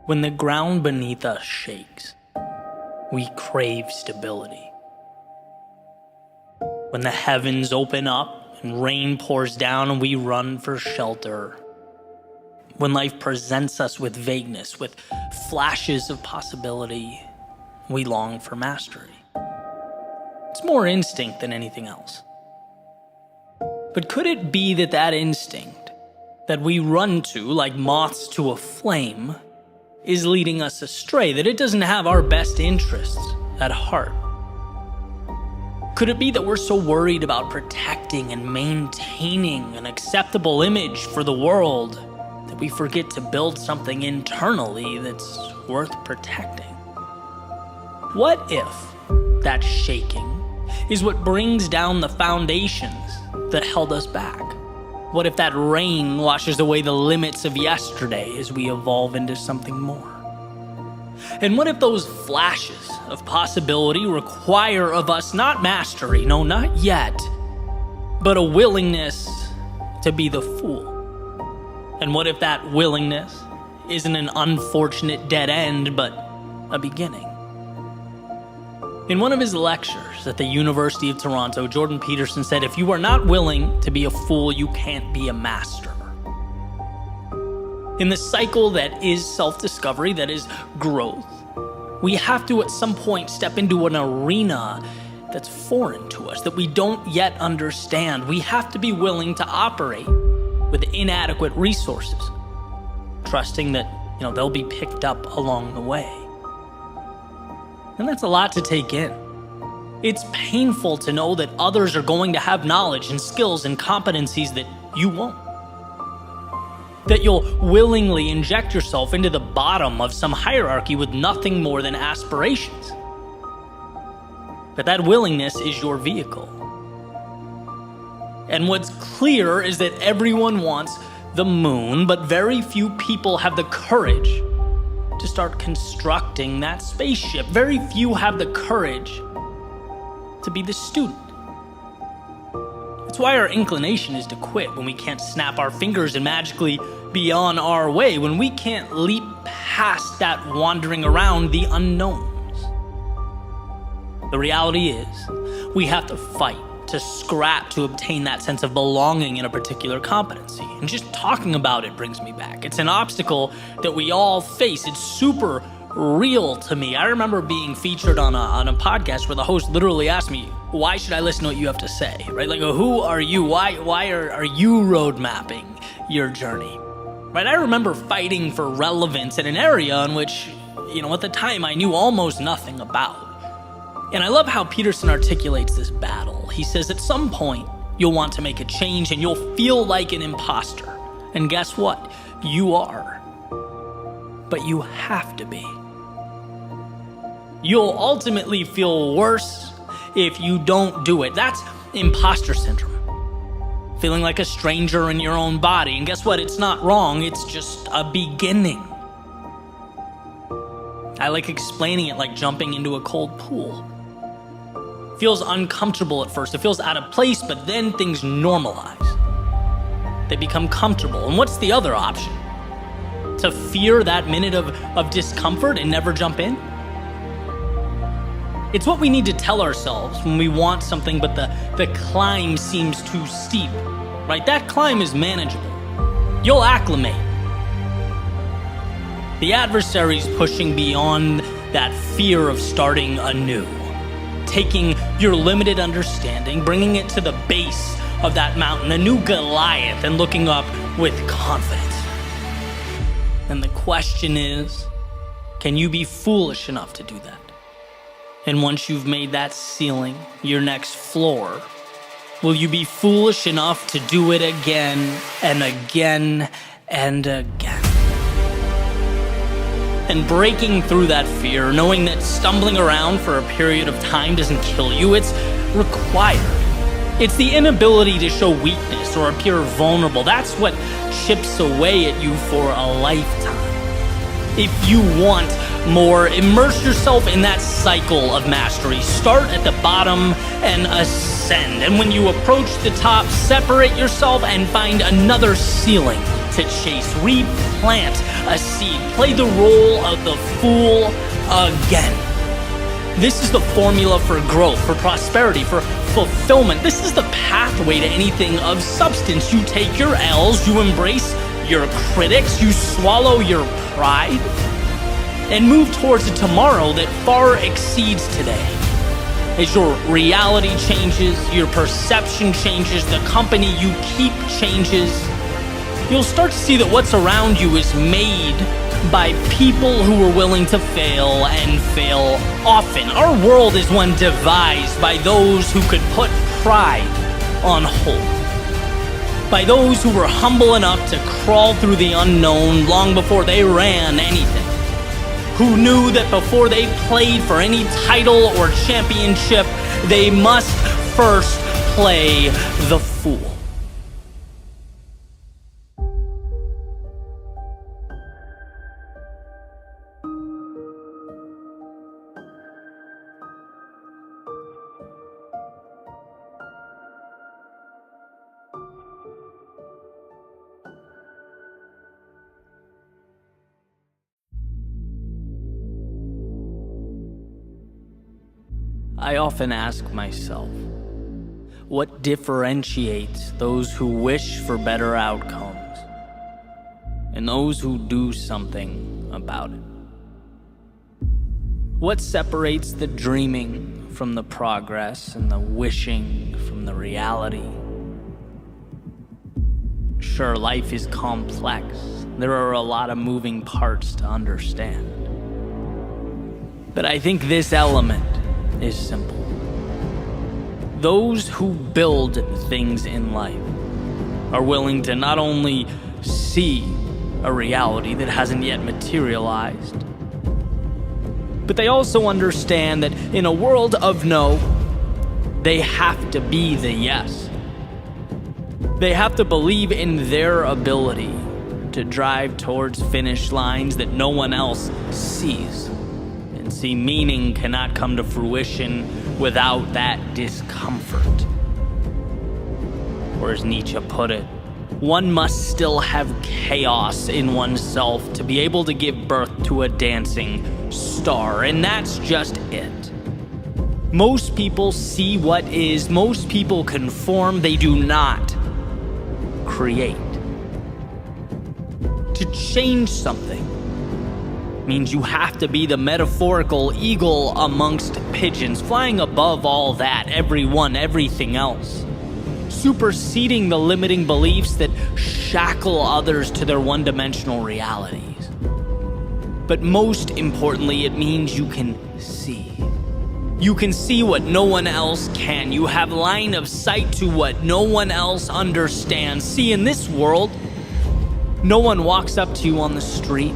When the ground beneath us shakes, we crave stability. When the heavens open up and rain pours down, we run for shelter. When life presents us with vagueness, with flashes of possibility, we long for mastery. It's more instinct than anything else. But could it be that that instinct that we run to like moths to a flame is leading us astray, that it doesn't have our best interests at heart? Could it be that we're so worried about protecting and maintaining an acceptable image for the world that we forget to build something internally that's worth protecting? What if that shaking is what brings down the foundations that held us back? What if that rain washes away the limits of yesterday as we evolve into something more? And what if those flashes of possibility require of us not mastery, no, not yet, but a willingness to be the fool? And what if that willingness isn't an unfortunate dead end, but a beginning? In one of his lectures at the University of Toronto, Jordan Peterson said, if you are not willing to be a fool, you can't be a master. In the cycle that is self-discovery, that is growth, we have to at some point step into an arena that's foreign to us, that we don't yet understand. We have to be willing to operate with inadequate resources, trusting that, they'll be picked up along the way. And that's a lot to take in. It's painful to know that others are going to have knowledge and skills and competencies that you won't. That you'll willingly inject yourself into the bottom of some hierarchy with nothing more than aspirations. But that willingness is your vehicle. And what's clear is that everyone wants the moon, but very few people have the courage to start constructing that spaceship. Very few have the courage to be the student. That's why our inclination is to quit when we can't snap our fingers and magically be on our way, when we can't leap past that wandering around the unknowns. The reality is, we have to fight, to scrap to obtain that sense of belonging in a particular competency. And just talking about it brings me back. It's an obstacle that we all face. It's super real to me. I remember being featured on a podcast where the host literally asked me, why should I listen to what you have to say? Right? Like, who are you? Why are you road mapping your journey? Right? I remember fighting for relevance in an area in which, at the time I knew almost nothing about. And I love how Peterson articulates this battle. He says at some point, you'll want to make a change and you'll feel like an imposter. And guess what? You are. But you have to be. You'll ultimately feel worse if you don't do it. That's imposter syndrome. Feeling like a stranger in your own body. And guess what? It's not wrong. It's just a beginning. I like explaining it like jumping into a cold pool. Feels uncomfortable at first. It feels out of place, but then things normalize. They become comfortable. And what's the other option? To fear that minute of discomfort and never jump in? It's what we need to tell ourselves when we want something, but the climb seems too steep, right? That climb is manageable. You'll acclimate. The adversary's pushing beyond that fear of starting anew. Taking your limited understanding, bringing it to the base of that mountain, a new Goliath, and looking up with confidence. And the question is, can you be foolish enough to do that? And once you've made that ceiling your next floor, will you be foolish enough to do it again and again and again? And breaking through that fear, knowing that stumbling around for a period of time doesn't kill you, it's required. It's the inability to show weakness or appear vulnerable. That's what chips away at you for a lifetime. If you want more, immerse yourself in that cycle of mastery. Start at the bottom and ascend. And when you approach the top, separate yourself and find another ceiling to chase. Replant a seed. Play the role of the fool again. This is the formula for growth, for prosperity, for fulfillment. This is the pathway to anything of substance. You take your L's, you embrace your critics, you swallow your pride, and move towards a tomorrow that far exceeds today. As your reality changes, your perception changes, the company you keep changes, you'll start to see that what's around you is made by people who are willing to fail and fail often. Our world is one devised by those who could put pride on hold, by those who were humble enough to crawl through the unknown long before they ran anything, who knew that before they played for any title or championship, they must first play the fool. I often ask myself, what differentiates those who wish for better outcomes and those who do something about it? What separates the dreaming from the progress and the wishing from the reality? Sure, life is complex. There are a lot of moving parts to understand. But I think this element is simple. Those who build things in life are willing to not only see a reality that hasn't yet materialized, but they also understand that in a world of no, they have to be the yes. They have to believe in their ability to drive towards finish lines that no one else sees. See, meaning cannot come to fruition without that discomfort. Or as Nietzsche put it, one must still have chaos in oneself to be able to give birth to a dancing star, and that's just it. Most people see what is, most people conform, they do not create. To change something means you have to be the metaphorical eagle amongst pigeons, flying above all that, everyone, everything else, superseding the limiting beliefs that shackle others to their one-dimensional realities. But most importantly, it means you can see. You can see what no one else can. You have line of sight to what no one else understands. See, in this world, no one walks up to you on the street,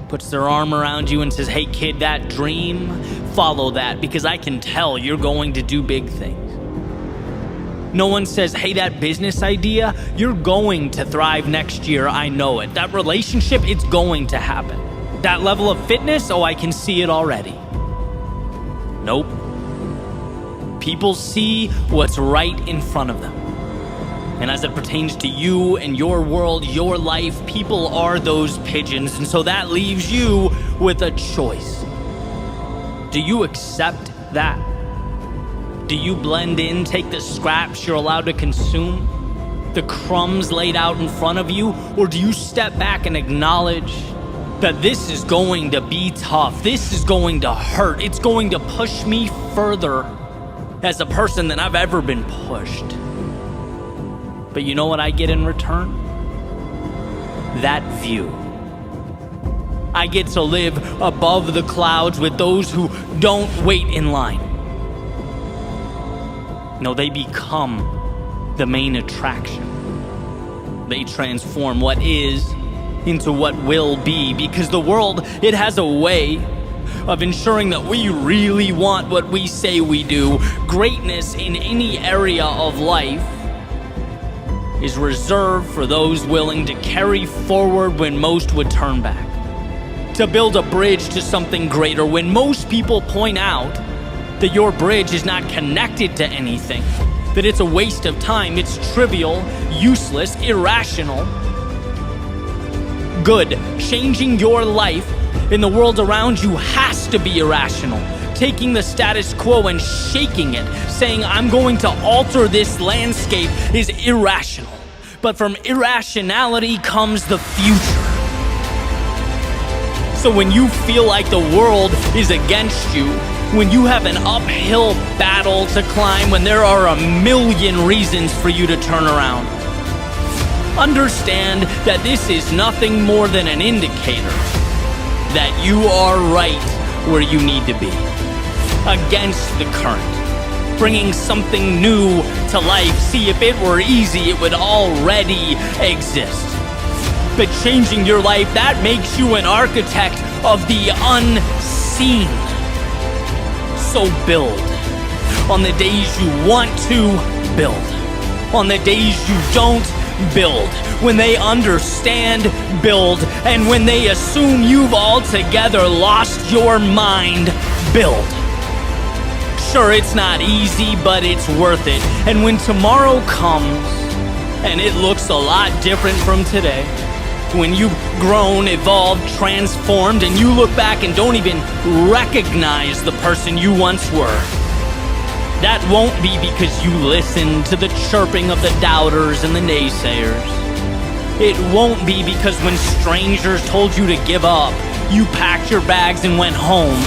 puts their arm around you and says, "Hey kid, that dream, follow that, because I can tell you're going to do big things." No one says, "Hey, that business idea, you're going to thrive next year, I know it. That relationship, it's going to happen. That level of fitness, oh, I can see it already." Nope. People see what's right in front of them. And as it pertains to you and your world, your life, people are those pigeons. And so that leaves you with a choice. Do you accept that? Do you blend in, take the scraps you're allowed to consume, the crumbs laid out in front of you? Or do you step back and acknowledge that this is going to be tough, this is going to hurt, it's going to push me further as a person than I've ever been pushed? But you know what I get in return? That view. I get to live above the clouds with those who don't wait in line. No, they become the main attraction. They transform what is into what will be, because the world, it has a way of ensuring that we really want what we say we do. Greatness in any area of life is reserved for those willing to carry forward when most would turn back, to build a bridge to something greater when most people point out that your bridge is not connected to anything, that it's a waste of time, it's trivial, useless, irrational. good. Changing your life in the world around you has to be irrational. Taking the status quo and shaking it, saying, I'm going to alter this landscape, is irrational. But from irrationality comes the future. So when you feel like the world is against you, when you have an uphill battle to climb, when there are a million reasons for you to turn around, understand that this is nothing more than an indicator that you are right where you need to be, against the current, bringing something new to life. See, if it were easy, it would already exist. But changing your life, that makes you an architect of the unseen. So build. On the days you want to, build. On the days you don't, build. When they understand, build. And when they assume you've altogether lost your mind, build. Sure, it's not easy, but it's worth it. And when tomorrow comes, and it looks a lot different from today, when you've grown, evolved, transformed, and you look back and don't even recognize the person you once were, that won't be because you listened to the chirping of the doubters and the naysayers. It won't be because when strangers told you to give up, you packed your bags and went home.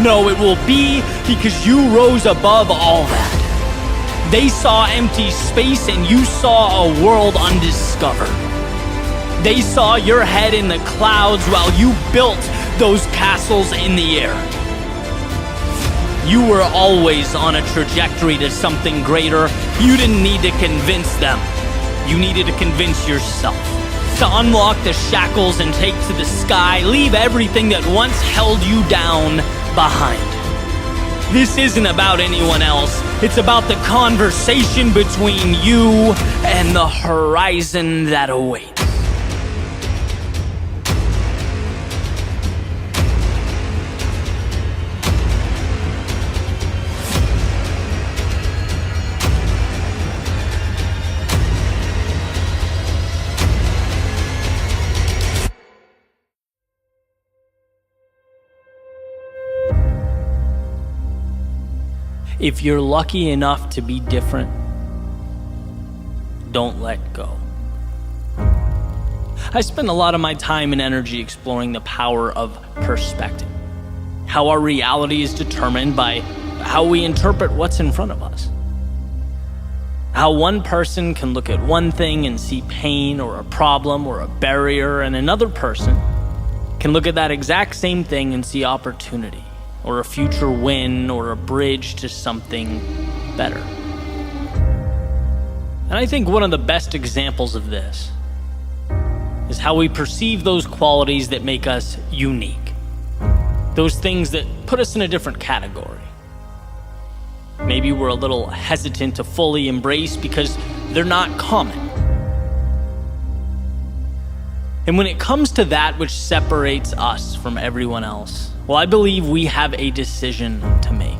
No, it will be because you rose above all that. They saw empty space and you saw a world undiscovered. They saw your head in the clouds while you built those castles in the air. You were always on a trajectory to something greater. You didn't need to convince them. You needed to convince yourself. To unlock the shackles and take to the sky, leave everything that once held you down behind. This isn't about anyone else. It's about the conversation between you and the horizon that awaits. If you're lucky enough to be different, don't let go. I spend a lot of my time and energy exploring the power of perspective, how our reality is determined by how we interpret what's in front of us. How one person can look at one thing and see pain or a problem or a barrier, and another person can look at that exact same thing and see opportunity, or a future win, or a bridge to something better. And I think one of the best examples of this is how we perceive those qualities that make us unique. Those things that put us in a different category. Maybe we're a little hesitant to fully embrace because they're not common. And when it comes to that which separates us from everyone else, well, I believe we have a decision to make.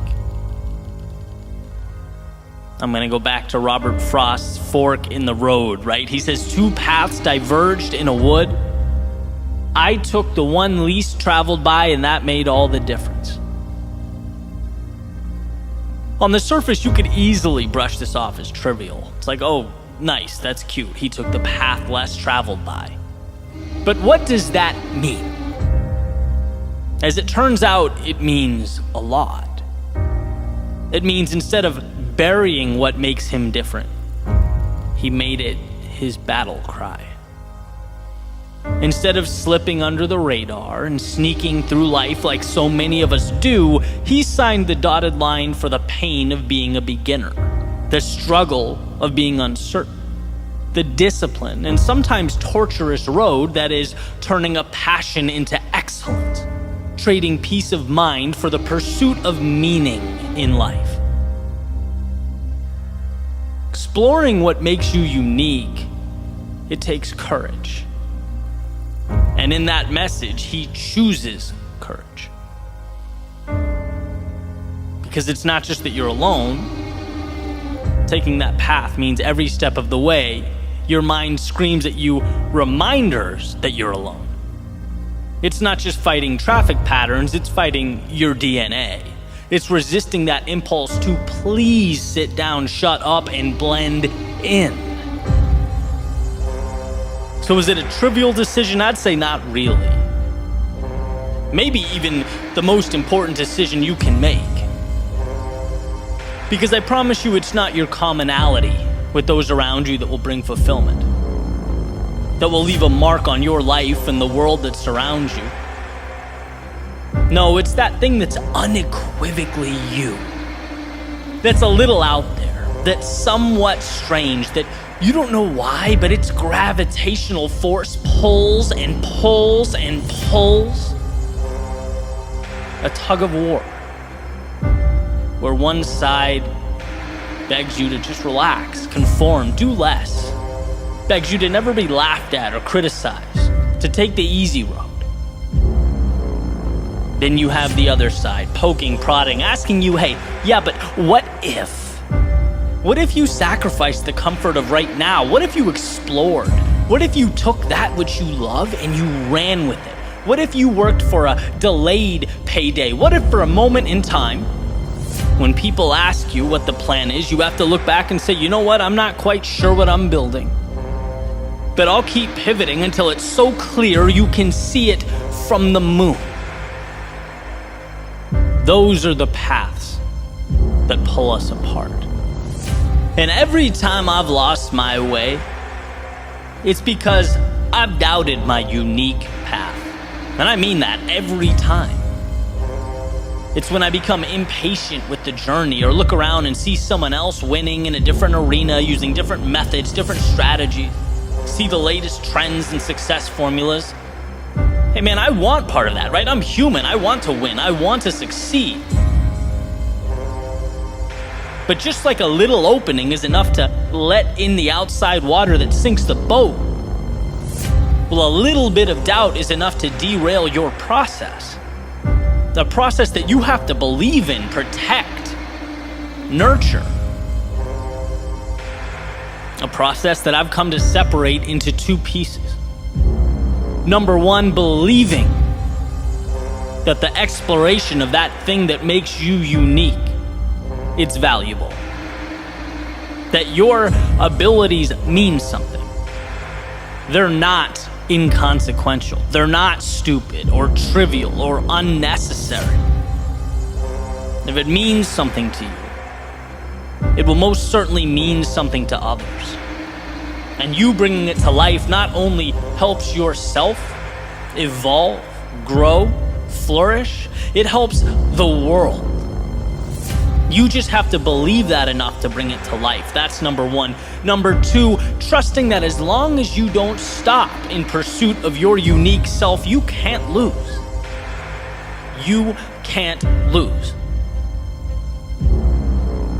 I'm going to go back to Robert Frost's fork in the road, right? He says, 2 paths diverged in a wood. I took the one least traveled by, and that made all the difference. On the surface, you could easily brush this off as trivial. It's like, oh, nice, that's cute. He took the path less traveled by. But what does that mean? As it turns out, it means a lot. It means instead of burying what makes him different, he made it his battle cry. Instead of slipping under the radar and sneaking through life like so many of us do, he signed the dotted line for the pain of being a beginner, the struggle of being uncertain, the discipline and sometimes torturous road that is turning a passion into excellence, trading peace of mind for the pursuit of meaning in life. Exploring what makes you unique, it takes courage. And in that message, he chooses courage. Because it's not just that you're alone. Taking that path means every step of the way, your mind screams at you reminders that you're alone. It's not just fighting traffic patterns, it's fighting your DNA. It's resisting that impulse to please sit down, shut up, and blend in. So is it a trivial decision? I'd say not really. Maybe even the most important decision you can make. Because I promise you it's not your commonality with those around you that will bring fulfillment, that will leave a mark on your life and the world that surrounds you. No, it's that thing that's unequivocally you, that's a little out there, that's somewhat strange, that you don't know why, but its gravitational force pulls and pulls and pulls. A tug of war, where one side begs you to just relax, conform, do less, begs you to never be laughed at or criticized, to take the easy road. Then you have the other side, poking, prodding, asking you, hey, yeah, but what if? What if you sacrificed the comfort of right now? What if you explored? What if you took that which you love and you ran with it? What if you worked for a delayed payday? What if for a moment in time, when people ask you what the plan is, you have to look back and say, you know what, I'm not quite sure what I'm building, but I'll keep pivoting until it's so clear you can see it from the moon. Those are the paths that pull us apart. And every time I've lost my way, it's because I've doubted my unique path. And I mean that every time. It's when I become impatient with the journey or look around and see someone else winning in a different arena using different methods, different strategies, see the latest trends and success formulas. Hey man, I want part of that, right? I'm human. I want to win. I want to succeed. But just like a little opening is enough to let in the outside water that sinks the boat, well, a little bit of doubt is enough to derail your process. A process that you have to believe in, protect, nurture. A process that I've come to separate into two pieces. Number one, believing that the exploration of that thing that makes you unique, it's valuable. That your abilities mean something. They're not inconsequential. They're not stupid or trivial or unnecessary. If it means something to you, it will most certainly mean something to others. And you bringing it to life not only helps yourself evolve, grow, flourish, it helps the world. You just have to believe that enough to bring it to life. That's number one. Number two, trusting that as long as you don't stop in pursuit of your unique self, you can't lose. You can't lose.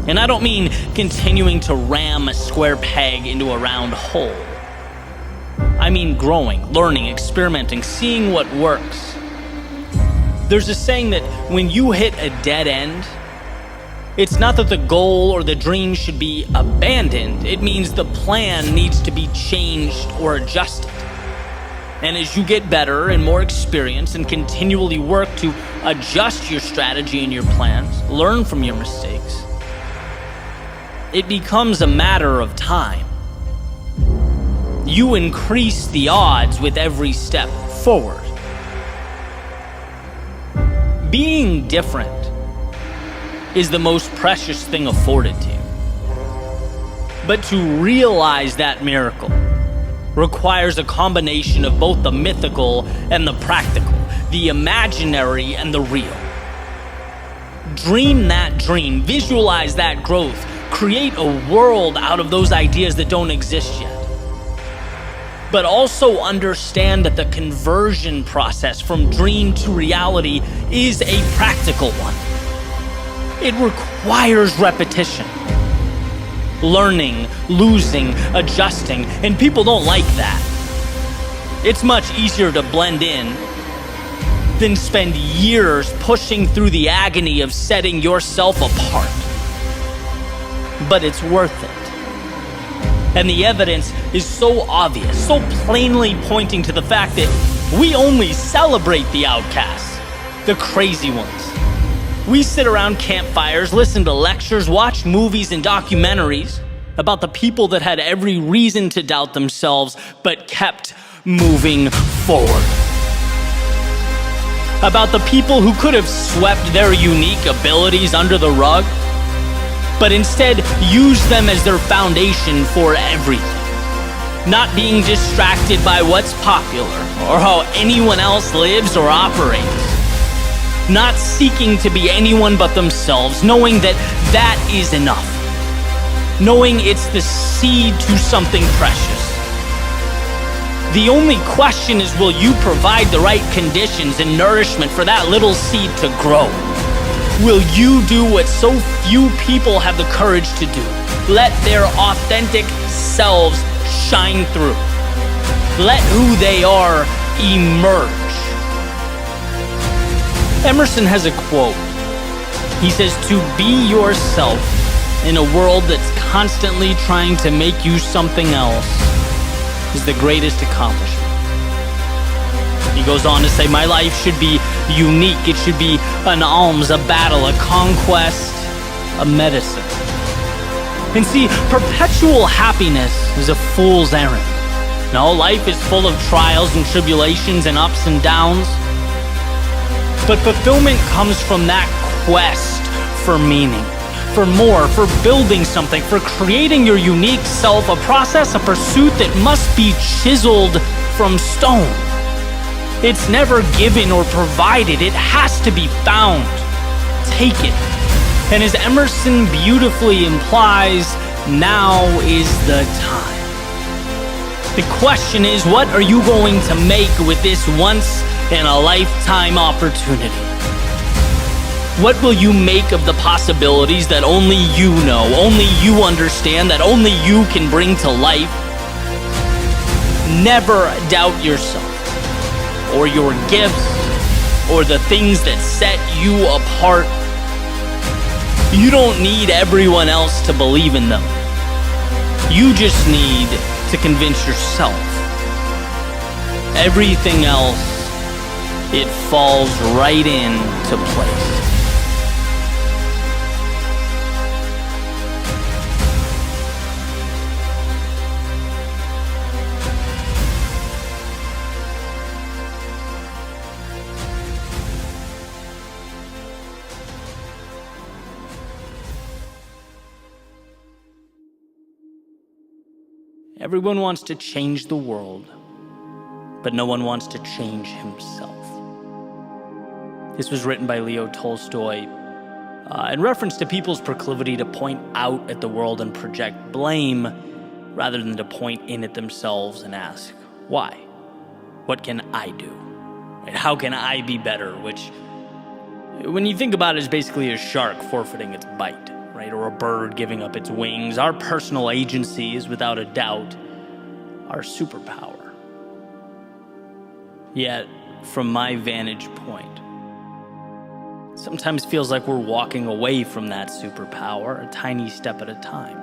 And I don't mean continuing to ram a square peg into a round hole. I mean growing, learning, experimenting, seeing what works. There's a saying that when you hit a dead end, it's not that the goal or the dream should be abandoned. It means the plan needs to be changed or adjusted. And as you get better and more experienced and continually work to adjust your strategy and your plans, learn from your mistakes, it becomes a matter of time. You increase the odds with every step forward. Being different is the most precious thing afforded to you. But to realize that miracle requires a combination of both the mythical and the practical, the imaginary and the real. Dream that dream, visualize that growth, create a world out of those ideas that don't exist yet. But also understand that the conversion process from dream to reality is a practical one. It requires repetition. Learning, losing, adjusting, and people don't like that. It's much easier to blend in than spend years pushing through the agony of setting yourself apart. But it's worth it. And the evidence is so obvious, so plainly pointing to the fact that we only celebrate the outcasts, the crazy ones. We sit around campfires, listen to lectures, watch movies and documentaries about the people that had every reason to doubt themselves but kept moving forward. About the people who could have swept their unique abilities under the rug, but instead used them as their foundation for everything. Not being distracted by what's popular or how anyone else lives or operates. Not seeking to be anyone but themselves, knowing that that is enough. Knowing it's the seed to something precious. The only question is, will you provide the right conditions and nourishment for that little seed to grow? Will you do what so few people have the courage to do? Let their authentic selves shine through. Let who they are emerge. Emerson has a quote. He says, "To be yourself in a world that's constantly trying to make you something else is the greatest accomplishment." He goes on to say, "My life should be unique. It should be an alms, a battle, a conquest, a medicine." And see, perpetual happiness is a fool's errand. No, life is full of trials and tribulations and ups and downs. But fulfillment comes from that quest for meaning, for more, for building something, for creating your unique self, a process, a pursuit that must be chiseled from stone. It's never given or provided. It has to be found. Take it. And as Emerson beautifully implies, now is the time. The question is, what are you going to make with this once-in-a-lifetime opportunity? What will you make of the possibilities that only you know, only you understand, that only you can bring to life? Never doubt yourself, or your gifts, or the things that set you apart. You don't need everyone else to believe in them. You just need to convince yourself. Everything else, it falls right into place. Everyone wants to change the world, but no one wants to change himself. This was written by Leo Tolstoy in reference to people's proclivity to point out at the world and project blame rather than to point in at themselves and ask, why? What can I do? Right? How can I be better? Which, when you think about it, is basically a shark forfeiting its bite. Right? Or a bird giving up its wings. Our personal agency is without a doubt our superpower. Yet, from my vantage point, sometimes feels like we're walking away from that superpower, a tiny step at a time.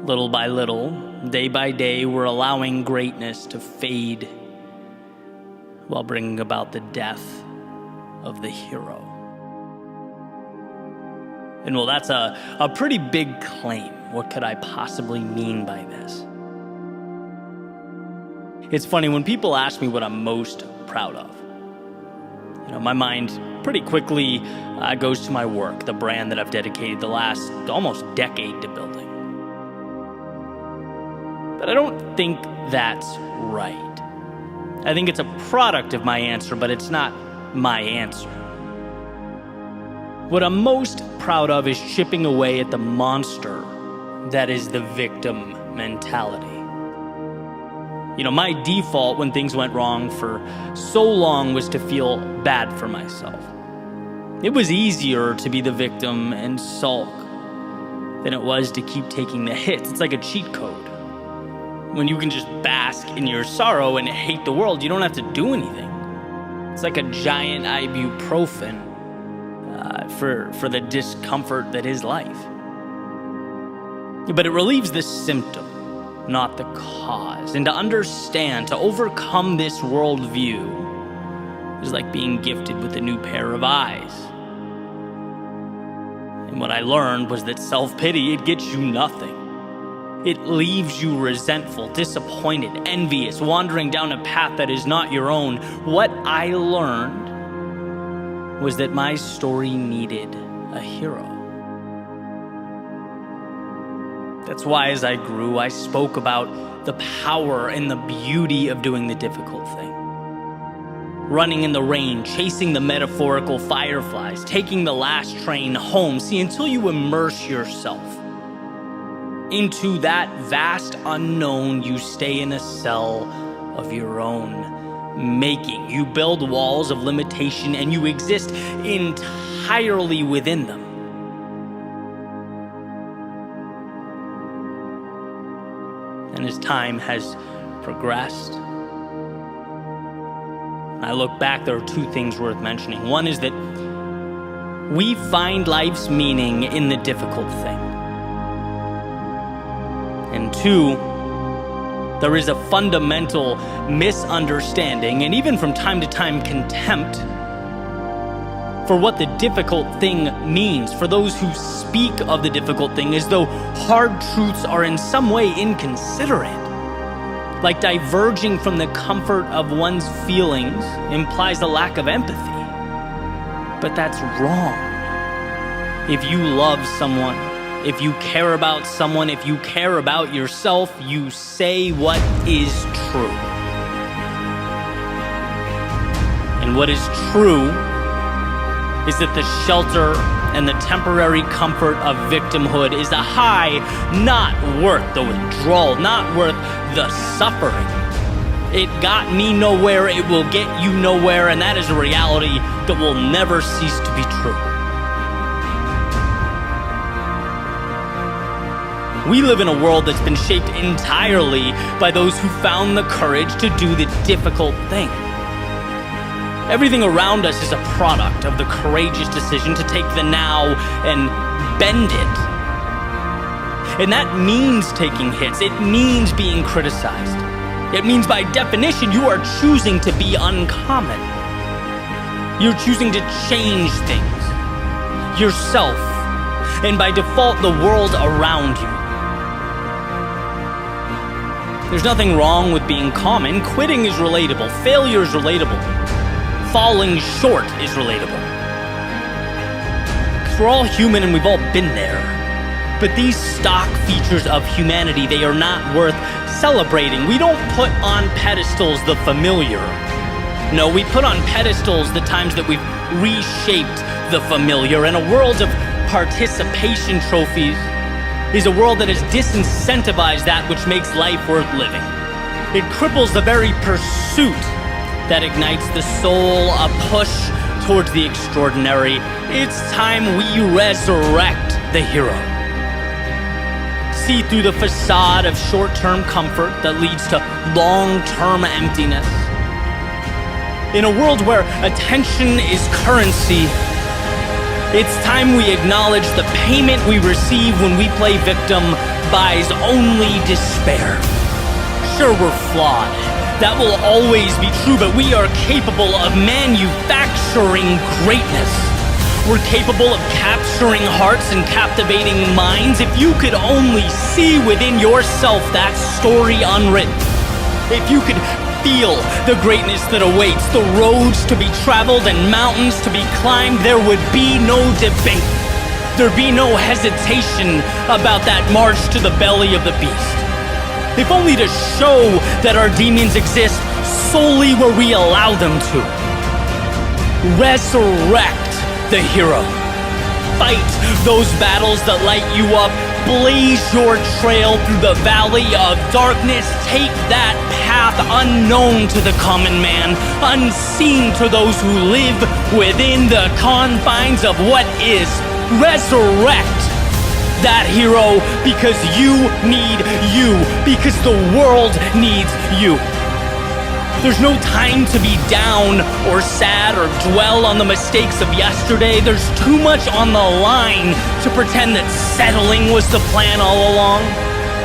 Little by little, day by day, we're allowing greatness to fade while bringing about the death of the hero. And well, that's a pretty big claim. What could I possibly mean by this? It's funny, when people ask me what I'm most proud of, my mind pretty quickly goes to my work, the brand that I've dedicated the last almost decade to building. But I don't think that's right. I think it's a product of my answer, but it's not my answer. What I'm most proud of is chipping away at the monster that is the victim mentality. My default when things went wrong for so long was to feel bad for myself. It was easier to be the victim and sulk than it was to keep taking the hits. It's like a cheat code. When you can just bask in your sorrow and hate the world, you don't have to do anything. It's like a giant ibuprofen for the discomfort that is life. But it relieves the symptom, not the cause. And to understand, to overcome this worldview is like being gifted with a new pair of eyes. And what I learned was that self-pity, it gets you nothing. It leaves you resentful, disappointed, envious, wandering down a path that is not your own. What I learned was that my story needed a hero. That's why as I grew, I spoke about the power and the beauty of doing the difficult thing. Running in the rain, chasing the metaphorical fireflies, taking the last train home. See, until you immerse yourself into that vast unknown, you stay in a cell of your own making. You build walls of limitation and you exist entirely within them. And as time has progressed, I look back, there are two things worth mentioning. One is that we find life's meaning in the difficult thing. And two, there is a fundamental misunderstanding and even from time to time contempt for what the difficult thing means, for those who speak of the difficult thing as though hard truths are in some way inconsiderate. Like diverging from the comfort of one's feelings implies a lack of empathy. But that's wrong. If you love someone, if you care about someone, if you care about yourself, you say what is true. And what is true is that the shelter and the temporary comfort of victimhood is a high not worth the withdrawal, not worth the suffering. It got me nowhere, it will get you nowhere, and that is a reality that will never cease to be true. We live in a world that's been shaped entirely by those who found the courage to do the difficult thing. Everything around us is a product of the courageous decision to take the now and bend it. And that means taking hits. It means being criticized. It means by definition you are choosing to be uncommon. You're choosing to change things, yourself, and by default the world around you. There's nothing wrong with being common. Quitting is relatable. Failure is relatable. Falling short is relatable. We're all human and we've all been there. But these stock features of humanity, they are not worth celebrating. We don't put on pedestals the familiar. No, we put on pedestals the times that we've reshaped the familiar. And a world of participation trophies is a world that has disincentivized that which makes life worth living. It cripples the very pursuit that ignites the soul, a push towards the extraordinary. It's time we resurrect the hero. See through the facade of short-term comfort that leads to long-term emptiness. In a world where attention is currency, it's time we acknowledge the payment we receive when we play victim buys only despair. Sure, we're flawed. That will always be true, but we are capable of manufacturing greatness. We're capable of capturing hearts and captivating minds. If you could only see within yourself that story unwritten, if you could feel the greatness that awaits, the roads to be traveled and mountains to be climbed, there would be no debate. There'd be no hesitation about that march to the belly of the beast. If only to show that our demons exist solely where we allow them to. Resurrect the hero. Fight those battles that light you up. Blaze your trail through the valley of darkness. Take that path unknown to the common man, unseen to those who live within the confines of what is. Resurrect that hero, because you need you, because the world needs you. There's no time to be down or sad or dwell on the mistakes of yesterday. There's too much on the line to pretend that settling was the plan all along,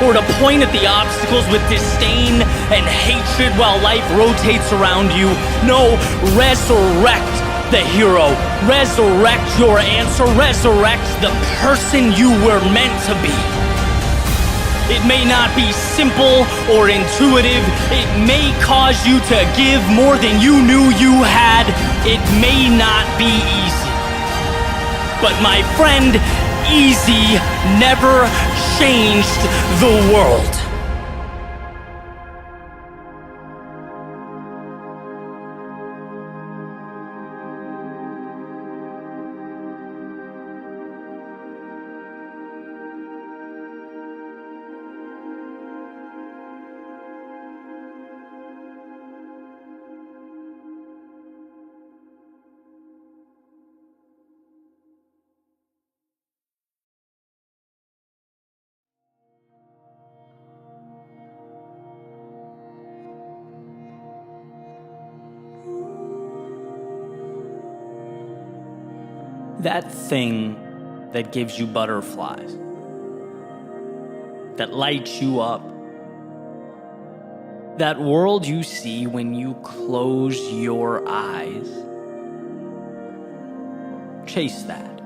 or to point at the obstacles with disdain and hatred while life rotates around you. No, resurrect the hero. Resurrect your answer. Resurrect the person you were meant to be. It may not be simple or intuitive. It may cause you to give more than you knew you had. It may not be easy. But my friend, easy never changed the world. That thing that gives you butterflies, that lights you up, that world you see when you close your eyes, chase that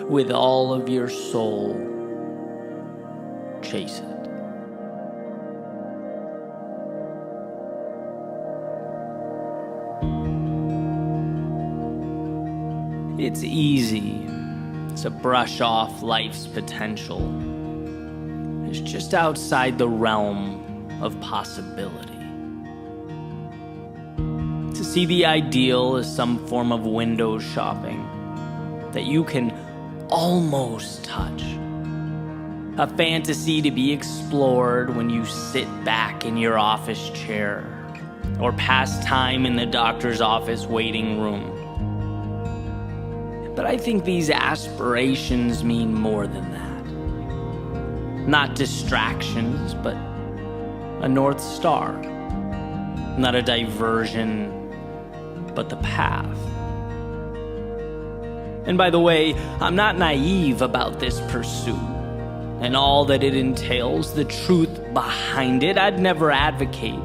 with all of your soul. Chase it. It's easy to brush off life's potential. It's just outside the realm of possibility. To see the ideal as some form of window shopping that you can almost touch. A fantasy to be explored when you sit back in your office chair or pass time in the doctor's office waiting room. But I think these aspirations mean more than that. Not distractions, but a North Star. Not a diversion, but the path. And by the way, I'm not naive about this pursuit and all that it entails, the truth behind it. I'd never advocate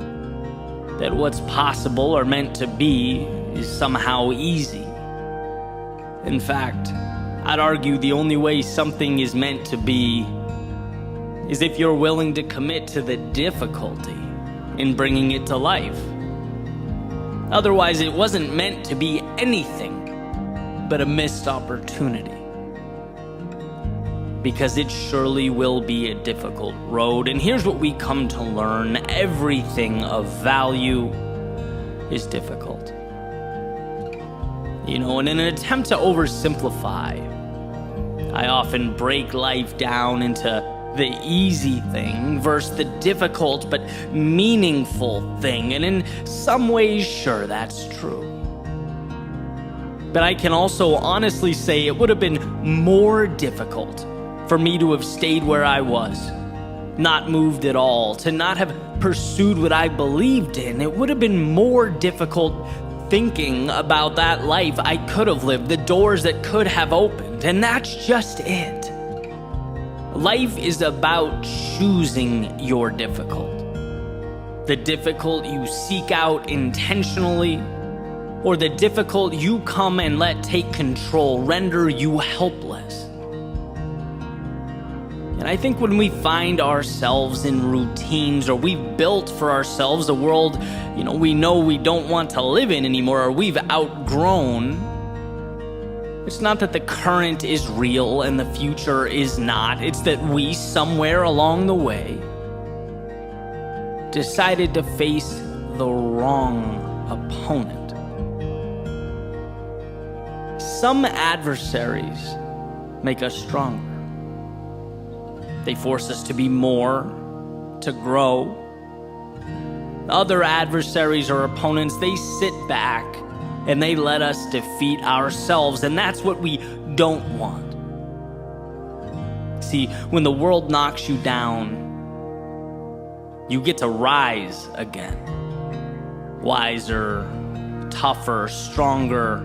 that what's possible or meant to be is somehow easy. In fact, I'd argue the only way something is meant to be is if you're willing to commit to the difficulty in bringing it to life. Otherwise, it wasn't meant to be anything but a missed opportunity. Because it surely will be a difficult road. And here's what we come to learn: everything of value is difficult. In an attempt to oversimplify, I often break life down into the easy thing versus the difficult but meaningful thing. And in some ways, sure, that's true. But I can also honestly say it would have been more difficult for me to have stayed where I was, not moved at all, to not have pursued what I believed in. It would have been more difficult thinking about that life I could have lived, the doors that could have opened, and that's just it. Life is about choosing your difficult. The difficult you seek out intentionally, or the difficult you come and let take control, render you helpless. And I think when we find ourselves in routines, or we've built for ourselves a world we know we don't want to live in anymore, or we've outgrown, it's not that the current is real and the future is not. It's that we, somewhere along the way, decided to face the wrong opponent. Some adversaries make us stronger. They force us to be more, to grow. Other adversaries or opponents, they sit back and they let us defeat ourselves, and that's what we don't want. See, when the world knocks you down, You get to rise again. Wiser, tougher, stronger.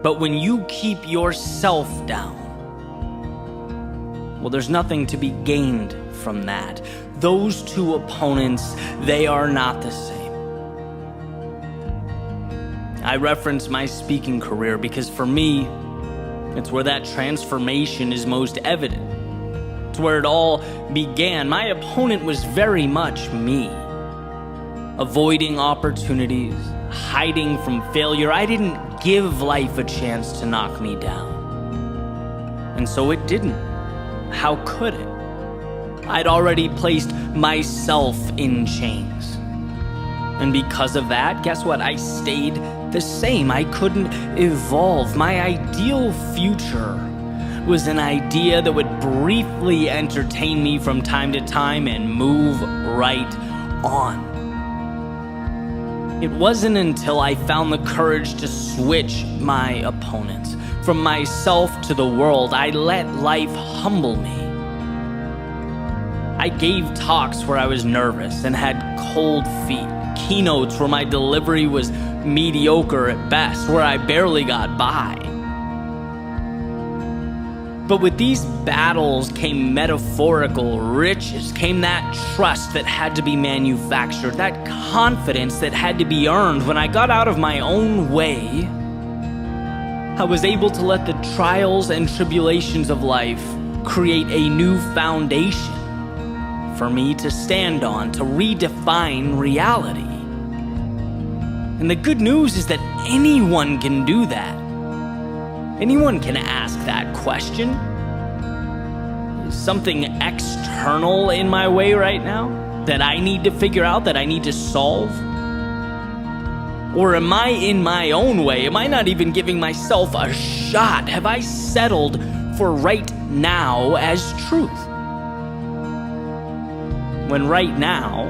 But when you keep yourself down, well, there's nothing to be gained from that. Those two opponents, they are not the same. I reference my speaking career because for me, it's where that transformation is most evident. It's where it all began. My opponent was very much me. Avoiding opportunities, hiding from failure. I didn't give life a chance to knock me down. And so it didn't. How could it? I'd already placed myself in chains. And because of that, guess what? I stayed the same. I couldn't evolve. My ideal future was an idea that would briefly entertain me from time to time and move right on. It wasn't until I found the courage to switch my opponents. From myself to the world, I let life humble me. I gave talks where I was nervous and had cold feet. Keynotes where my delivery was mediocre at best, where I barely got by. But with these battles came metaphorical riches, came that trust that had to be manufactured, that confidence that had to be earned. When I got out of my own way, I was able to let the trials and tribulations of life create a new foundation for me to stand on, to redefine reality. And the good news is that anyone can do that. Anyone can ask that question. Is something external in my way right now that I need to figure out, that I need to solve? Or am I in my own way? Am I not even giving myself a shot? Have I settled for right now as truth? When right now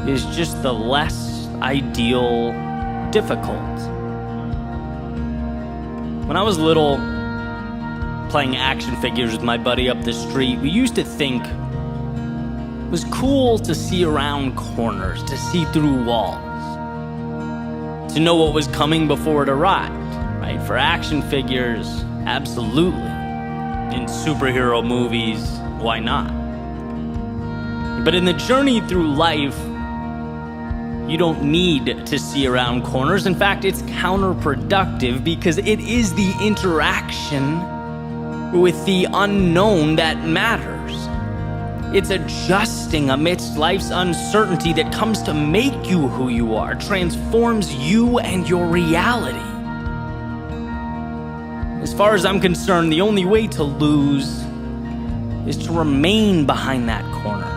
is just the less ideal difficult. When I was little, playing action figures with my buddy up the street, we used to think it was cool to see around corners, to see through walls, to know what was coming before it arrived, right? For action figures, absolutely. In superhero movies, why not? But in the journey through life, you don't need to see around corners. In fact, it's counterproductive because it is the interaction with the unknown that matters. It's adjusting amidst life's uncertainty that comes to make you who you are, transforms you and your reality. As far as I'm concerned, the only way to lose is to remain behind that corner,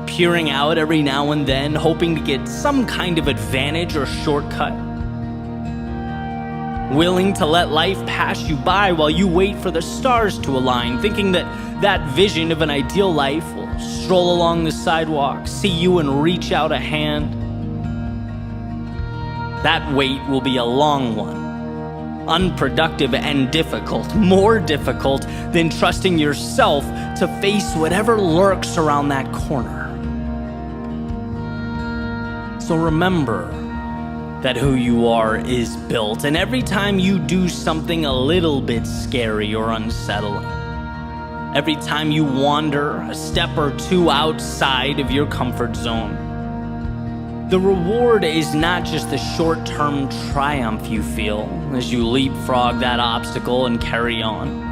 peering out every now and then, hoping to get some kind of advantage or shortcut, willing to let life pass you by while you wait for the stars to align, thinking that that vision of an ideal life will stroll along the sidewalk, see you and reach out a hand. That wait will be a long one, unproductive and difficult, more difficult than trusting yourself to face whatever lurks around that corner. So remember that who you are is built, and every time you do something a little bit scary or unsettling, every time you wander a step or two outside of your comfort zone, the reward is not just the short-term triumph you feel as you leapfrog that obstacle and carry on.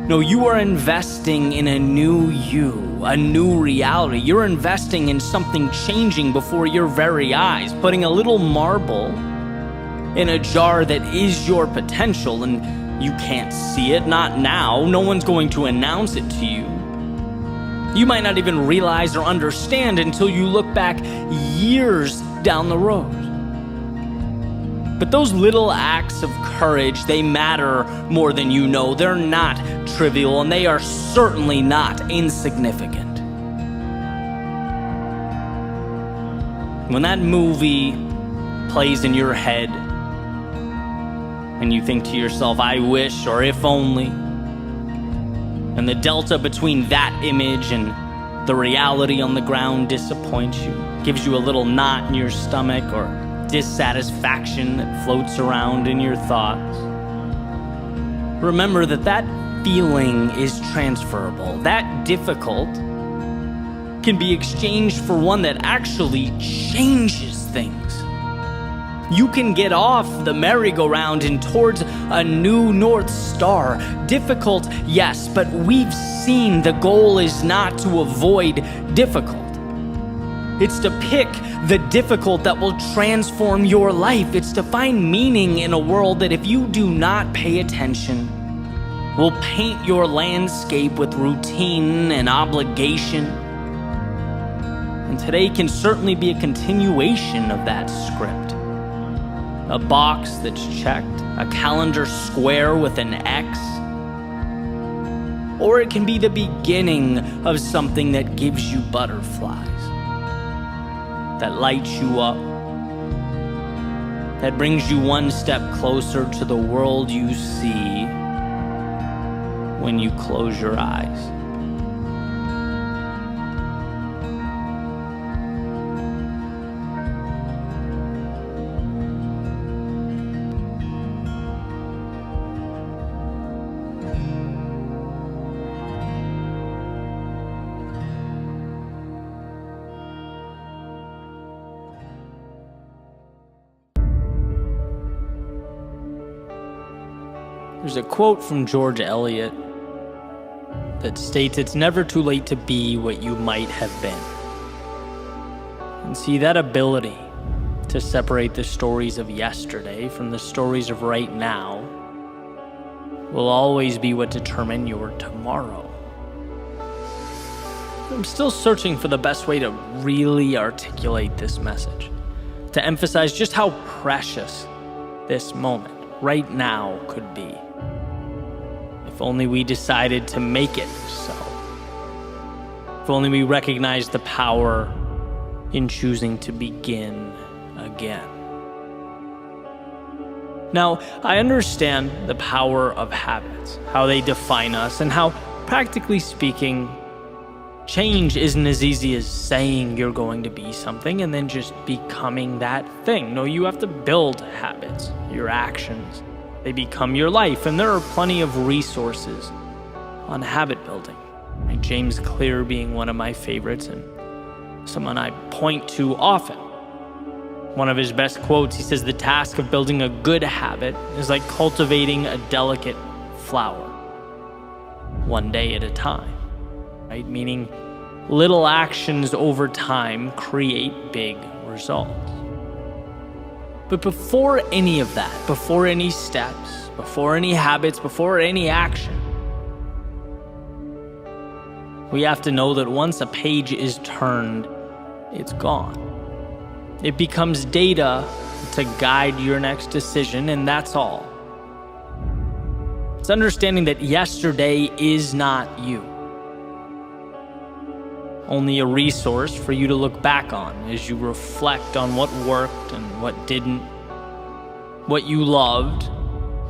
No, you are investing in a new you, a new reality. You're investing in something changing before your very eyes, putting a little marble in a jar that is your potential, and you can't see it, not now. No one's going to announce it to you. You might not even realize or understand until you look back years down the road. But those little acts of courage, they matter more than you know. They're not trivial, and they are certainly not insignificant. When that movie plays in your head, and you think to yourself, I wish, or if only, and the delta between that image and The reality on the ground disappoints you, gives you a little knot in your stomach or dissatisfaction that floats around in your thoughts. Remember that feeling is transferable. That difficult can be exchanged for one that actually changes things. You can get off the merry-go-round and towards a new North Star. Difficult, yes, but we've seen the goal is not to avoid difficult. It's to pick the difficult that will transform your life. It's to find meaning in a world that, if you do not pay attention, will paint your landscape with routine and obligation. And today can certainly be a continuation of that script. A box that's checked, a calendar square with an X. Or it can be the beginning of something that gives you butterflies, that lights you up, that brings you one step closer to the world you see when you close your eyes. There's a quote from George Eliot that states, "It's never too late to be what you might have been." And see, that ability to separate the stories of yesterday from the stories of right now will always be what determine your tomorrow. I'm still searching for the best way to really articulate this message, to emphasize just how precious this moment right now could be. If only we decided to make it so. If only we recognized the power in choosing to begin again. Now, I understand the power of habits, how they define us, and how, practically speaking, change isn't as easy as saying you're going to be something and then just becoming that thing. No, you have to build habits, your actions. They become your life, and there are plenty of resources on habit building. James Clear being one of my favorites and someone I point to often. One of his best quotes, he says, "The task of building a good habit is like cultivating a delicate flower, one day at a time." Right? Meaning little actions over time create big results. But before any of that, before any steps, before any habits, before any action, we have to know that once a page is turned, it's gone. It becomes data to guide your next decision, and that's all. It's understanding that yesterday is not you. Only a resource for you to look back on as you reflect on what worked and what didn't, what you loved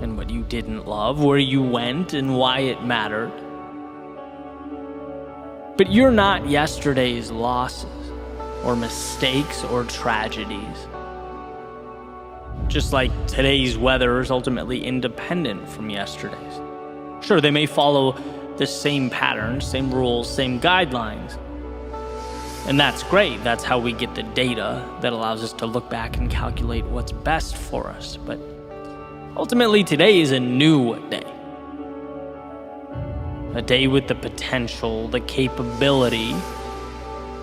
and what you didn't love, where you went and why it mattered. But you're not yesterday's losses or mistakes or tragedies. Just like today's weather is ultimately independent from yesterday's. Sure, they may follow the same patterns, same rules, same guidelines. And that's great. That's how we get the data that allows us to look back and calculate what's best for us. But ultimately, today is a new day. A day with the potential, the capability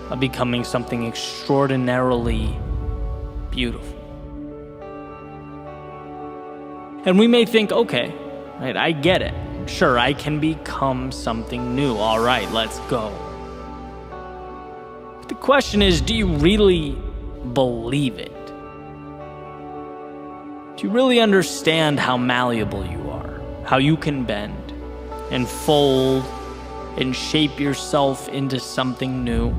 of becoming something extraordinarily beautiful. And we may think, okay, right, I get it. Sure, I can become something new. All right, let's go. The question is, do you really believe it? Do you really understand how malleable you are? How you can bend and fold and shape yourself into something new?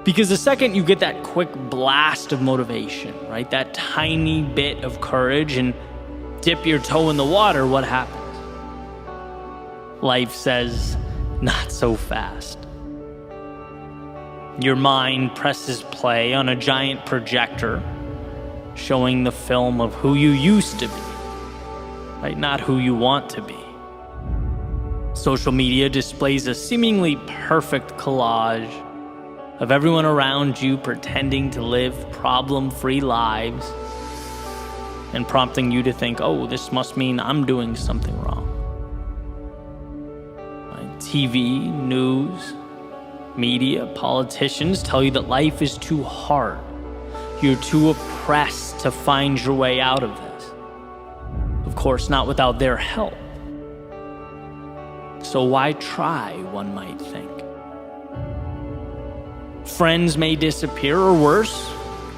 Because the second you get that quick blast of motivation, right, that tiny bit of courage, and dip your toe in the water, what happens? Life says, not so fast. Your mind presses play on a giant projector, showing the film of who you used to be, right? Not who you want to be. Social media displays a seemingly perfect collage of everyone around you pretending to live problem-free lives and prompting you to think, oh, this must mean I'm doing something wrong. Right? TV, news, media, politicians tell you that life is too hard. You're too oppressed to find your way out of this. Of course, not without their help. So why try, one might think? Friends may disappear, or worse,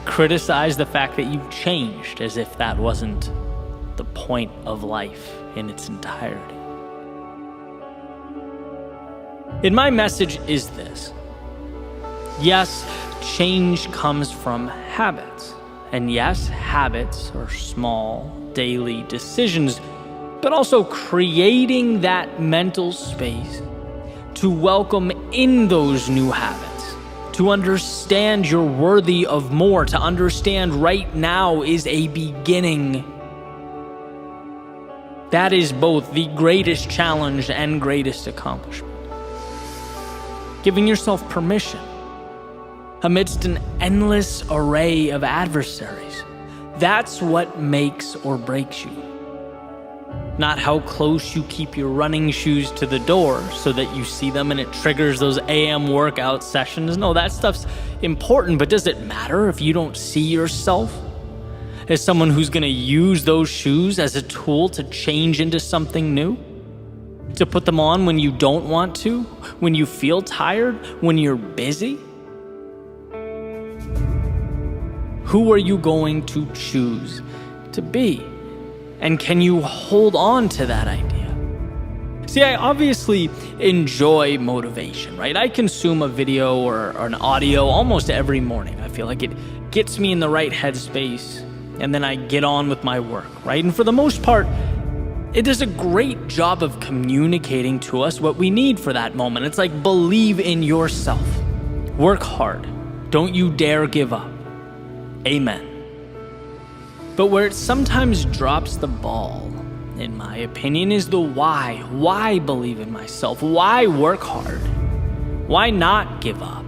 criticize the fact that you've changed, as if that wasn't the point of life in its entirety. And my message is this. Yes, change comes from habits. And yes, habits are small, daily decisions, but also creating that mental space to welcome in those new habits, to understand you're worthy of more, to understand right now is a beginning. That is both the greatest challenge and greatest accomplishment. Giving yourself permission amidst an endless array of adversaries. That's what makes or breaks you. Not how close you keep your running shoes to the door so that you see them and it triggers those AM workout sessions. No, that stuff's important, but does it matter if you don't see yourself as someone who's going to use those shoes as a tool to change into something new? To put them on when you don't want to, when you feel tired, when you're busy? Who are you going to choose to be? And can you hold on to that idea? See, I obviously enjoy motivation, right? I consume a video or an audio almost every morning. I feel like it gets me in the right headspace, and then I get on with my work, right? And for the most part, it does a great job of communicating to us what we need for that moment. It's like, believe in yourself. Work hard. Don't you dare give up. Amen. But where it sometimes drops the ball, in my opinion, is the why. Why believe in myself? Why work hard? Why not give up?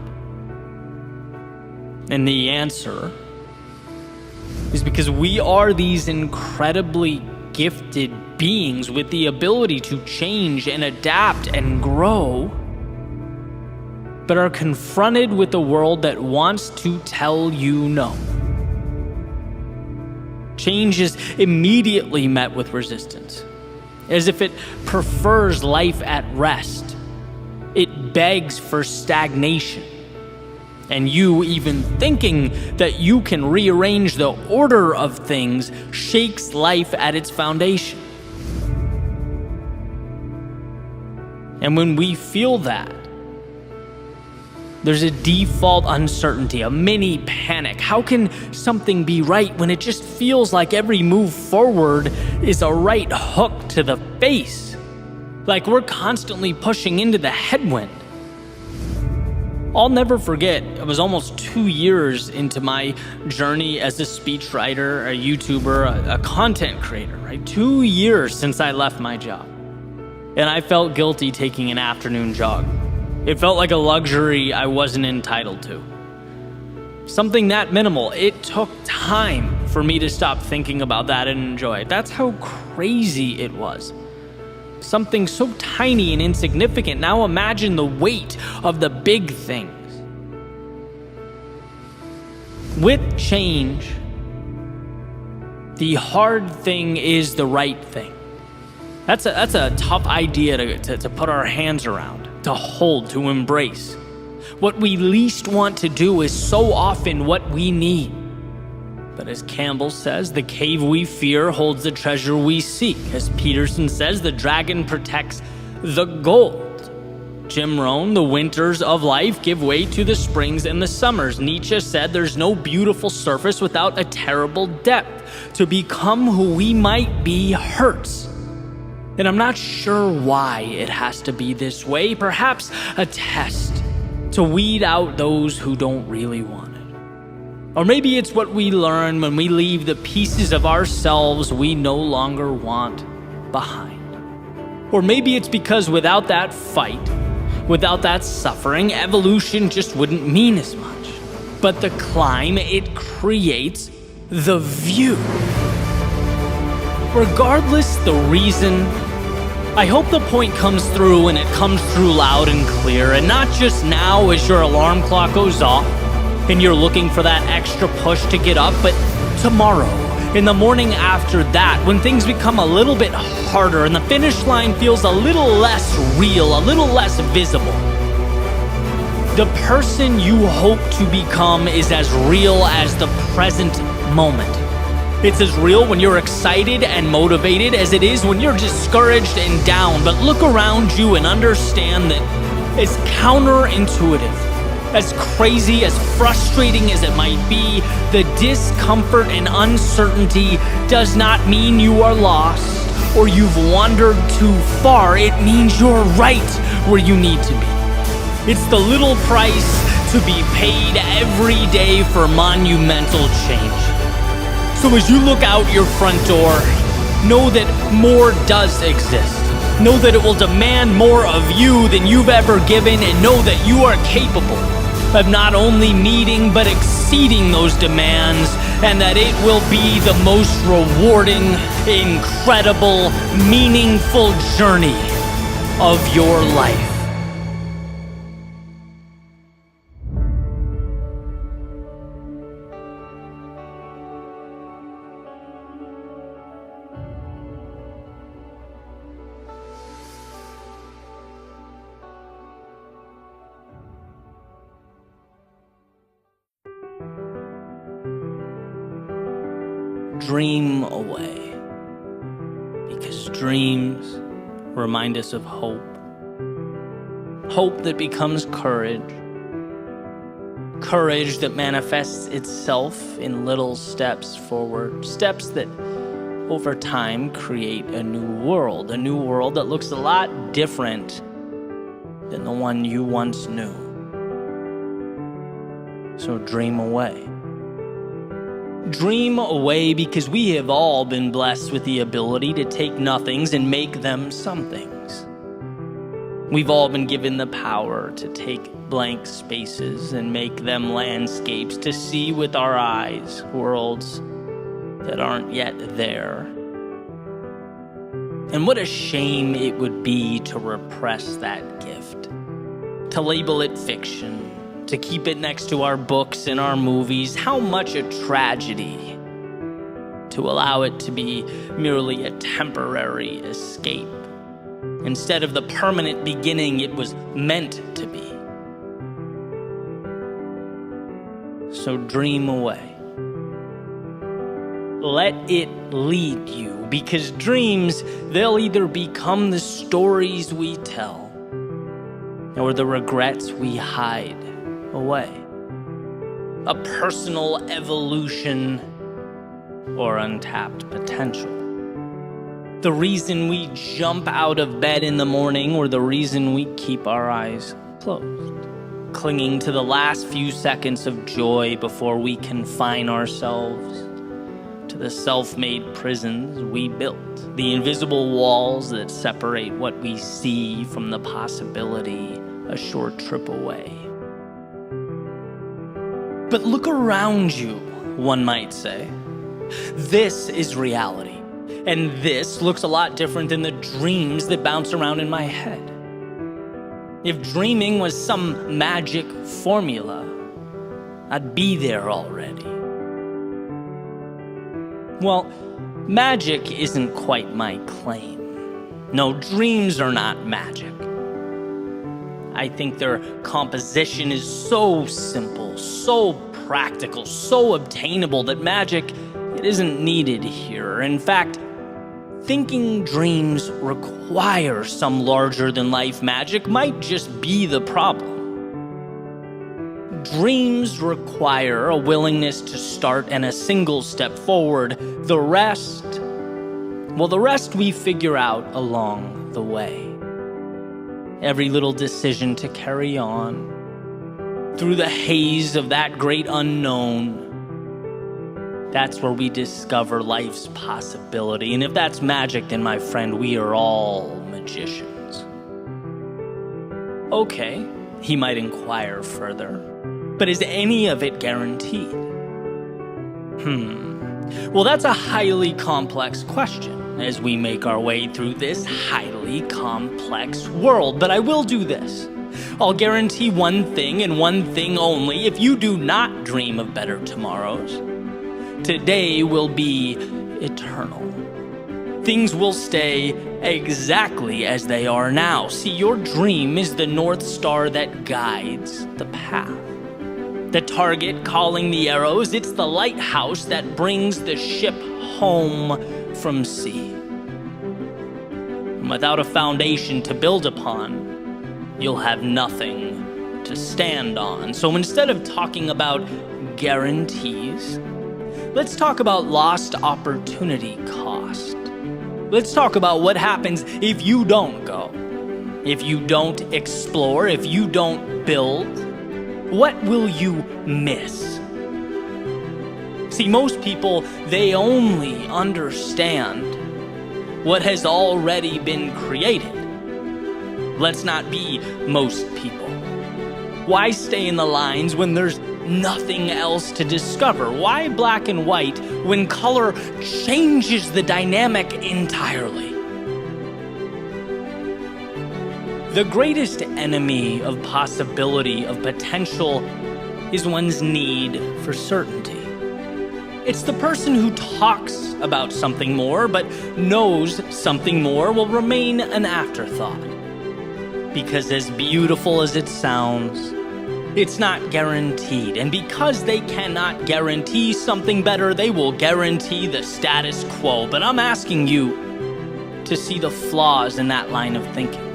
And the answer is because we are these incredibly gifted beings with the ability to change and adapt and grow, but are confronted with a world that wants to tell you no. Change is immediately met with resistance, as if it prefers life at rest. It begs for stagnation. And you even thinking that you can rearrange the order of things shakes life at its foundation. And when we feel that, there's a default uncertainty, a mini panic. How can something be right when it just feels like every move forward is a right hook to the face? Like we're constantly pushing into the headwind. I'll never forget, it was almost 2 years into my journey as a speechwriter, a YouTuber, a content creator, right? 2 years since I left my job. And I felt guilty taking an afternoon jog. It felt like a luxury I wasn't entitled to. Something that minimal. It took time for me to stop thinking about that and enjoy it. That's how crazy it was. Something so tiny and insignificant. Now imagine the weight of the big things. With change, the hard thing is the right thing. That's a tough idea to put our hands around, to hold, to embrace. What we least want to do is so often what we need. But as Campbell says, the cave we fear holds the treasure we seek. As Peterson says, the dragon protects the gold. Jim Rohn, the winters of life give way to the springs and the summers. Nietzsche said there's no beautiful surface without a terrible depth. To become who we might be hurts. And I'm not sure why it has to be this way. Perhaps a test to weed out those who don't really want it. Or maybe it's what we learn when we leave the pieces of ourselves we no longer want behind. Or maybe it's because without that fight, without that suffering, evolution just wouldn't mean as much. But the climb, it creates the view. Regardless the reason, I hope the point comes through and it comes through loud and clear, and not just now as your alarm clock goes off and you're looking for that extra push to get up, but tomorrow, in the morning after that, when things become a little bit harder and the finish line feels a little less real, a little less visible. The person you hope to become is as real as the present moment. It's as real when you're excited and motivated as it is when you're discouraged and down. But look around you and understand that it's counterintuitive. As crazy, as frustrating as it might be, the discomfort and uncertainty does not mean you are lost or you've wandered too far. It means you're right where you need to be. It's the little price to be paid every day for monumental change. So as you look out your front door, know that more does exist. Know that it will demand more of you than you've ever given, and know that you are capable of not only meeting but exceeding those demands, and that it will be the most rewarding, incredible, meaningful journey of your life. Dream away, because dreams remind us of hope. Hope that becomes courage. Courage that manifests itself in little steps forward. Steps that over time create a new world that looks a lot different than the one you once knew. So dream away. Dream away, because we have all been blessed with the ability to take nothings and make them somethings. We've all been given the power to take blank spaces and make them landscapes, to see with our eyes worlds that aren't yet there. And what a shame it would be to repress that gift, to label it fiction, to keep it next to our books and our movies. How much a tragedy to allow it to be merely a temporary escape, instead of the permanent beginning it was meant to be. So dream away. Let it lead you, because dreams, they'll either become the stories we tell or the regrets we hide away. A personal evolution or untapped potential. The reason we jump out of bed in the morning, or the reason we keep our eyes closed, clinging to the last few seconds of joy before we confine ourselves to the self-made prisons we built, the invisible walls that separate what we see from the possibility a short trip away. But look around you, one might say. This is reality, and this looks a lot different than the dreams that bounce around in my head. If dreaming was some magic formula, I'd be there already. Well, magic isn't quite my claim. No, dreams are not magic. I think their composition is so simple, so practical, so obtainable that magic, it isn't needed here. In fact, thinking dreams require some larger-than-life magic might just be the problem. Dreams require a willingness to start and a single step forward. The rest Well, the rest we figure out along the way. Every little decision to carry on through the haze of that great unknown, that's where we discover life's possibility. And if that's magic, then my friend, we are all magicians. Okay, he might inquire further, but is any of it guaranteed? Well, that's a highly complex question as we make our way through this highly complex world. But I will do this. I'll guarantee one thing and one thing only. If you do not dream of better tomorrows, today will be eternal. Things will stay exactly as they are now. See, your dream is the North Star that guides the path. The target calling the arrows, it's the lighthouse that brings the ship home from sea. And without a foundation to build upon, you'll have nothing to stand on. So instead of talking about guarantees, let's talk about lost opportunity cost. Let's talk about what happens if you don't go, if you don't explore, if you don't build. What will you miss? See, most people, they only understand what has already been created. Let's not be most people. Why stay in the lines when there's nothing else to discover? Why black and white when color changes the dynamic entirely? The greatest enemy of possibility, of potential, is one's need for certainty. It's the person who talks about something more but knows something more will remain an afterthought. Because as beautiful as it sounds, it's not guaranteed. And because they cannot guarantee something better, they will guarantee the status quo. But I'm asking you to see the flaws in that line of thinking.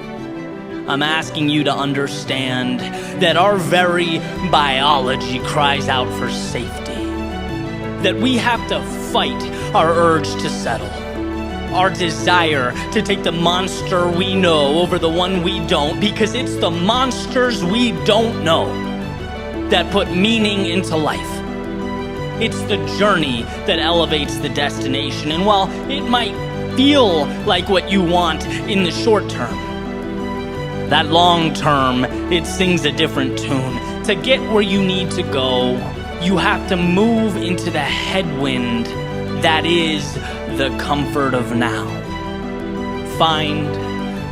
I'm asking you to understand that our very biology cries out for safety. That we have to fight our urge to settle. Our desire to take the monster we know over the one we don't, because it's the monsters we don't know that put meaning into life. It's the journey that elevates the destination. And while it might feel like what you want in the short term, that long term, it sings a different tune. To get where you need to go, you have to move into the headwind that is the comfort of now. Find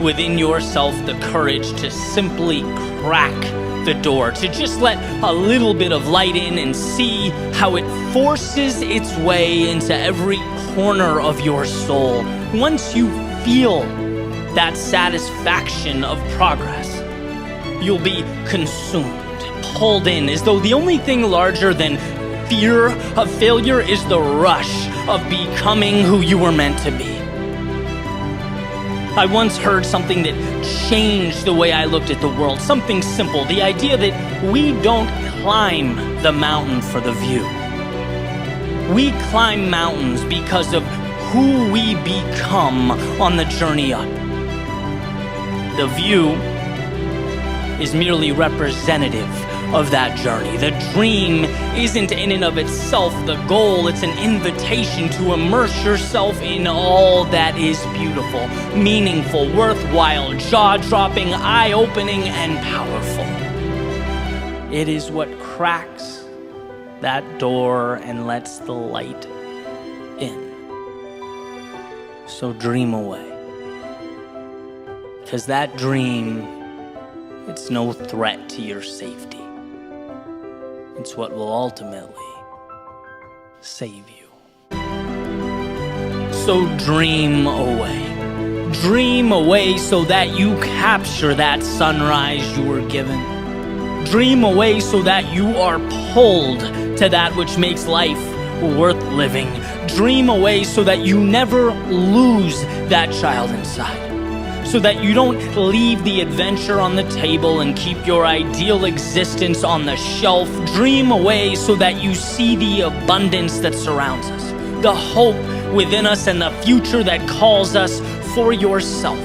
within yourself the courage to simply crack the door, to just let a little bit of light in and see how it forces its way into every corner of your soul. Once you feel that satisfaction of progress, you'll be consumed, pulled in, as though the only thing larger than fear of failure is the rush of becoming who you were meant to be. I once heard something that changed the way I looked at the world, something simple, the idea that we don't climb the mountain for the view. We climb mountains because of who we become on the journey up. The view is merely representative of that journey. The dream isn't in and of itself the goal. It's an invitation to immerse yourself in all that is beautiful, meaningful, worthwhile, jaw-dropping, eye-opening, and powerful. It is what cracks that door and lets the light in. So dream away. Because that dream, it's no threat to your safety. It's what will ultimately save you. So dream away. Dream away so that you capture that sunrise you were given. Dream away so that you are pulled to that which makes life worth living. Dream away so that you never lose that child inside. So that you don't leave the adventure on the table and keep your ideal existence on the shelf. Dream away so that you see the abundance that surrounds us. the hope within us, and the future that calls us for yourself.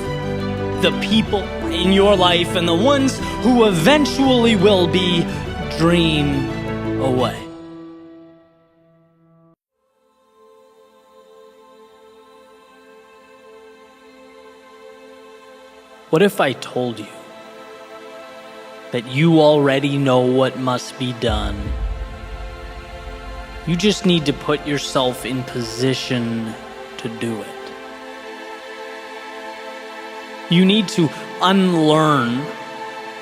The people in your life and the ones who eventually will be, dream away. What if I told you that you already know what must be done? You just need to put yourself in position to do it. You need to unlearn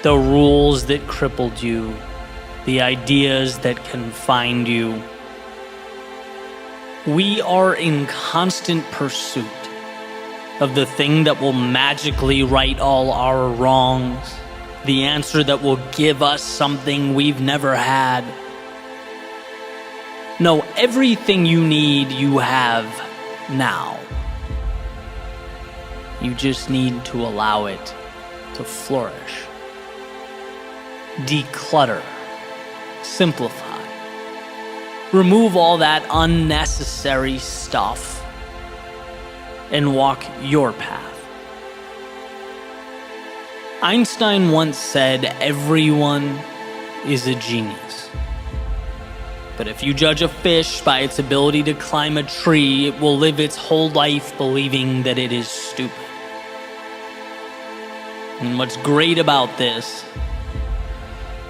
the rules that crippled you, the ideas that confined you. We are in constant pursuit of the thing that will magically right all our wrongs, the answer that will give us something we've never had. No, everything you need, you have now. You just need to allow it to flourish. Declutter. Simplify. Remove all that unnecessary stuff and walk your path. Einstein once said, "Everyone is a genius. But if you judge a fish by its ability to climb a tree, it will live its whole life believing that it is stupid." And what's great about this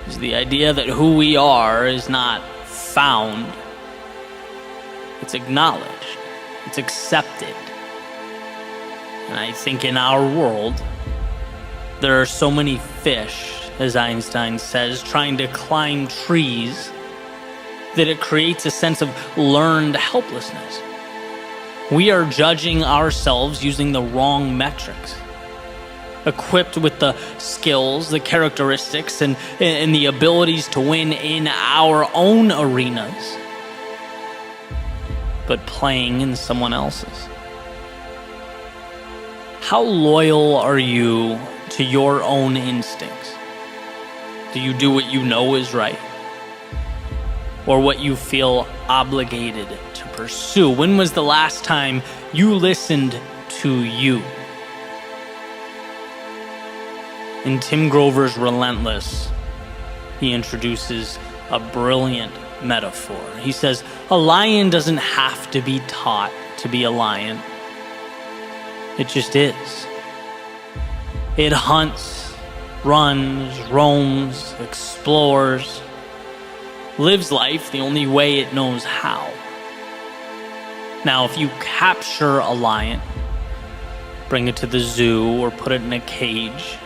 is the idea that who we are is not found. It's acknowledged. It's accepted. And I think in our world, there are so many fish, as Einstein says, trying to climb trees that it creates a sense of learned helplessness. We are judging ourselves using the wrong metrics. Equipped with the skills, the characteristics, and the abilities to win in our own arenas, but playing in someone else's. How loyal are you to your own instincts? Do you do what you know is right? Or what you feel obligated to pursue? When was the last time you listened to you? In Tim Grover's Relentless, he introduces a brilliant metaphor. He says, a lion doesn't have to be taught to be a lion. It just is. It hunts, runs, roams, explores, lives life the only way it knows how. Now, if you capture a lion, bring it to the zoo, or put it in a cage,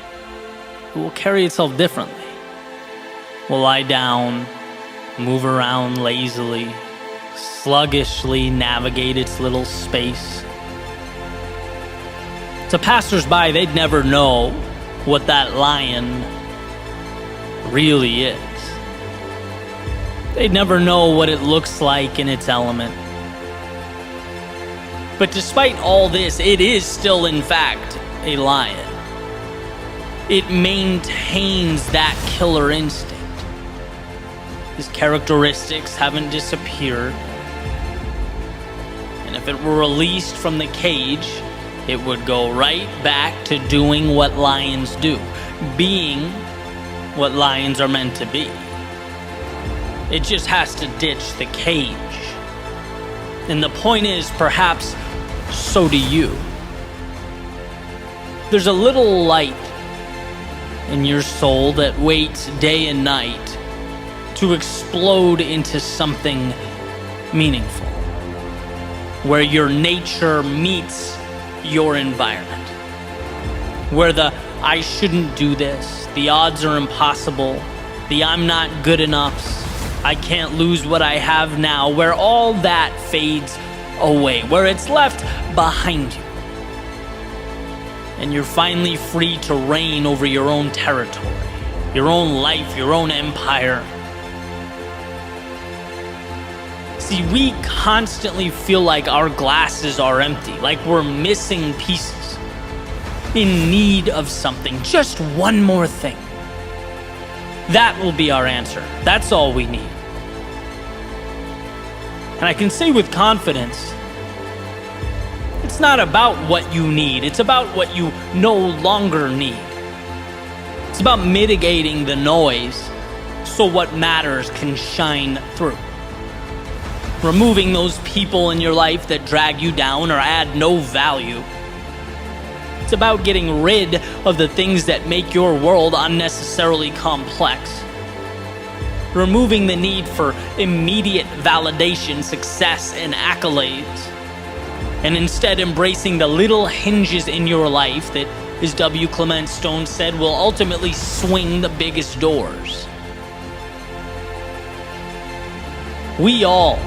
it will carry itself differently. It will lie down, move around lazily, sluggishly navigate its little space. To passersby, they'd never know what that lion really is. They'd never know what it looks like in its element. But despite all this, it is still, in fact, a lion. It maintains that killer instinct. His characteristics haven't disappeared. And if it were released from the cage, it would go right back to doing what lions do, being what lions are meant to be. It just has to ditch the cage. And the point is, perhaps, so do you. There's a little light in your soul that waits day and night to explode into something meaningful, where your nature meets your environment, where the I shouldn't do this, the odds are impossible, the I'm not good enough, I can't lose what I have now, where all that fades away, where it's left behind you. And you're finally free to reign over your own territory, your own life, your own empire. See, we constantly feel like our glasses are empty, like we're missing pieces, in need of something, just one more thing. That will be our answer. That's all we need. And I can say with confidence, it's not about what you need, it's about what you no longer need. It's about mitigating the noise so what matters can shine through. Removing those people in your life that drag you down or add no value. It's about getting rid of the things that make your world unnecessarily complex. Removing the need for immediate validation, success, and accolades. And instead embracing the little hinges in your life that, as W. Clement Stone said, will ultimately swing the biggest doors. We all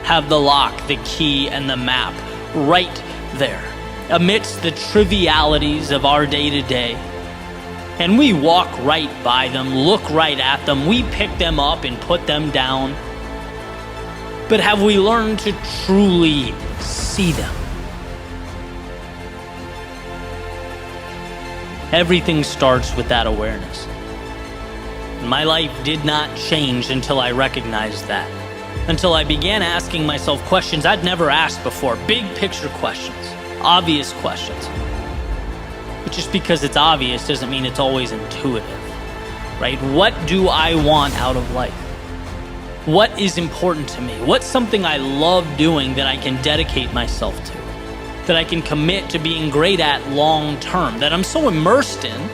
have the lock, the key, and the map right there, amidst the trivialities of our day-to-day. And we walk right by them, look right at them, we pick them up and put them down. But have we learned to truly see them? Everything starts with that awareness. My life did not change until I recognized that. Until I began asking myself questions I'd never asked before. Big picture questions. Obvious questions. But just because it's obvious doesn't mean it's always intuitive, right? What do I want out of life? What is important to me? What's something I love doing that I can dedicate myself to? That I can commit to being great at long term? That I'm so immersed in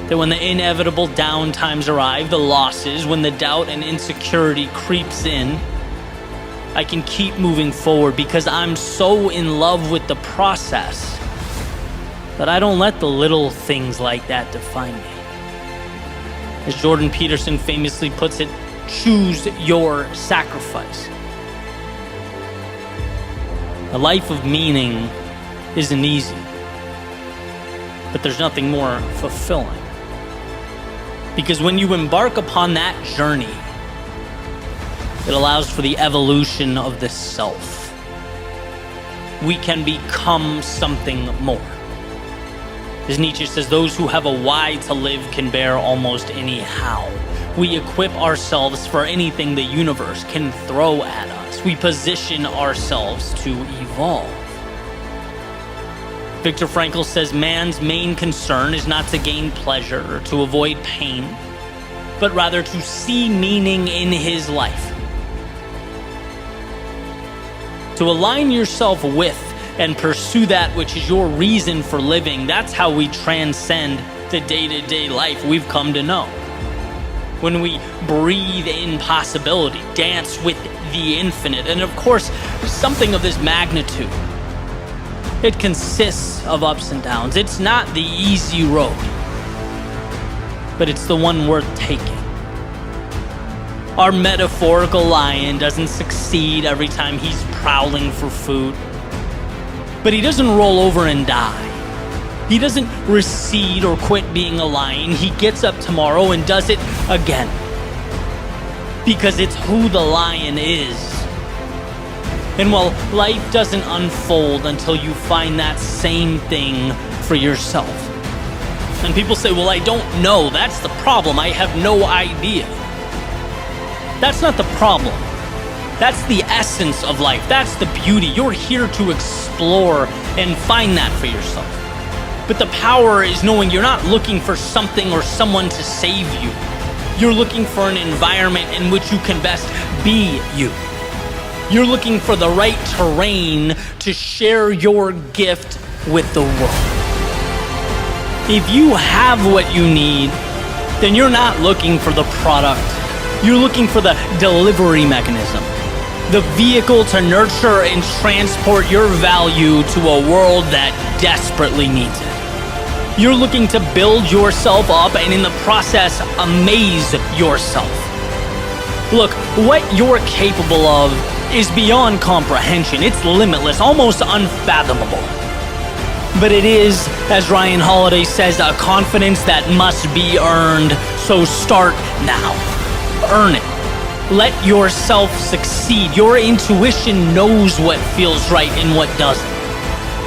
that when the inevitable down times arrive, the losses, when the doubt and insecurity creeps in, I can keep moving forward because I'm so in love with the process that I don't let the little things like that define me. As Jordan Peterson famously puts it, choose your sacrifice. A life of meaning isn't easy, but there's nothing more fulfilling. Because when you embark upon that journey, it allows for the evolution of the self. We can become something more. As Nietzsche says, those who have a why to live can bear almost any how. We equip ourselves for anything the universe can throw at us. We position ourselves to evolve. Viktor Frankl says man's main concern is not to gain pleasure or to avoid pain, but rather to see meaning in his life. To align yourself with and pursue that which is your reason for living, that's how we transcend the day-to-day life we've come to know. When we breathe in possibility, dance with the infinite, and of course, something of this magnitude. It consists of ups and downs. It's not the easy road, but it's the one worth taking. Our metaphorical lion doesn't succeed every time he's prowling for food, but he doesn't roll over and die. He doesn't recede or quit being a lion. He gets up tomorrow and does it again. Because it's who the lion is. And while life doesn't unfold until you find that same thing for yourself. And people say, well, I don't know. That's the problem. I have no idea. That's not the problem. That's the essence of life. That's the beauty. You're here to explore and find that for yourself. But the power is knowing you're not looking for something or someone to save you. You're looking for an environment in which you can best be you. You're looking for the right terrain to share your gift with the world. If you have what you need, then you're not looking for the product. You're looking for the delivery mechanism. The vehicle to nurture and transport your value to a world that desperately needs it. You're looking to build yourself up and in the process, amaze yourself. Look, what you're capable of is beyond comprehension. It's limitless, almost unfathomable. But it is, as Ryan Holiday says, a confidence that must be earned. So start now. Earn it. Let yourself succeed. Your intuition knows what feels right and what doesn't.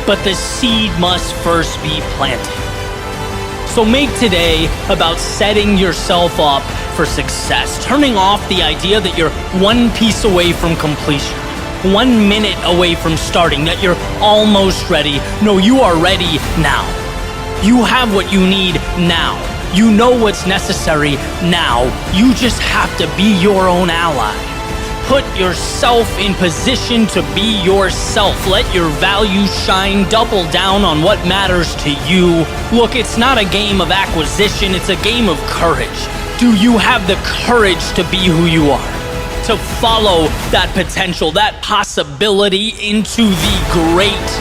But the seed must first be planted. So make today about setting yourself up for success, turning off the idea that you're one piece away from completion, 1 minute away from starting, that you're almost ready. No, you are ready now. You have what you need now. You know what's necessary now. You just have to be your own ally. Put yourself in position to be yourself. Let your values shine. Double down on what matters to you. Look, it's not a game of acquisition. It's a game of courage. Do you have the courage to be who you are? To follow that potential, that possibility into the great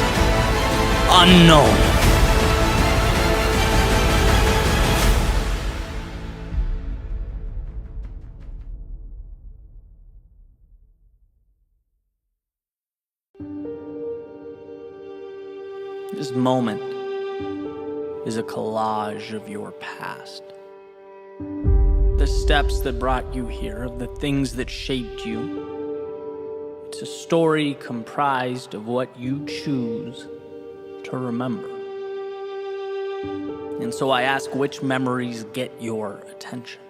unknown. This moment is a collage of your past. The steps that brought you here, the things that shaped you. It's a story comprised of what you choose to remember. And so I ask, which memories get your attention?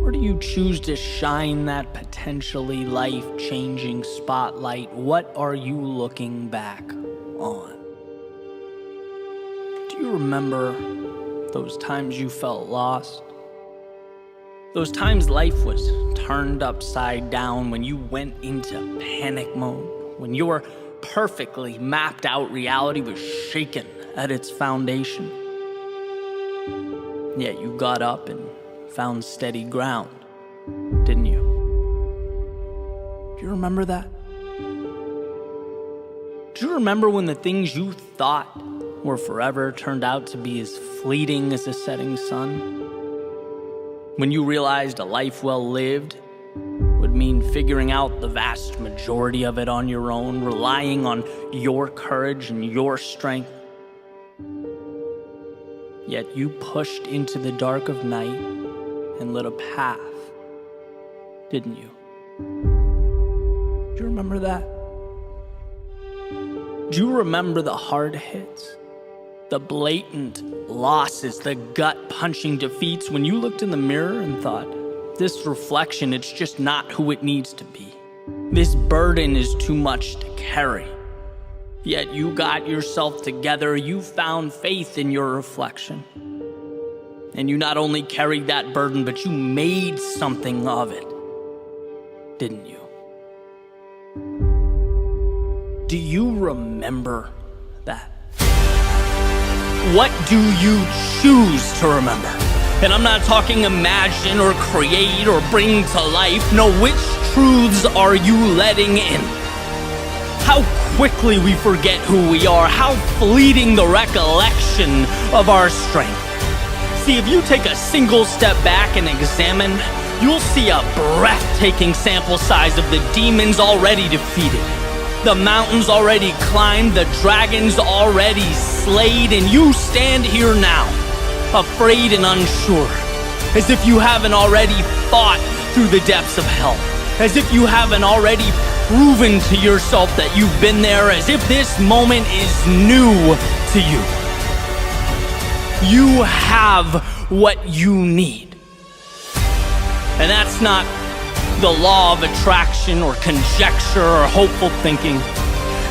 Or do you choose to shine that potentially life-changing spotlight? What are you looking back on? Do you remember those times you felt lost? Those times life was turned upside down, when you went into panic mode, when your perfectly mapped out reality was shaken at its foundation. Yet you got up and found steady ground, didn't you? Do you remember that? Do you remember when the things you thought were forever turned out to be as fleeting as a setting sun? When you realized a life well lived would mean figuring out the vast majority of it on your own, relying on your courage and your strength. Yet you pushed into the dark of night and lit a path, didn't you? Do you remember that? Do you remember the hard hits? The blatant losses, the gut-punching defeats, when you looked in the mirror and thought, this reflection, it's just not who it needs to be. This burden is too much to carry. Yet you got yourself together, you found faith in your reflection. And you not only carried that burden, but you made something of it, didn't you? Do you remember that? What do you choose to remember? And I'm not talking imagine or create or bring to life. No, which truths are you letting in? How quickly we forget who we are, how fleeting the recollection of our strength. See, if you take a single step back and examine, you'll see a breathtaking sample size of the demons already defeated. The mountains already climbed, the dragons already slayed, and you stand here now, afraid and unsure, as if you haven't already fought through the depths of hell, as if you haven't already proven to yourself that you've been there, as if this moment is new to you. You have what you need. And that's not the law of attraction or conjecture or hopeful thinking.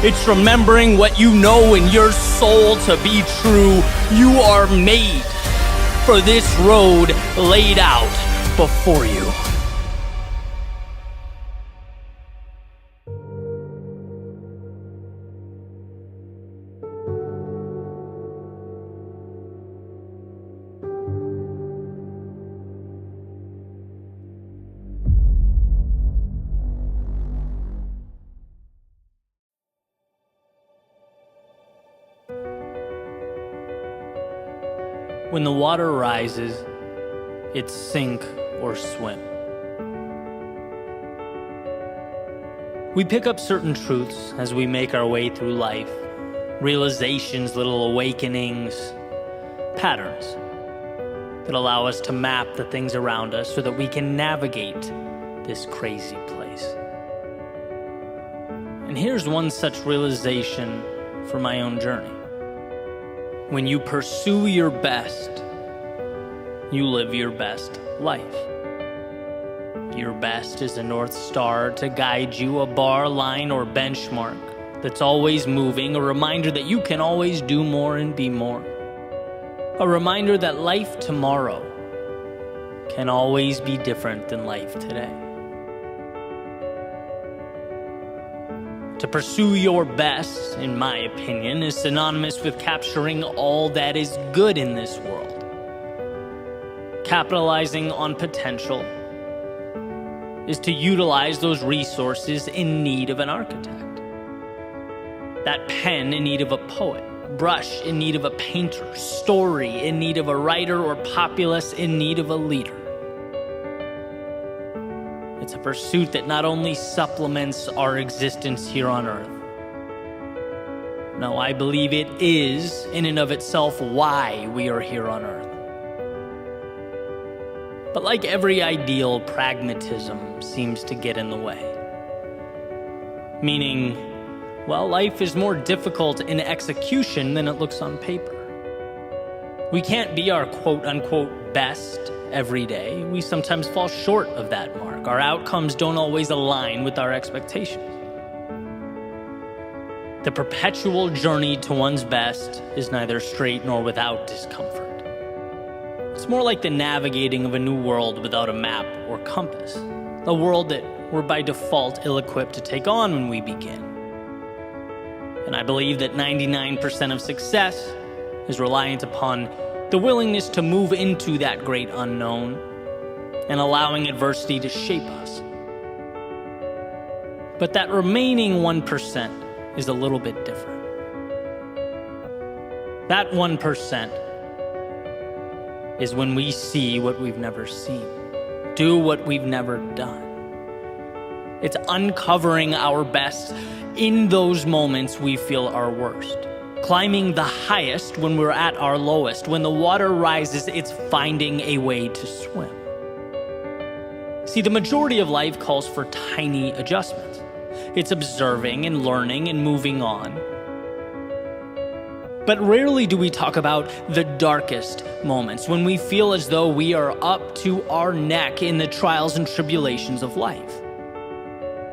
It's remembering what you know in your soul to be true. You are made for this road laid out before you. When the water rises, it's sink or swim. We pick up certain truths as we make our way through life. Realizations, little awakenings, patterns that allow us to map the things around us so that we can navigate this crazy place. And here's one such realization for my own journey. When you pursue your best, you live your best life. Your best is a North Star to guide you, a bar, line, or benchmark that's always moving, a reminder that you can always do more and be more. A reminder that life tomorrow can always be different than life today. To pursue your best, in my opinion, is synonymous with capturing all that is good in this world. Capitalizing on potential is to utilize those resources in need of an architect. That pen in need of a poet, brush in need of a painter, story in need of a writer, or populace in need of a leader. It's a pursuit that not only supplements our existence here on earth. No, I believe it is, in and of itself, why we are here on earth. But like every ideal, pragmatism seems to get in the way. Meaning, well, life is more difficult in execution than it looks on paper. We can't be our quote-unquote best every day. We sometimes fall short of that mark. Our outcomes don't always align with our expectations. The perpetual journey to one's best is neither straight nor without discomfort. It's more like the navigating of a new world without a map or compass, a world that we're by default ill-equipped to take on when we begin. And I believe that 99% of success is reliant upon the willingness to move into that great unknown and allowing adversity to shape us. But that remaining 1% is a little bit different. That 1% is when we see what we've never seen, do what we've never done. It's uncovering our best in those moments we feel our worst. Climbing the highest when we're at our lowest. When the water rises, it's finding a way to swim. See, the majority of life calls for tiny adjustments. It's observing and learning and moving on. But rarely do we talk about the darkest moments, when we feel as though we are up to our neck in the trials and tribulations of life.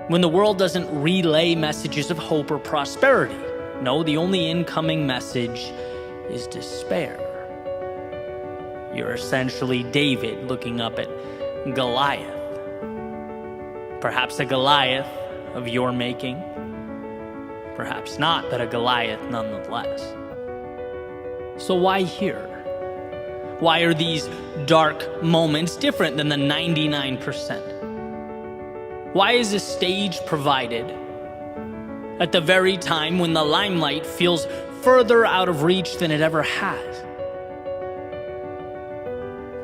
When the world doesn't relay messages of hope or prosperity. No, the only incoming message is despair. You're essentially David looking up at Goliath. Perhaps a Goliath of your making. Perhaps not, but a Goliath nonetheless. So why here? Why are these dark moments different than the 99%? Why is a stage provided at the very time when the limelight feels further out of reach than it ever has?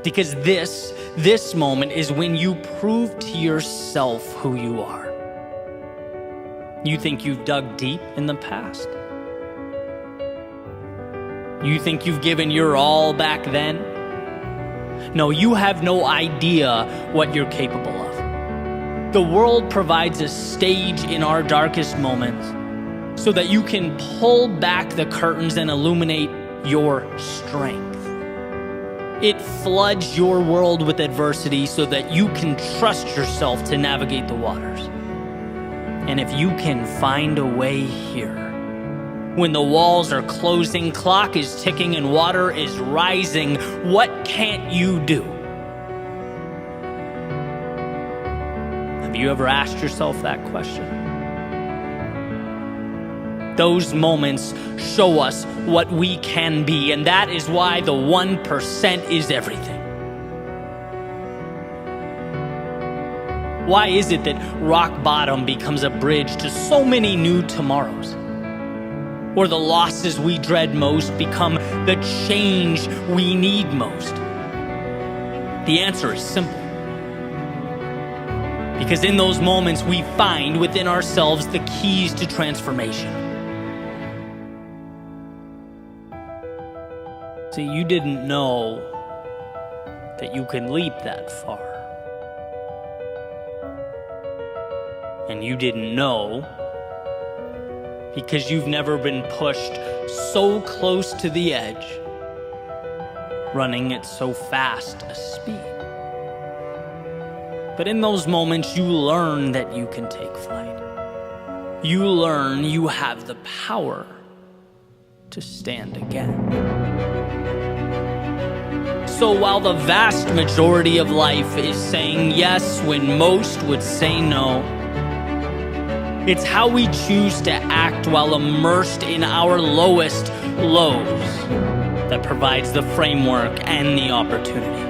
Because this moment is when you prove to yourself who you are. You think you've dug deep in the past? You think you've given your all back then? No, you have no idea what you're capable of. The world provides a stage in our darkest moments so that you can pull back the curtains and illuminate your strength. It floods your world with adversity so that you can trust yourself to navigate the waters. And if you can find a way here, when the walls are closing, clock is ticking, and water is rising, what can't you do? Have you ever asked yourself that question? Those moments show us what we can be, and that is why the 1% is everything. Why is it that rock bottom becomes a bridge to so many new tomorrows? Or the losses we dread most become the change we need most? The answer is simple. Because in those moments we find within ourselves the keys to transformation. See, you didn't know that you can leap that far. And you didn't know because you've never been pushed so close to the edge, running at so fast a speed. But in those moments, you learn that you can take flight. You learn you have the power to stand again. So while the vast majority of life is saying yes when most would say no, it's how we choose to act while immersed in our lowest lows that provides the framework and the opportunity.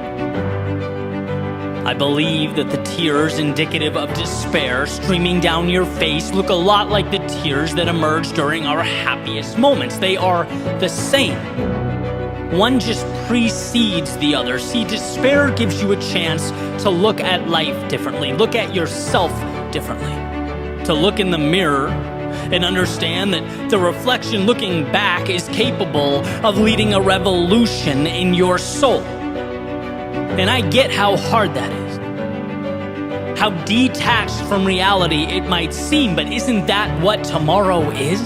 I believe that the tears indicative of despair streaming down your face look a lot like the tears that emerge during our happiest moments. They are the same. One just precedes the other. See, despair gives you a chance to look at life differently, look at yourself differently, to look in the mirror and understand that the reflection looking back is capable of leading a revolution in your soul. And I get how hard that is, how detached from reality it might seem, but isn't that what tomorrow is?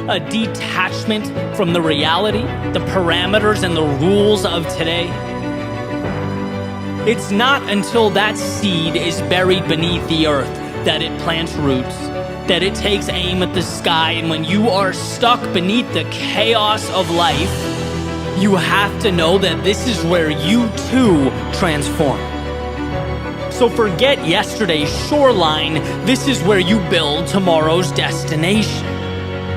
A detachment from the reality, the parameters and the rules of today. It's not until that seed is buried beneath the earth that it plants roots, that it takes aim at the sky, and when you are stuck beneath the chaos of life, you have to know that this is where you too transform. So forget yesterday's shoreline, this is where you build tomorrow's destination.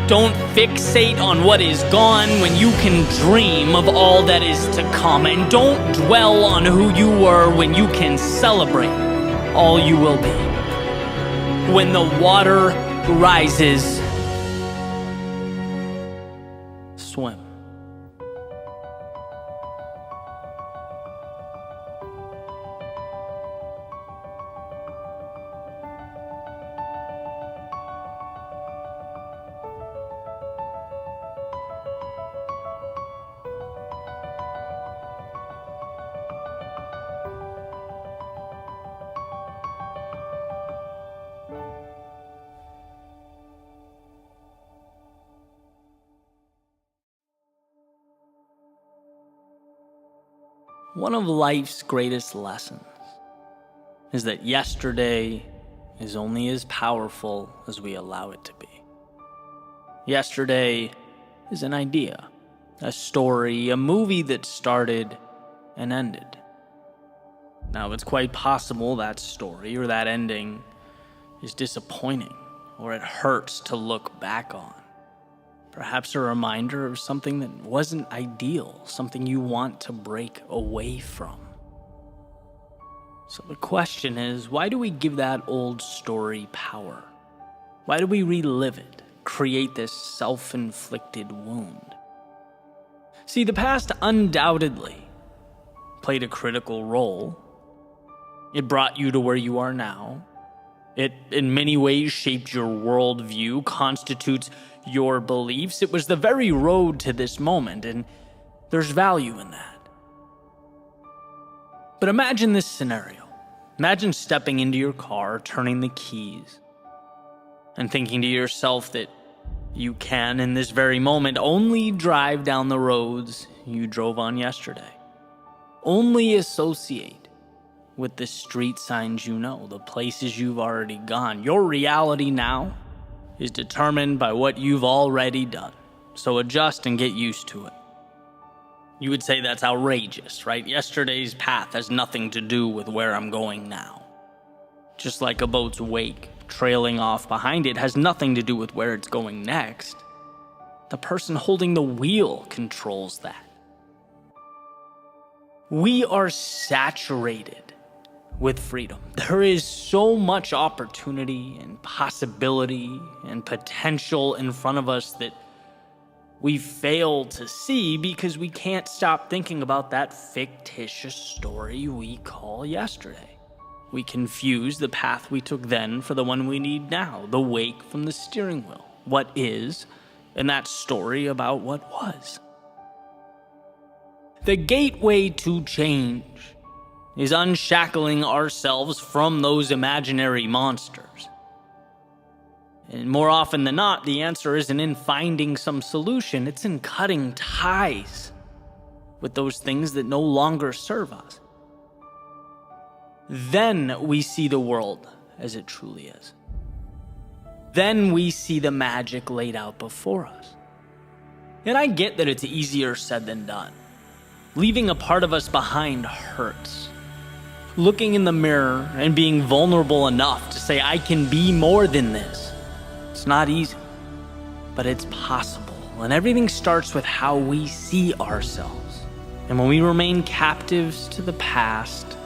Don't fixate on what is gone when you can dream of all that is to come. And don't dwell on who you were when you can celebrate all you will be. When the water rises, swim. One of life's greatest lessons is that yesterday is only as powerful as we allow it to be. Yesterday is an idea, a story, a movie that started and ended. Now, it's quite possible that story or that ending is disappointing, or it hurts to look back on. Perhaps a reminder of something that wasn't ideal, something you want to break away from. So the question is, why do we give that old story power? Why do we relive it, create this self-inflicted wound? See, the past undoubtedly played a critical role. It brought you to where you are now. It, in many ways, shaped your worldview, constitutes your beliefs. It was the very road to this moment, and there's value in that. But imagine this scenario. Imagine stepping into your car, turning the keys, and thinking to yourself that you can, in this very moment, only drive down the roads you drove on yesterday. Only associate with the street signs you know, the places you've already gone. Your reality now is determined by what you've already done. So adjust and get used to it. You would say that's outrageous, right? Yesterday's path has nothing to do with where I'm going now. Just like a boat's wake trailing off behind it has nothing to do with where it's going next. The person holding the wheel controls that. We are saturated with freedom. There is so much opportunity and possibility and potential in front of us that we fail to see because we can't stop thinking about that fictitious story we call yesterday. We confuse the path we took then for the one we need now, the wake from the steering wheel, what is, and that story about what was. The gateway to change is unshackling ourselves from those imaginary monsters And more often than not, the answer isn't in finding some solution, it's in cutting ties with those things that no longer serve us. Then we see the world as it truly is. Then we see the magic laid out before us. And I get that it's easier said than done. Leaving a part of us behind hurts. Looking in the mirror and being vulnerable enough to say, I can be more than this. It's not easy, but it's possible. And everything starts with how we see ourselves. And when we remain captives to the past,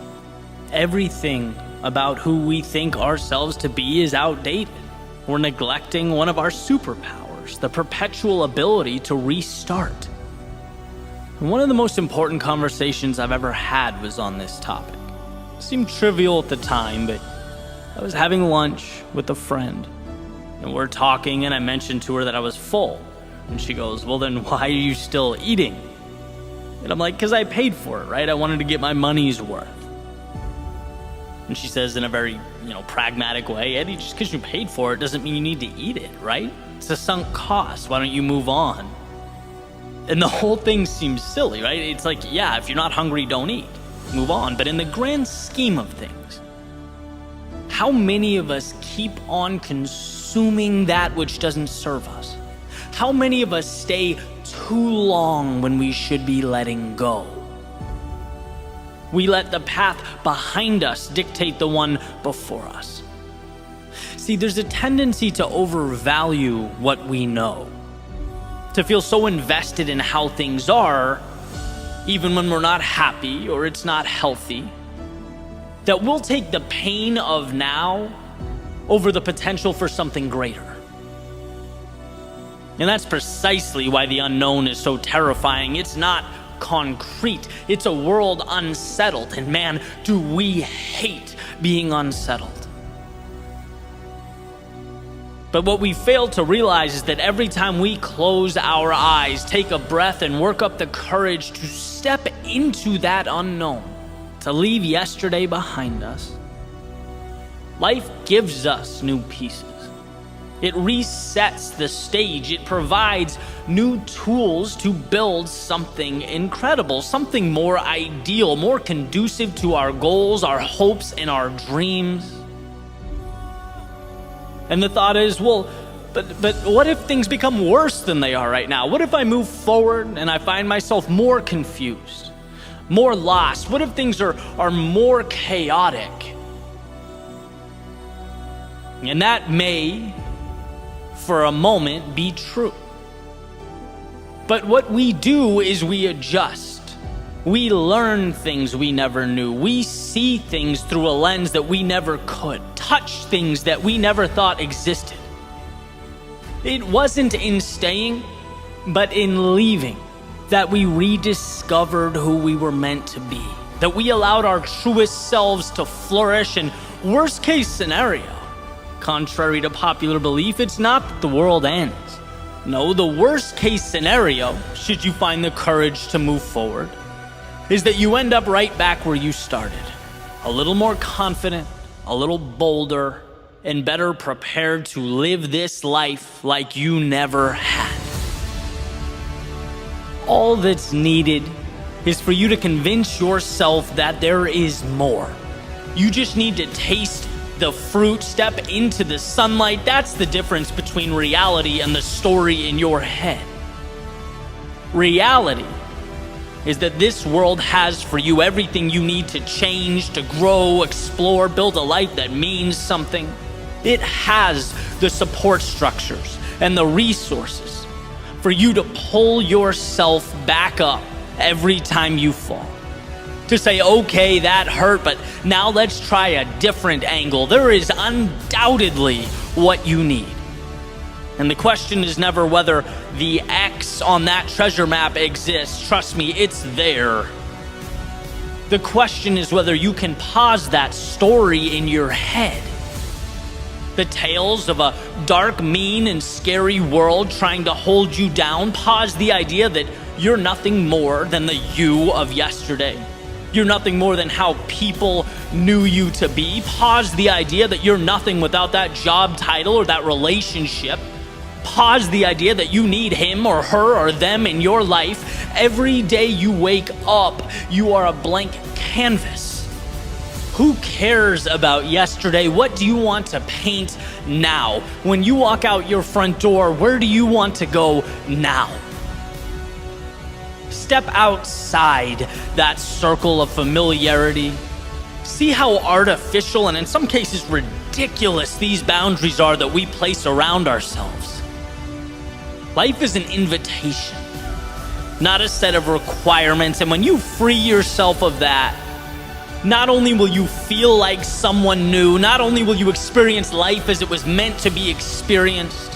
everything about who we think ourselves to be is outdated. We're neglecting one of our superpowers, the perpetual ability to restart. And one of the most important conversations I've ever had was on this topic. It seemed trivial at the time, but I was having lunch with a friend, and we're talking, and I mentioned to her that I was full. And she goes, well, then why are you still eating? And I'm like, because I paid for it, right? I wanted to get my money's worth. And she says in a very, pragmatic way, Eddie, just because you paid for it doesn't mean you need to eat it, right? It's a sunk cost. Why don't you move on? And the whole thing seems silly, right? It's like, yeah, if you're not hungry, don't eat. Move on. But in the grand scheme of things, how many of us keep on consuming that which doesn't serve us? How many of us stay too long when we should be letting go? We let the path behind us dictate the one before us. See, there's a tendency to overvalue what we know, to feel so invested in how things are, even when we're not happy or it's not healthy, that we'll take the pain of now over the potential for something greater. And that's precisely why the unknown is so terrifying. It's not concrete. It's a world unsettled, and man, do we hate being unsettled. But what we fail to realize is that every time we close our eyes, take a breath, and work up the courage to step into that unknown, to leave yesterday behind us, life gives us new pieces. It resets the stage. It provides new tools to build something incredible, something more ideal, more conducive to our goals, our hopes, and our dreams. And the thought is, well, but what if things become worse than they are right now? What if I move forward and I find myself more confused, more lost? What if things are more chaotic? And that may, for a moment, be true. But what we do is we adjust. We learn things we never knew. We see things through a lens that we never could. Touch things that we never thought existed. It wasn't in staying, but in leaving, that we rediscovered who we were meant to be. That we allowed our truest selves to flourish. And worst case scenario, contrary to popular belief, it's not that the world ends. No, the worst case scenario, should you find the courage to move forward, is that you end up right back where you started. A little more confident, a little bolder, and better prepared to live this life like you never had. All that's needed is for you to convince yourself that there is more. You just need to taste the fruit, step into the sunlight. That's the difference between reality and the story in your head. Reality is that this world has for you everything you need to change, to grow, explore, build a life that means something. It has the support structures and the resources for you to pull yourself back up every time you fall. To say, okay, that hurt, but now let's try a different angle. There is undoubtedly what you need. And the question is never whether the X on that treasure map exists. Trust me, it's there. The question is whether you can pause that story in your head. The tales of a dark, mean, and scary world trying to hold you down. Pause the idea that you're nothing more than the you of yesterday. You're nothing more than how people knew you to be. Pause the idea that you're nothing without that job title or that relationship. Pause the idea that you need him or her or them in your life. Every day you wake up, you are a blank canvas. Who cares about yesterday? What do you want to paint now? When you walk out your front door, where do you want to go now? Step outside that circle of familiarity. See how artificial and in some cases ridiculous these boundaries are that we place around ourselves. Life is an invitation, not a set of requirements. And when you free yourself of that, not only will you feel like someone new, not only will you experience life as it was meant to be experienced,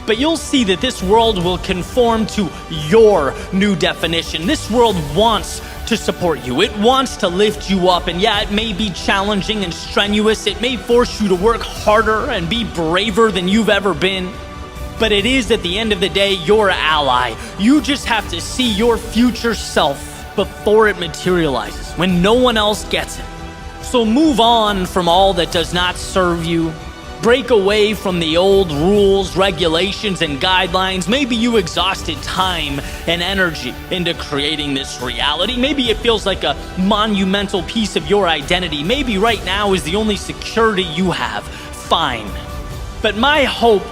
but you'll see that this world will conform to your new definition. This world wants to support you. It wants to lift you up. And yeah, it may be challenging and strenuous. It may force you to work harder and be braver than you've ever been. But it is, at the end of the day, your ally. You just have to see your future self before it materializes, when no one else gets it. So move on from all that does not serve you. Break away from the old rules, regulations, and guidelines. Maybe you exhausted time and energy into creating this reality. Maybe it feels like a monumental piece of your identity. Maybe right now is the only security you have. Fine. But my hope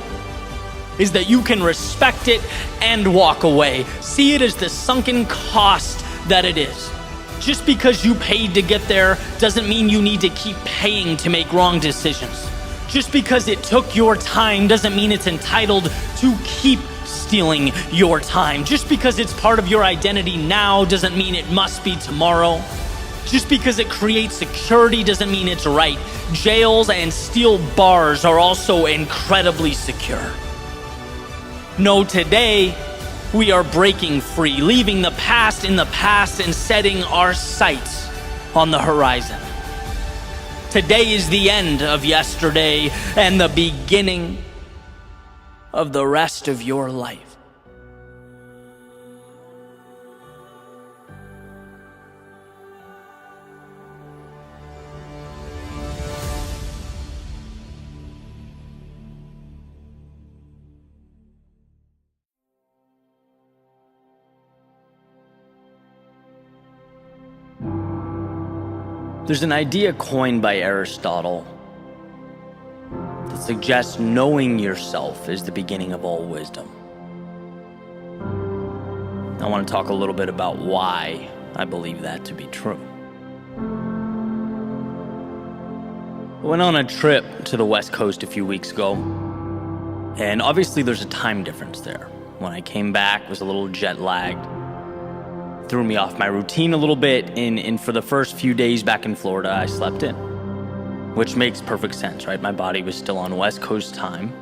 is that you can respect it and walk away. See it as the sunken cost that it is. Just because you paid to get there doesn't mean you need to keep paying to make wrong decisions. Just because it took your time doesn't mean it's entitled to keep stealing your time. Just because it's part of your identity now doesn't mean it must be tomorrow. Just because it creates security doesn't mean it's right. Jails and steel bars are also incredibly secure. No, today we are breaking free, leaving the past in the past and setting our sights on the horizon. Today is the end of yesterday and the beginning of the rest of your life. There's an idea coined by Aristotle that suggests knowing yourself is the beginning of all wisdom. I want to talk a little bit about why I believe that to be true. I went on a trip to the West Coast a few weeks ago, and obviously there's a time difference there. When I came back, I was a little jet lagged. Threw me off my routine a little bit, and for the first few days back in Florida, I slept in, which makes perfect sense, right? My body was still on West Coast time.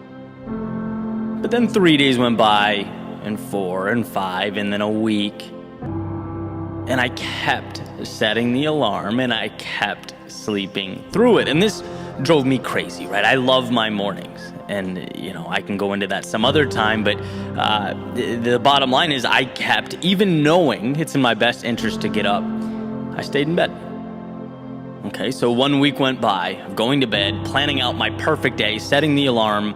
But then 3 days went by, and 4 and 5, and then a week, and I kept setting the alarm, and I kept sleeping through it, and this drove me crazy, right? I love my mornings, and I can go into that some other time, but the bottom line is I kept, even knowing it's in my best interest to get up, I stayed in bed. Okay, so 1 week went by of going to bed, planning out my perfect day, setting the alarm,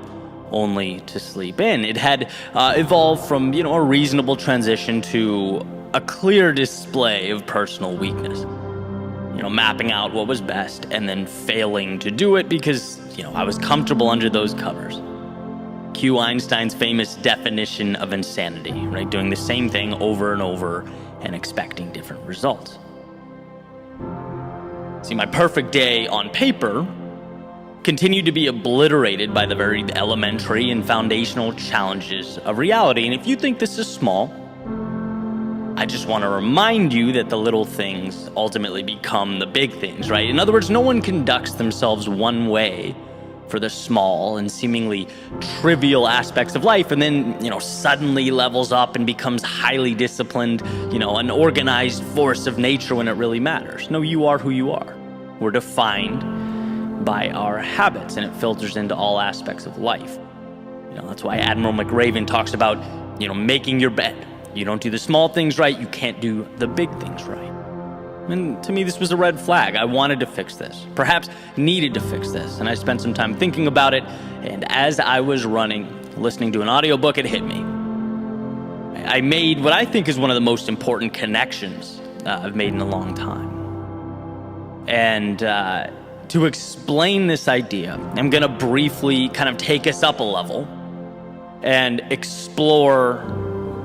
only to sleep in. It had evolved from, a reasonable transition to a clear display of personal weakness. Mapping out what was best and then failing to do it because, I was comfortable under those covers. Cue Einstein's famous definition of insanity, right? Doing the same thing over and over and expecting different results. See, my perfect day on paper continued to be obliterated by the very elementary and foundational challenges of reality. And if you think this is small, I just want to remind you that the little things ultimately become the big things, right? In other words, no one conducts themselves one way for the small and seemingly trivial aspects of life and then, suddenly levels up and becomes highly disciplined, an organized force of nature when it really matters. No, you are who you are. We're defined by our habits, and it filters into all aspects of life. That's why Admiral McRaven talks about, making your bed. You don't do the small things right, you can't do the big things right. And to me, this was a red flag. I wanted to fix this, perhaps needed to fix this. And I spent some time thinking about it. And as I was running, listening to an audiobook, it hit me. I made what I think is one of the most important connections I've made in a long time. And to explain this idea, I'm going to briefly kind of take us up a level and explore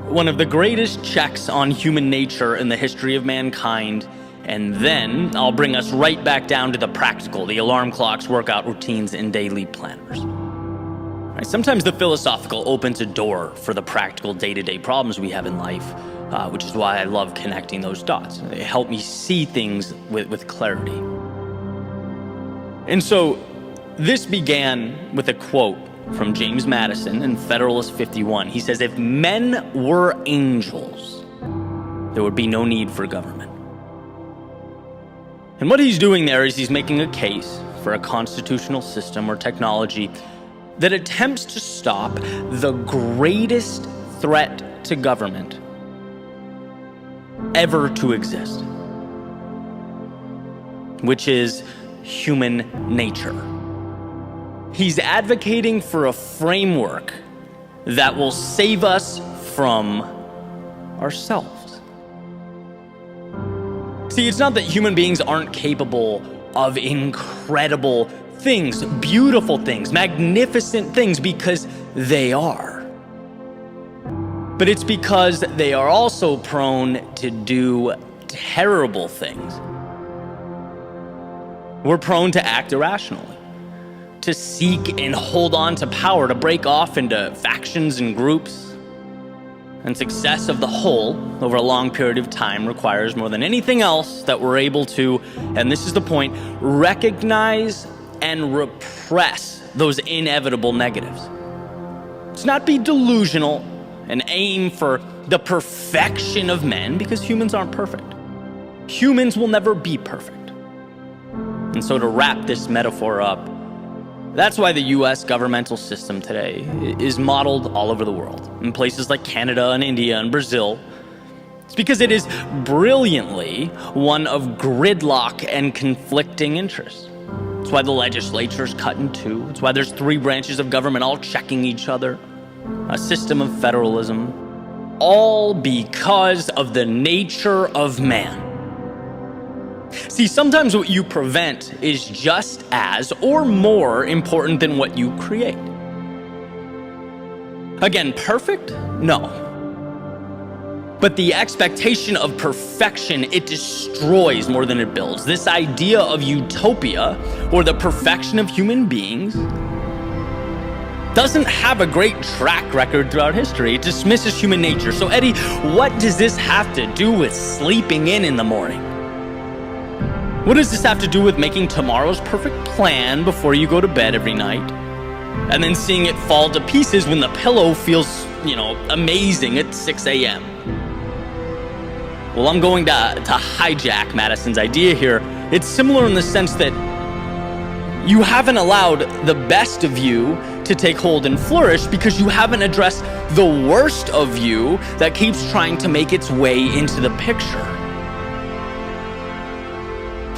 one of the greatest checks on human nature in the history of mankind. And then I'll bring us right back down to the practical, the alarm clocks, workout routines, and daily planners. Right? Sometimes the philosophical opens a door for the practical day-to-day problems we have in life, which is why I love connecting those dots. They help me see things with clarity. And so this began with a quote from James Madison in Federalist 51. He says, "If men were angels, there would be no need for government." And what he's doing there is he's making a case for a constitutional system or technology that attempts to stop the greatest threat to government ever to exist, which is human nature. He's advocating for a framework that will save us from ourselves. See, it's not that human beings aren't capable of incredible things, beautiful things, magnificent things, because they are. But it's because they are also prone to do terrible things. We're prone to act irrationally, to seek and hold on to power, to break off into factions and groups. And success of the whole over a long period of time requires more than anything else that we're able to, and this is the point, recognize and repress those inevitable negatives. Let's not be delusional and aim for the perfection of men, because humans aren't perfect. Humans will never be perfect. And so to wrap this metaphor up, that's why the US governmental system today is modeled all over the world, in places like Canada and India and Brazil. It's because it is brilliantly one of gridlock and conflicting interests. It's why the legislature is cut in two. It's why there's 3 branches of government all checking each other, a system of federalism, all because of the nature of man. See, sometimes what you prevent is just as or more important than what you create. Again, perfect? No. But the expectation of perfection, it destroys more than it builds. This idea of utopia, or the perfection of human beings, doesn't have a great track record throughout history. It dismisses human nature. So Eddie, what does this have to do with sleeping in the morning? What does this have to do with making tomorrow's perfect plan before you go to bed every night, and then seeing it fall to pieces when the pillow feels, amazing at 6 a.m.? Well, I'm going to hijack Madison's idea here. It's similar in the sense that you haven't allowed the best of you to take hold and flourish because you haven't addressed the worst of you that keeps trying to make its way into the picture.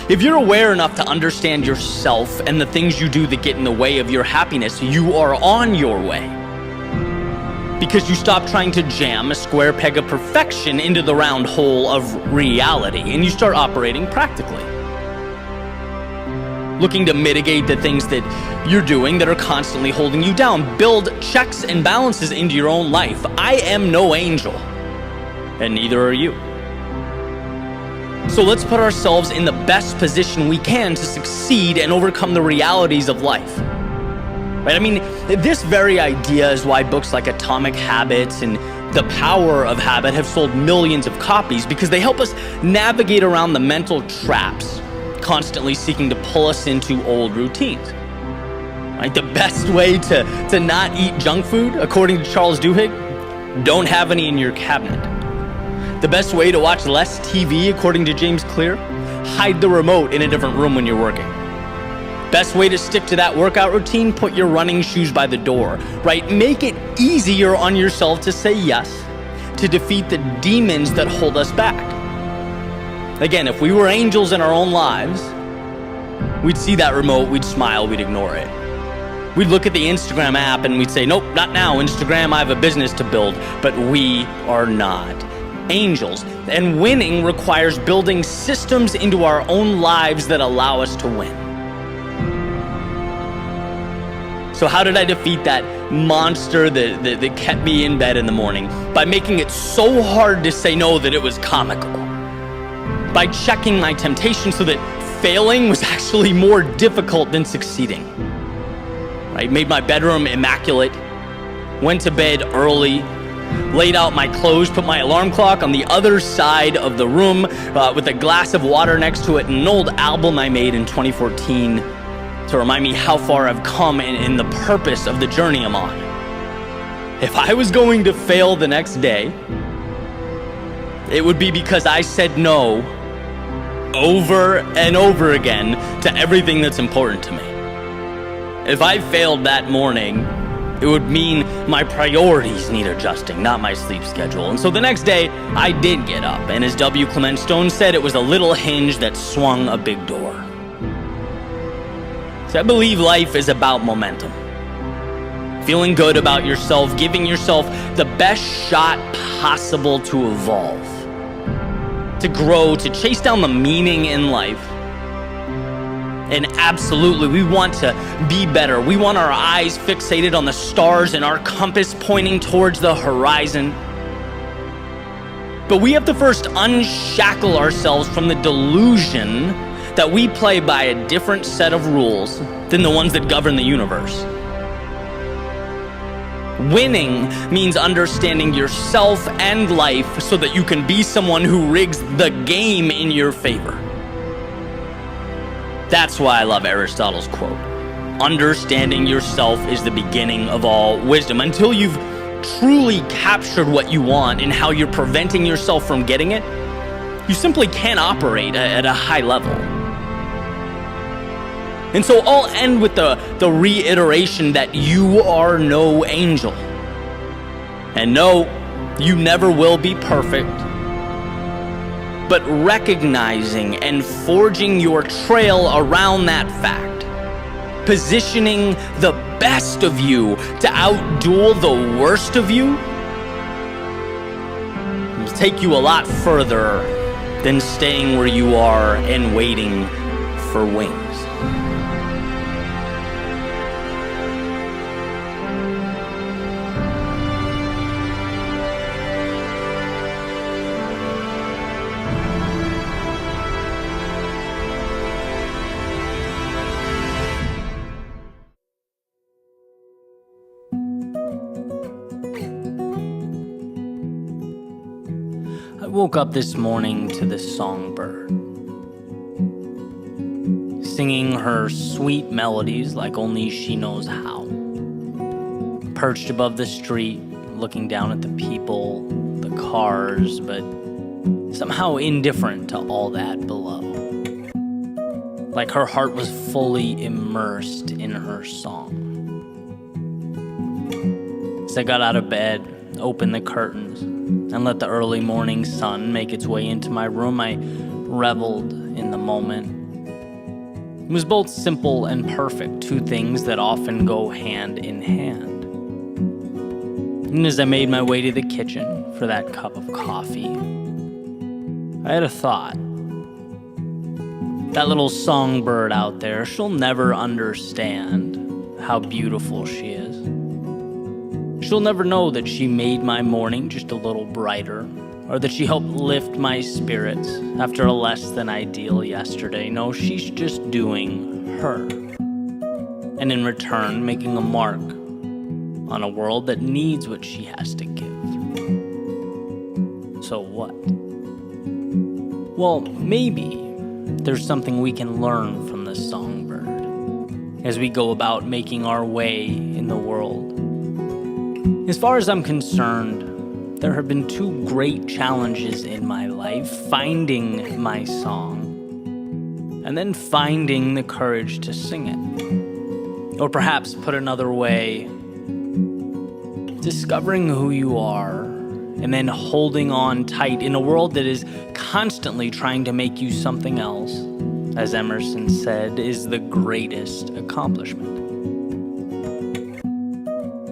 If you're aware enough to understand yourself and the things you do that get in the way of your happiness, you are on your way. Because you stop trying to jam a square peg of perfection into the round hole of reality, and you start operating practically. Looking to mitigate the things that you're doing that are constantly holding you down. Build checks and balances into your own life. I am no angel, and neither are you. So let's put ourselves in the best position we can to succeed and overcome the realities of life. Right? I mean, this very idea is why books like Atomic Habits and The Power of Habit have sold millions of copies, because they help us navigate around the mental traps constantly seeking to pull us into old routines. Right? The best way to not eat junk food, according to Charles Duhigg, don't have any in your cabinet. The best way to watch less TV, according to James Clear, hide the remote in a different room when you're working. Best way to stick to that workout routine, put your running shoes by the door, right? Make it easier on yourself to say yes, to defeat the demons that hold us back. Again, if we were angels in our own lives, we'd see that remote, we'd smile, we'd ignore it. We'd look at the Instagram app and we'd say, nope, not now, Instagram, I have a business to build. But we are not angels. And winning requires building systems into our own lives that allow us to win. So how did I defeat that monster that kept me in bed in the morning? By making it so hard to say no that it was comical. By checking my temptation so that failing was actually more difficult than succeeding. I made my bedroom immaculate, went to bed early, laid out my clothes, put my alarm clock on the other side of the room with a glass of water next to it, and an old album I made in 2014 to remind me how far I've come and the purpose of the journey I'm on. If I was going to fail the next day, it would be because I said no over and over again to everything that's important to me. If I failed that morning, it would mean my priorities need adjusting, not my sleep schedule. And so the next day, I did get up. And as W. Clement Stone said, it was a little hinge that swung a big door. So I believe life is about momentum. Feeling good about yourself, giving yourself the best shot possible to evolve, to grow, to chase down the meaning in life. And absolutely, we want to be better. We want our eyes fixated on the stars and our compass pointing towards the horizon. But we have to first unshackle ourselves from the delusion that we play by a different set of rules than the ones that govern the universe. Winning means understanding yourself and life so that you can be someone who rigs the game in your favor. That's why I love Aristotle's quote. Understanding yourself is the beginning of all wisdom. Until you've truly captured what you want and how you're preventing yourself from getting it, you simply can't operate at a high level. And so I'll end with the reiteration that you are no angel. And no, you never will be perfect. But recognizing and forging your trail around that fact, positioning the best of you to outduel the worst of you, will take you a lot further than staying where you are and waiting for wings. I woke up this morning to this songbird, singing her sweet melodies like only she knows how. Perched above the street, looking down at the people, the cars, but somehow indifferent to all that below. Like her heart was fully immersed in her song. As I got out of bed, opened the curtains, and let the early morning sun make its way into my room, I reveled in the moment. It was both simple and perfect, two things that often go hand in hand. And as I made my way to the kitchen for that cup of coffee, I had a thought. That little songbird out there, she'll never understand how beautiful she is. She'll never know that she made my morning just a little brighter, or that she helped lift my spirits after a less than ideal yesterday. No, she's just doing her. And in return, making a mark on a world that needs what she has to give. So what? Well, maybe there's something we can learn from this songbird as we go about making our way in the world. As far as I'm concerned, there have been two great challenges in my life: finding my song, and then finding the courage to sing it. Or perhaps put another way, discovering who you are and then holding on tight in a world that is constantly trying to make you something else, as Emerson said, is the greatest accomplishment.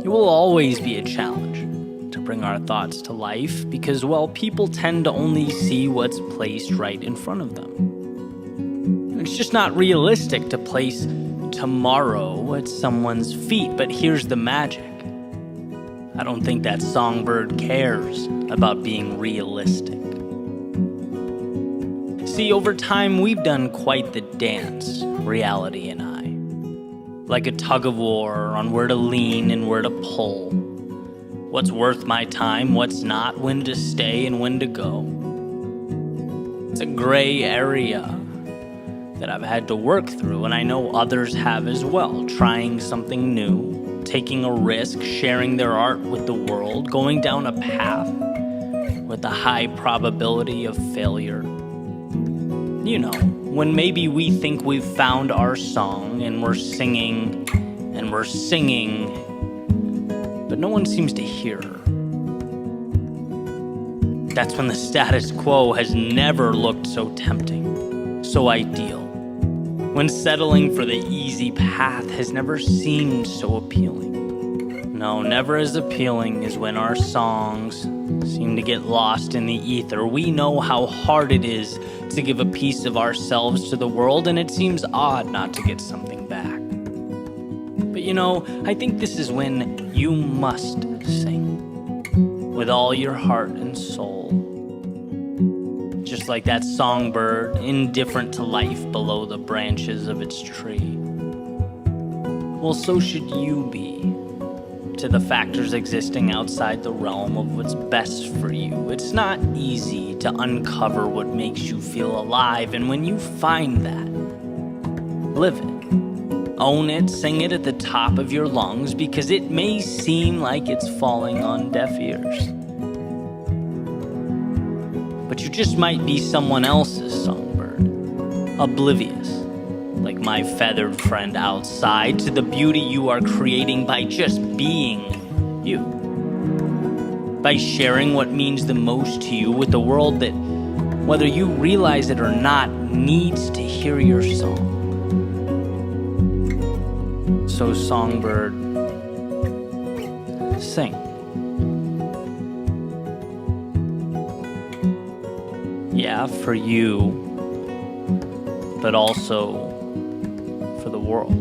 It will always be a challenge to bring our thoughts to life because, well, people tend to only see what's placed right in front of them. It's just not realistic to place tomorrow at someone's feet, but here's the magic. I don't think that songbird cares about being realistic. See, over time, we've done quite the dance, reality and I. Like a tug of war on where to lean and where to pull. What's worth my time, what's not, when to stay and when to go. It's a gray area that I've had to work through, and I know others have as well, trying something new, taking a risk, sharing their art with the world, going down a path with a high probability of failure. You know, when maybe we think we've found our song and we're singing, but no one seems to hear her. That's when the status quo has never looked so tempting, so ideal. When settling for the easy path has never seemed so appealing. No, never as appealing as when our songs seem to get lost in the ether. We know how hard it is to give a piece of ourselves to the world, and it seems odd not to get something back. But you know, I think this is when you must sing with all your heart and soul. Just like that songbird, indifferent to life below the branches of its tree. Well, so should you be to the factors existing outside the realm of what's best for you. It's not easy to uncover what makes you feel alive, and when you find that, live it. Own it, sing it at the top of your lungs, because it may seem like it's falling on deaf ears. But you just might be someone else's songbird, oblivious, like my feathered friend outside, to the beauty you are creating by just being you. By sharing what means the most to you with the world that, whether you realize it or not, needs to hear your song. So, songbird, sing. Yeah, for you, but also for the world.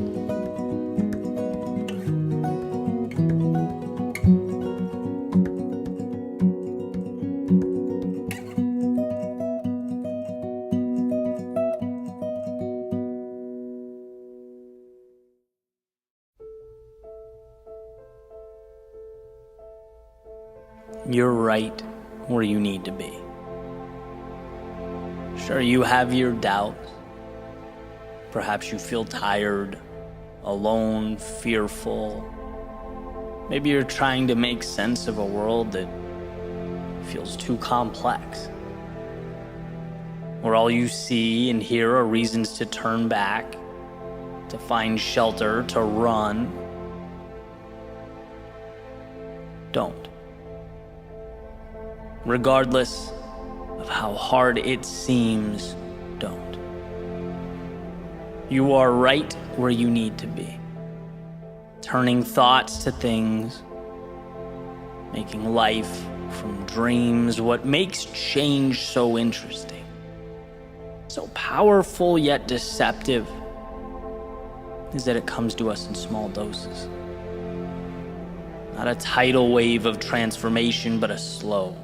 You're right where you need to be. Sure, you have your doubts. Perhaps you feel tired, alone, fearful. Maybe you're trying to make sense of a world that feels too complex, where all you see and hear are reasons to turn back, to find shelter, to run. Don't. Regardless of how hard it seems, don't. You are right where you need to be. Turning thoughts to things, making life from dreams. What makes change so interesting, so powerful yet deceptive, is that it comes to us in small doses. Not a tidal wave of transformation, but a slow,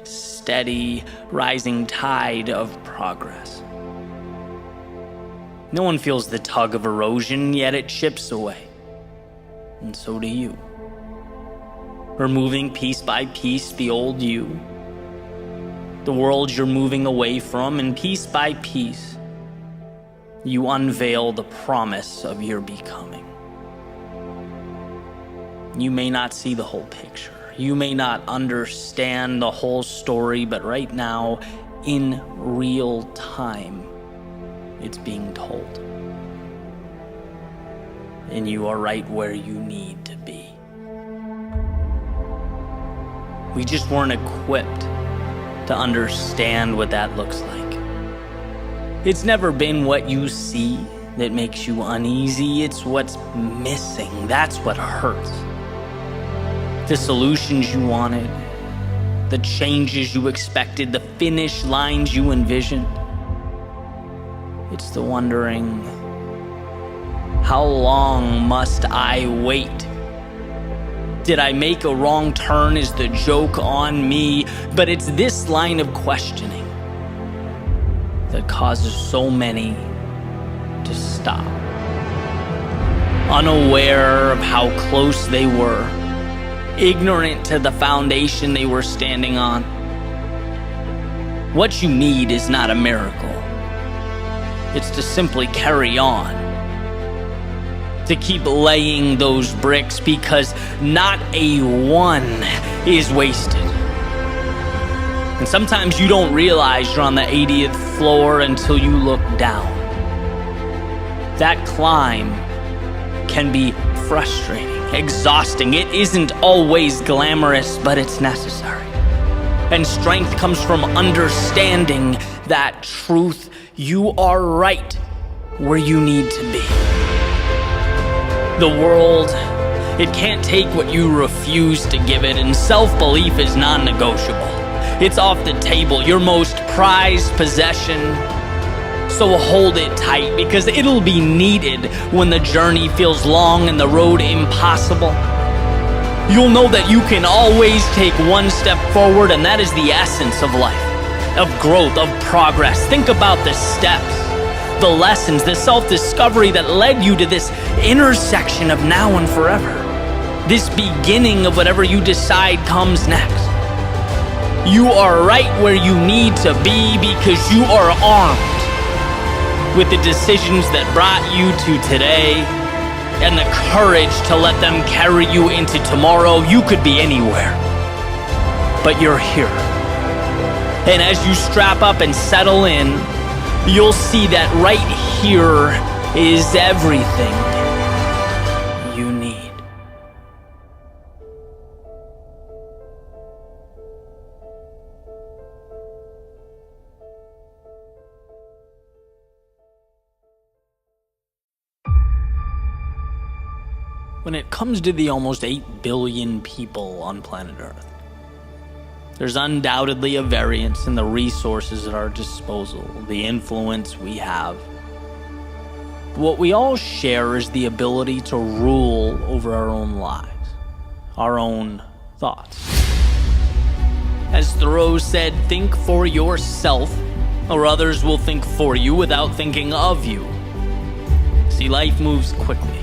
steady, rising tide of progress. No one feels the tug of erosion, yet it chips away. And so do you. Removing piece by piece the old you, the world you're moving away from, and piece by piece, you unveil the promise of your becoming. You may not see the whole picture. You may not understand the whole story, but right now, in real time, it's being told. And you are right where you need to be. We just weren't equipped to understand what that looks like. It's never been what you see that makes you uneasy. It's what's missing. That's what hurts. The solutions you wanted, the changes you expected, the finish lines you envisioned. It's the wondering, how long must I wait? Did I make a wrong turn? Is the joke on me? But it's this line of questioning that causes so many to stop, unaware of how close they were, ignorant to the foundation they were standing on. What you need is not a miracle. It's to simply carry on, to keep laying those bricks, because not a one is wasted. And sometimes you don't realize you're on the 80th floor until you look down. That climb can be frustrating, exhausting. It isn't always glamorous, but it's necessary. And strength comes from understanding that truth. You are right where you need to be. The world, it can't take what you refuse to give it, and self-belief is non-negotiable. It's off the table, your most prized possession. So hold it tight, because it'll be needed when the journey feels long and the road impossible. You'll know that you can always take one step forward, and that is the essence of life, of growth, of progress. Think about the steps, the lessons, the self-discovery that led you to this intersection of now and forever. This beginning of whatever you decide comes next. You are right where you need to be because you are armed with the decisions that brought you to today and the courage to let them carry you into tomorrow. You could be anywhere, but you're here. And as you strap up and settle in, you'll see that right here is everything you need. When it comes to the almost 8 billion people on planet Earth, there's undoubtedly a variance in the resources at our disposal, the influence we have. What we all share is the ability to rule over our own lives, our own thoughts. As Thoreau said, think for yourself, or others will think for you without thinking of you. See, life moves quickly.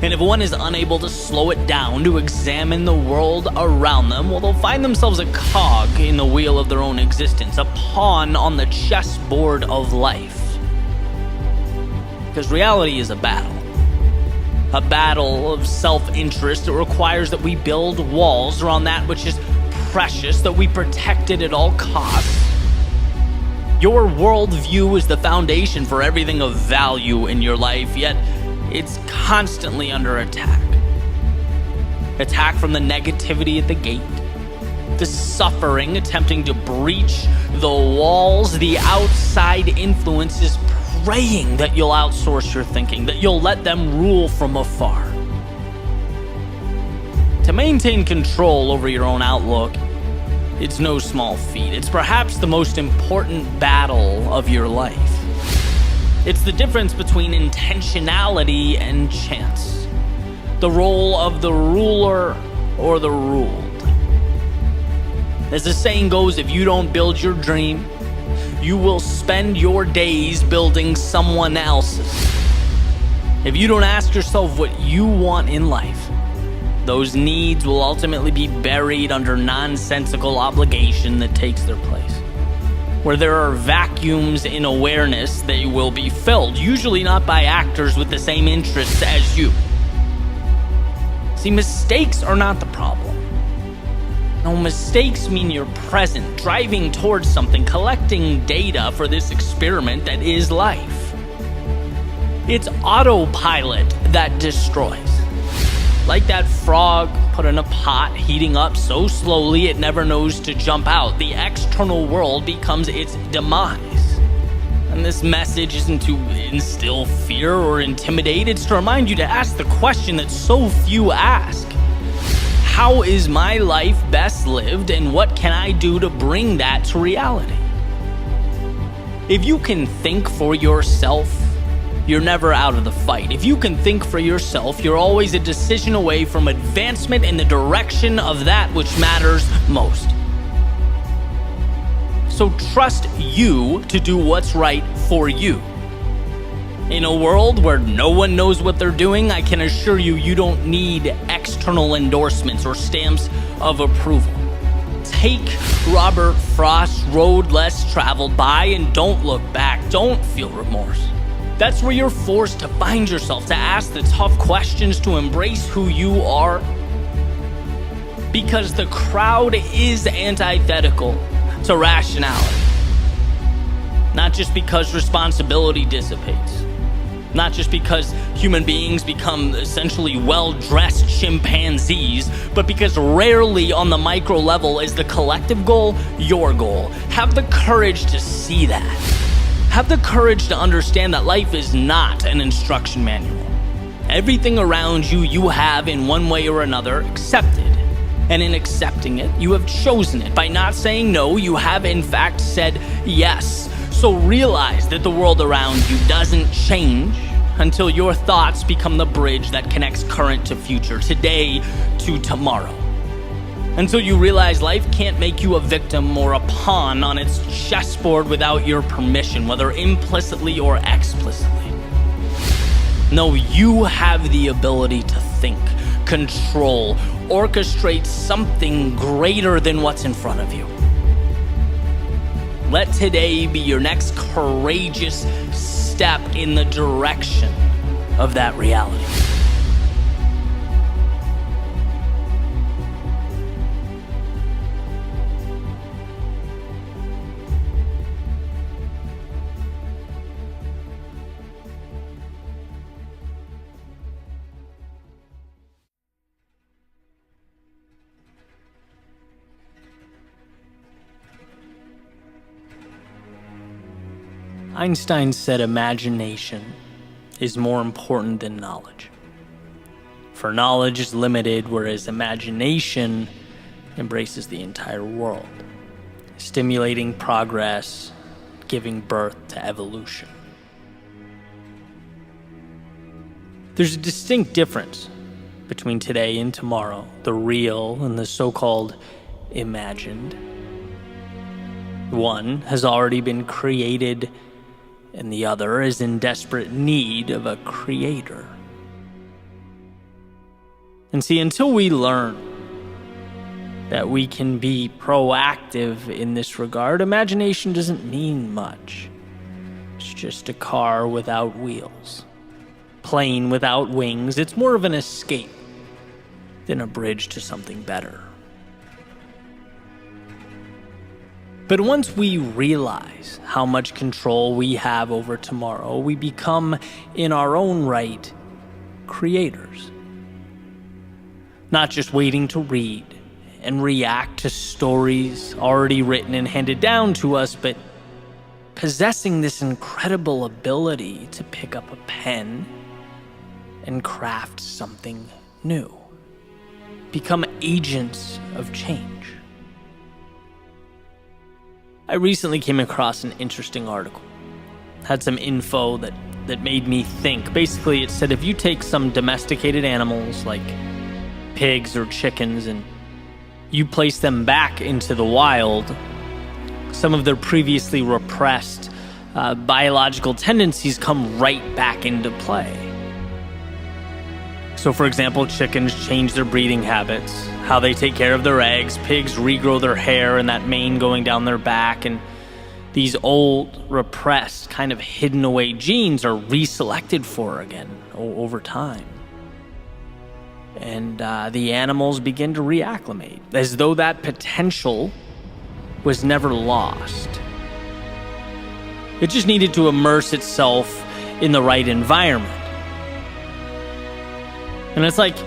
And if one is unable to slow it down, to examine the world around them, well, they'll find themselves a cog in the wheel of their own existence, a pawn on the chessboard of life. Because reality is a battle of self-interest that requires that we build walls around that which is precious, that we protect it at all costs. Your worldview is the foundation for everything of value in your life, yet it's constantly under attack. Attack from the negativity at the gate, the suffering attempting to breach the walls, the outside influences praying that you'll outsource your thinking, that you'll let them rule from afar. To maintain control over your own outlook, it's no small feat. It's perhaps the most important battle of your life. It's the difference between intentionality and chance, the role of the ruler or the ruled. As the saying goes, if you don't build your dream, you will spend your days building someone else's. If you don't ask yourself what you want in life, those needs will ultimately be buried under nonsensical obligation that takes their place. Where there are vacuums in awareness, they will be filled, usually not by actors with the same interests as you. See, mistakes are not the problem. No, mistakes mean you're present, driving towards something, collecting data for this experiment that is life. It's autopilot that destroys. Like that frog put in a pot, heating up so slowly it never knows to jump out. The external world becomes its demise. And this message isn't to instill fear or intimidate, it's to remind you to ask the question that so few ask. How is my life best lived, and what can I do to bring that to reality? If you can think for yourself, you're never out of the fight. If you can think for yourself, you're always a decision away from advancement in the direction of that which matters most. So trust you to do what's right for you. In a world where no one knows what they're doing, I can assure you, you don't need external endorsements or stamps of approval. Take Robert Frost's road less traveled by and don't look back. Don't feel remorse. That's where you're forced to find yourself, to ask the tough questions, to embrace who you are. Because the crowd is antithetical to rationality. Not just because responsibility dissipates. Not just because human beings become essentially well-dressed chimpanzees, but because rarely on the micro level is the collective goal your goal. Have the courage to see that. Have the courage to understand that life is not an instruction manual. Everything around you, you have in one way or another accepted. And in accepting it, you have chosen it. By not saying no, you have in fact said yes. So realize that the world around you doesn't change until your thoughts become the bridge that connects current to future, today to tomorrow. Until you realize life can't make you a victim or a pawn on its chessboard without your permission, whether implicitly or explicitly. No, you have the ability to think, control, orchestrate something greater than what's in front of you. Let today be your next courageous step in the direction of that reality. Einstein said imagination is more important than knowledge. For knowledge is limited, whereas imagination embraces the entire world, stimulating progress, giving birth to evolution. There's a distinct difference between today and tomorrow, the real and the so-called imagined. One has already been created, and the other is in desperate need of a creator. And see, until we learn that we can be proactive in this regard, imagination doesn't mean much. It's just a car without wheels, plane without wings. It's more of an escape than a bridge to something better. But once we realize how much control we have over tomorrow, we become, in our own right, creators. Not just waiting to read and react to stories already written and handed down to us, but possessing this incredible ability to pick up a pen and craft something new. Become agents of change. I recently came across an interesting article. Had some info that made me think. Basically, it said if you take some domesticated animals like pigs or chickens and you place them back into the wild, some of their previously repressed biological tendencies come right back into play. So for example, chickens change their breeding habits, how they take care of their eggs. Pigs regrow their hair and that mane going down their back, and these old, repressed, kind of hidden away genes are reselected for again over time. And the animals begin to reacclimate, as though that potential was never lost. It just needed to immerse itself in the right environment. And it's like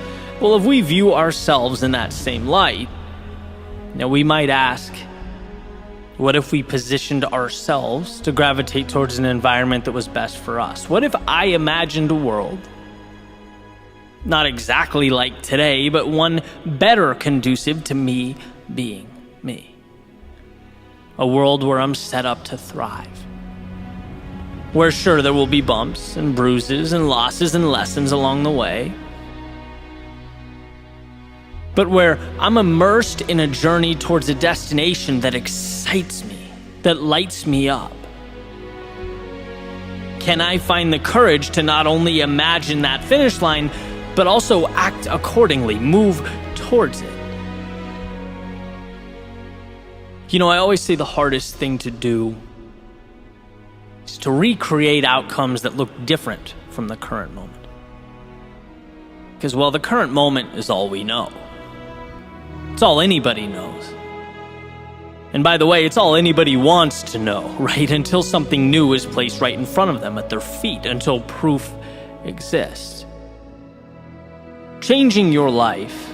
Well, if we view ourselves in that same light, now we might ask, what if we positioned ourselves to gravitate towards an environment that was best for us? What if I imagined a world, not exactly like today, but one better conducive to me being me? A world where I'm set up to thrive. Where sure, there will be bumps and bruises and losses and lessons along the way, but where I'm immersed in a journey towards a destination that excites me, that lights me up. Can I find the courage to not only imagine that finish line, but also act accordingly, move towards it? You know, I always say the hardest thing to do is to recreate outcomes that look different from the current moment. Because, well, the current moment is all we know. It's all anybody knows. And by the way, it's all anybody wants to know, right? Until something new is placed right in front of them at their feet, until proof exists. Changing your life,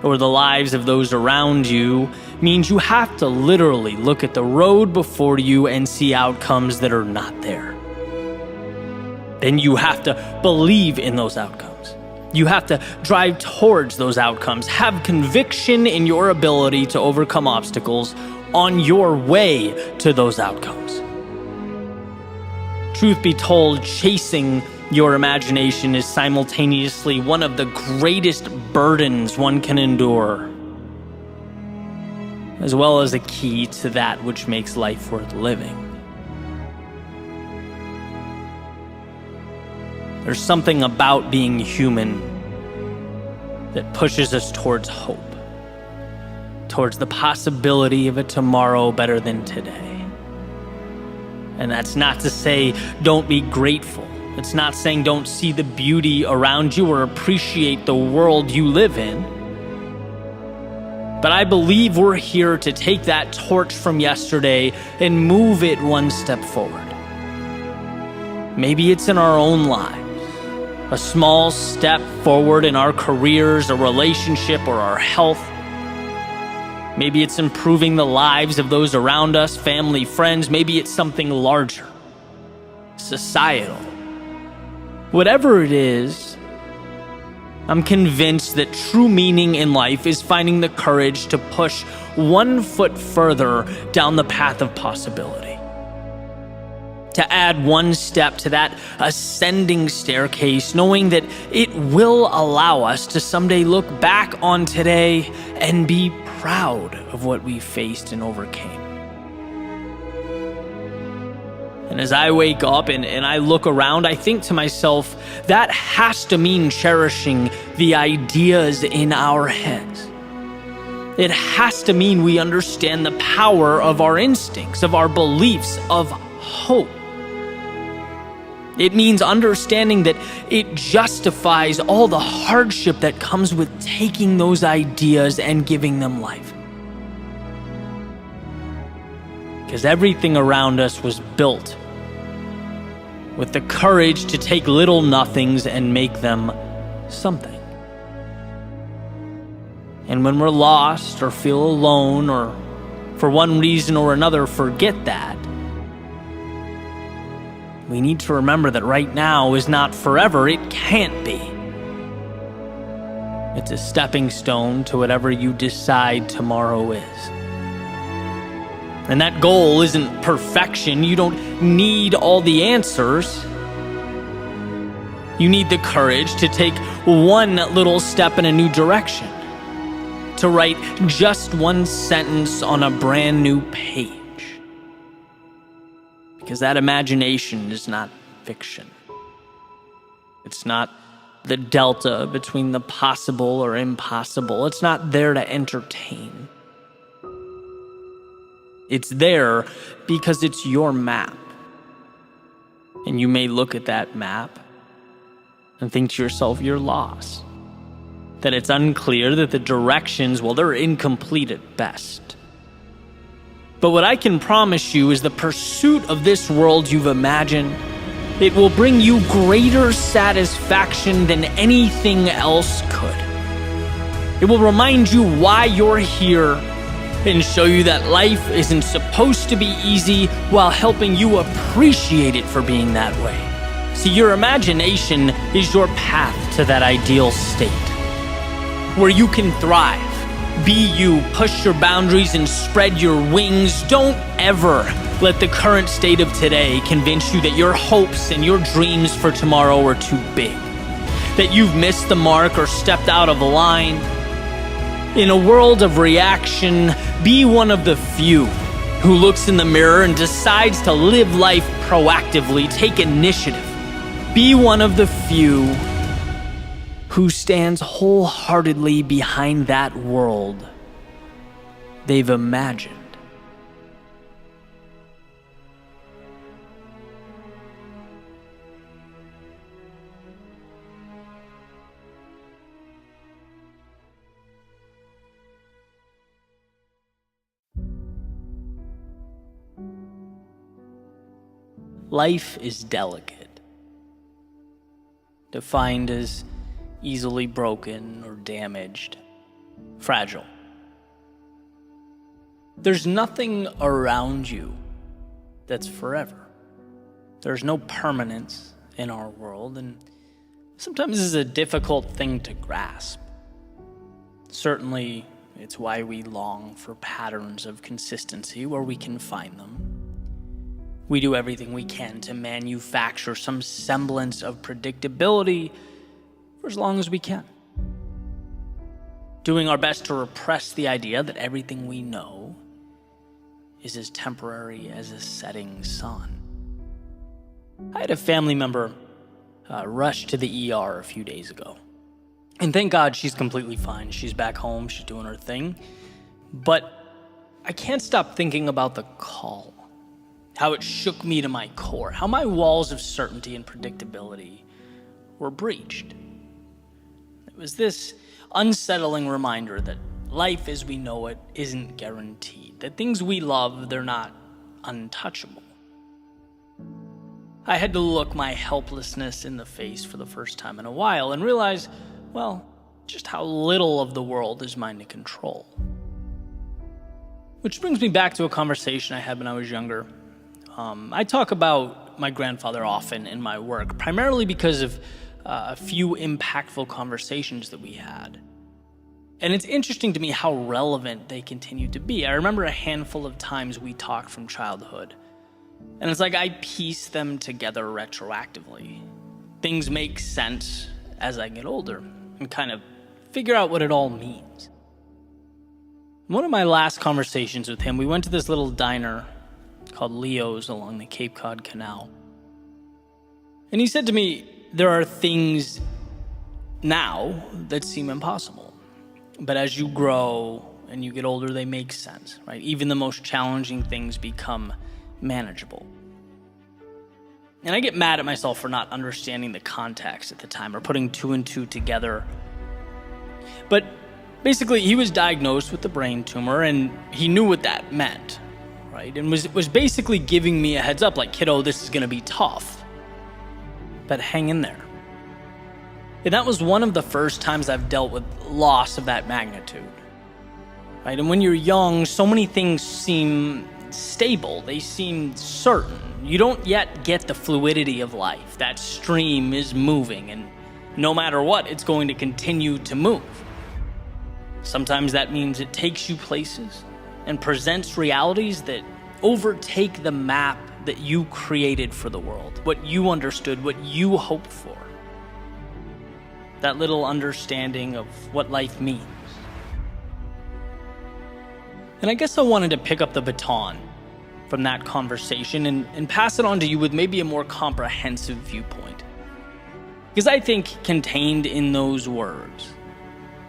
or the lives of those around you, means you have to literally look at the road before you and see outcomes that are not there. Then you have to believe in those outcomes. You have to drive towards those outcomes, have conviction in your ability to overcome obstacles on your way to those outcomes. Truth be told, chasing your imagination is simultaneously one of the greatest burdens one can endure, as well as a key to that which makes life worth living. There's something about being human that pushes us towards hope, towards the possibility of a tomorrow better than today. And that's not to say don't be grateful. It's not saying don't see the beauty around you or appreciate the world you live in. But I believe we're here to take that torch from yesterday and move it one step forward. Maybe it's in our own lives. A small step forward in our careers, a relationship, or our health. Maybe it's improving the lives of those around us, family, friends. Maybe it's something larger, societal. Whatever it is, I'm convinced that true meaning in life is finding the courage to push one foot further down the path of possibility. To add one step to that ascending staircase, knowing that it will allow us to someday look back on today and be proud of what we faced and overcame. And as I wake up and I look around, I think to myself, that has to mean cherishing the ideas in our heads. It has to mean we understand the power of our instincts, of our beliefs, of hope. It means understanding that it justifies all the hardship that comes with taking those ideas and giving them life. Because everything around us was built with the courage to take little nothings and make them something. And when we're lost or feel alone or for one reason or another forget that, we need to remember that right now is not forever. It can't be. It's a stepping stone to whatever you decide tomorrow is. And that goal isn't perfection. You don't need all the answers. You need the courage to take one little step in a new direction, to write just one sentence on a brand new page. Because that imagination is not fiction. It's not the delta between the possible or impossible. It's not there to entertain. It's there because it's your map. And you may look at that map and think to yourself, you're lost. That it's unclear, that the directions, well, they're incomplete at best. But what I can promise you is the pursuit of this world you've imagined It will bring you greater satisfaction than anything else could. It will remind you why you're here and show you that life isn't supposed to be easy while helping you appreciate it for being that way. See, your imagination is your path to that ideal state where you can thrive, be you, push your boundaries, and spread your wings. Don't ever let the current state of today convince you that your hopes and your dreams for tomorrow are too big, that you've missed the mark or stepped out of line. In a world of reaction, be one of the few who looks in the mirror and decides to live life proactively, take initiative. Be one of the few who stands wholeheartedly behind that world they've imagined. Life is delicate, defined as easily broken or damaged, fragile. There's nothing around you that's forever. There's no permanence in our world, and sometimes this is a difficult thing to grasp. Certainly, it's why we long for patterns of consistency where we can find them. We do everything we can to manufacture some semblance of predictability for as long as we can, doing our best to repress the idea that everything we know is as temporary as a setting sun. I had a family member rush to the ER a few days ago. And thank God she's completely fine. She's back home, she's doing her thing. But I can't stop thinking about the call, how it shook me to my core, how my walls of certainty and predictability were breached. It was this unsettling reminder that life as we know it isn't guaranteed, that things we love, they're not untouchable. I had to look my helplessness in the face for the first time in a while and realize, well, just how little of the world is mine to control. Which brings me back to a conversation I had when I was younger. I talk about my grandfather often in my work, primarily because of a few impactful conversations that we had. And it's interesting to me how relevant they continue to be. I remember a handful of times we talked from childhood, and it's like I piece them together retroactively. Things make sense as I get older and kind of figure out what it all means. One of my last conversations with him, we went to this little diner called Leo's along the Cape Cod Canal. And he said to me, there are things now that seem impossible, but as you grow and you get older, they make sense, right? Even the most challenging things become manageable. And I get mad at myself for not understanding the context at the time or putting two and two together. But basically, he was diagnosed with a brain tumor and he knew what that meant, right? And was basically giving me a heads up, like, kiddo, this is gonna be tough, but hang in there. And that was one of the first times I've dealt with loss of that magnitude, right? And when you're young, so many things seem stable, they seem certain. You don't yet get the fluidity of life. That stream is moving, and no matter what, it's going to continue to move. Sometimes that means it takes you places and presents realities that overtake the map that you created for the world, what you understood, what you hoped for. That little understanding of what life means. And I guess I wanted to pick up the baton from that conversation and pass it on to you with maybe a more comprehensive viewpoint. Because I think contained in those words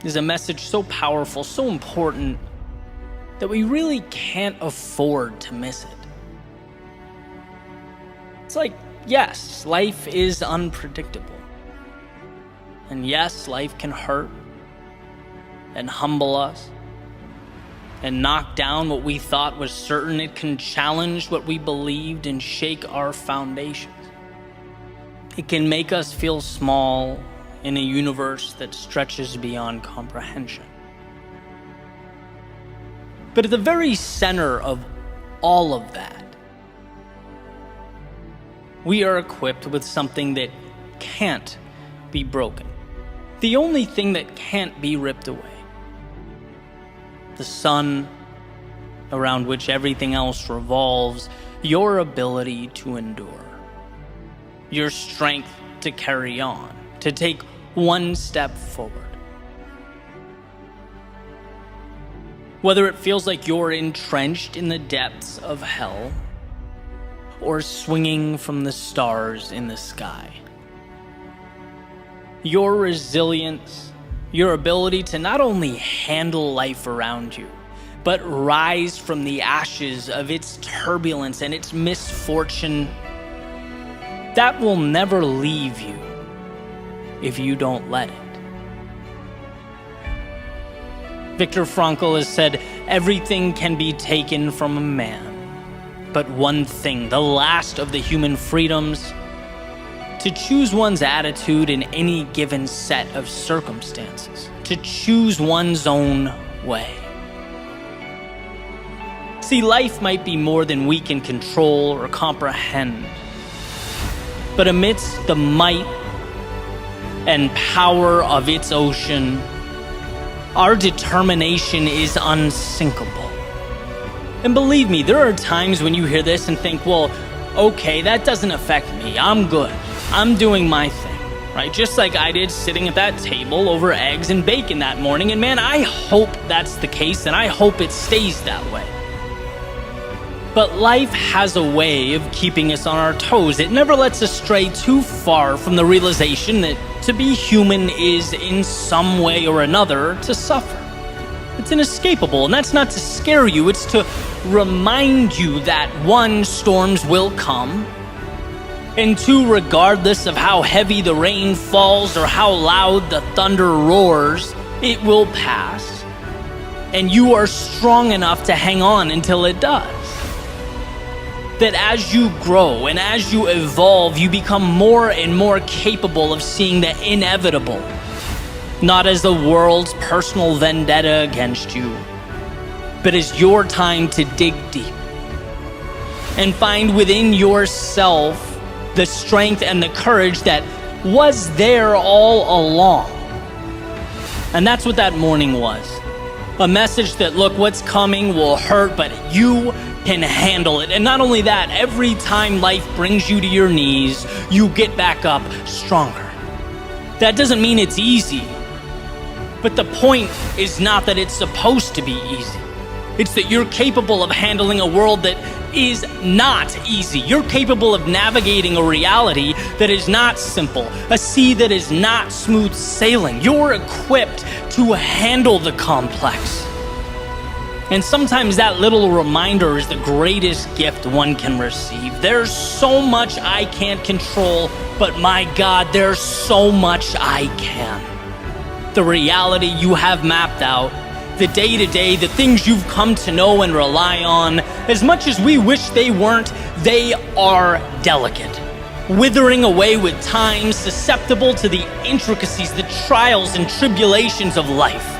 is a message so powerful, so important, that we really can't afford to miss it. It's like, yes, life is unpredictable. And yes, life can hurt and humble us and knock down what we thought was certain. It can challenge what we believed and shake our foundations. It can make us feel small in a universe that stretches beyond comprehension. But at the very center of all of that, we are equipped with something that can't be broken. The only thing that can't be ripped away. The sun around which everything else revolves, your ability to endure. Your strength to carry on, to take one step forward. Whether it feels like you're entrenched in the depths of hell or swinging from the stars in the sky. Your resilience, your ability to not only handle life around you, but rise from the ashes of its turbulence and its misfortune, that will never leave you if you don't let it. Viktor Frankl has said, everything can be taken from a man, but one thing, the last of the human freedoms, to choose one's attitude in any given set of circumstances, to choose one's own way. See, life might be more than we can control or comprehend, but amidst the might and power of its ocean, our determination is unsinkable. And believe me, there are times when you hear this and think, well, okay, that doesn't affect me. I'm good. I'm doing my thing, right? Just like I did sitting at that table over eggs and bacon that morning. And man, I hope that's the case, and I hope it stays that way. But life has a way of keeping us on our toes. It never lets us stray too far from the realization that to be human is, in some way or another, to suffer. It's inescapable, and that's not to scare you. It's to remind you that one, storms will come, and two, regardless of how heavy the rain falls or how loud the thunder roars, it will pass, and you are strong enough to hang on until it does. That as you grow and as you evolve, you become more and more capable of seeing the inevitable, not as the world's personal vendetta against you, but as your time to dig deep and find within yourself the strength and the courage that was there all along. And that's what that morning was. A message that, look, what's coming will hurt, but you can handle it. And not only that, every time life brings you to your knees, you get back up stronger. That doesn't mean it's easy, but the point is not that it's supposed to be easy. It's that you're capable of handling a world that is not easy. You're capable of navigating a reality that is not simple, a sea that is not smooth sailing. You're equipped to handle the complex. And sometimes that little reminder is the greatest gift one can receive. There's so much I can't control, but my God, there's so much I can. The reality you have mapped out, the day-to-day, the things you've come to know and rely on, as much as we wish they weren't, they are delicate, withering away with time, susceptible to the intricacies, the trials and tribulations of life.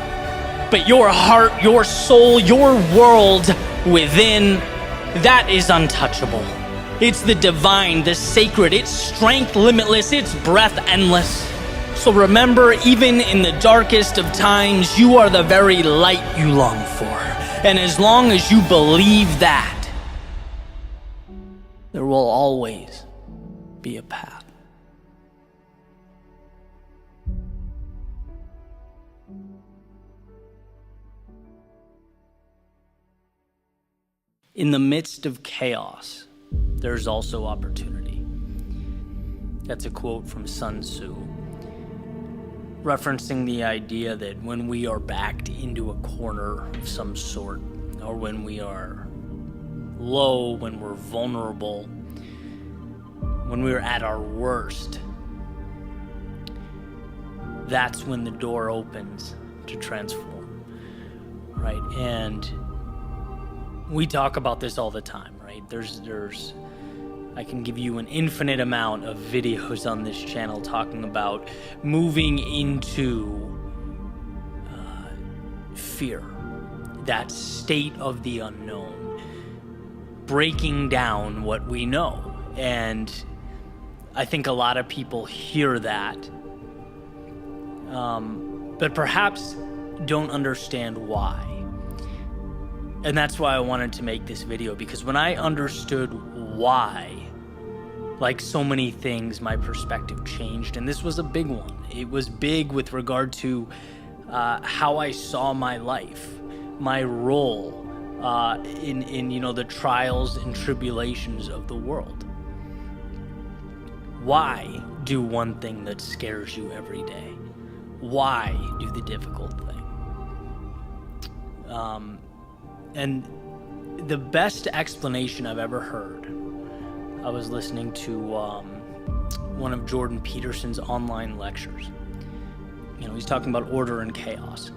But your heart, your soul, your world within, that is untouchable. It's the divine, the sacred, its strength limitless, its breath endless. So remember, even in the darkest of times, you are the very light you long for. And as long as you believe that, there will always be a path. In the midst of chaos, there's also opportunity. That's a quote from Sun Tzu, referencing the idea that when we are backed into a corner of some sort, or when we are low, when we're vulnerable, when we're at our worst, that's when the door opens to transform, right? And we talk about this all the time, right? There's I can give you an infinite amount of videos on this channel talking about moving into fear, that state of the unknown, breaking down what we know. And I think a lot of people hear that, but perhaps don't understand why. And that's why I wanted to make this video, because when I understood why, like so many things, my perspective changed. And this was a big one. It was big with regard to how I saw my life, my role in the trials and tribulations of the world. Why do one thing that scares you every day? Why do the difficult thing? And the best explanation I've ever heard, I was listening to one of Jordan Peterson's online lectures. He's talking about order and chaos,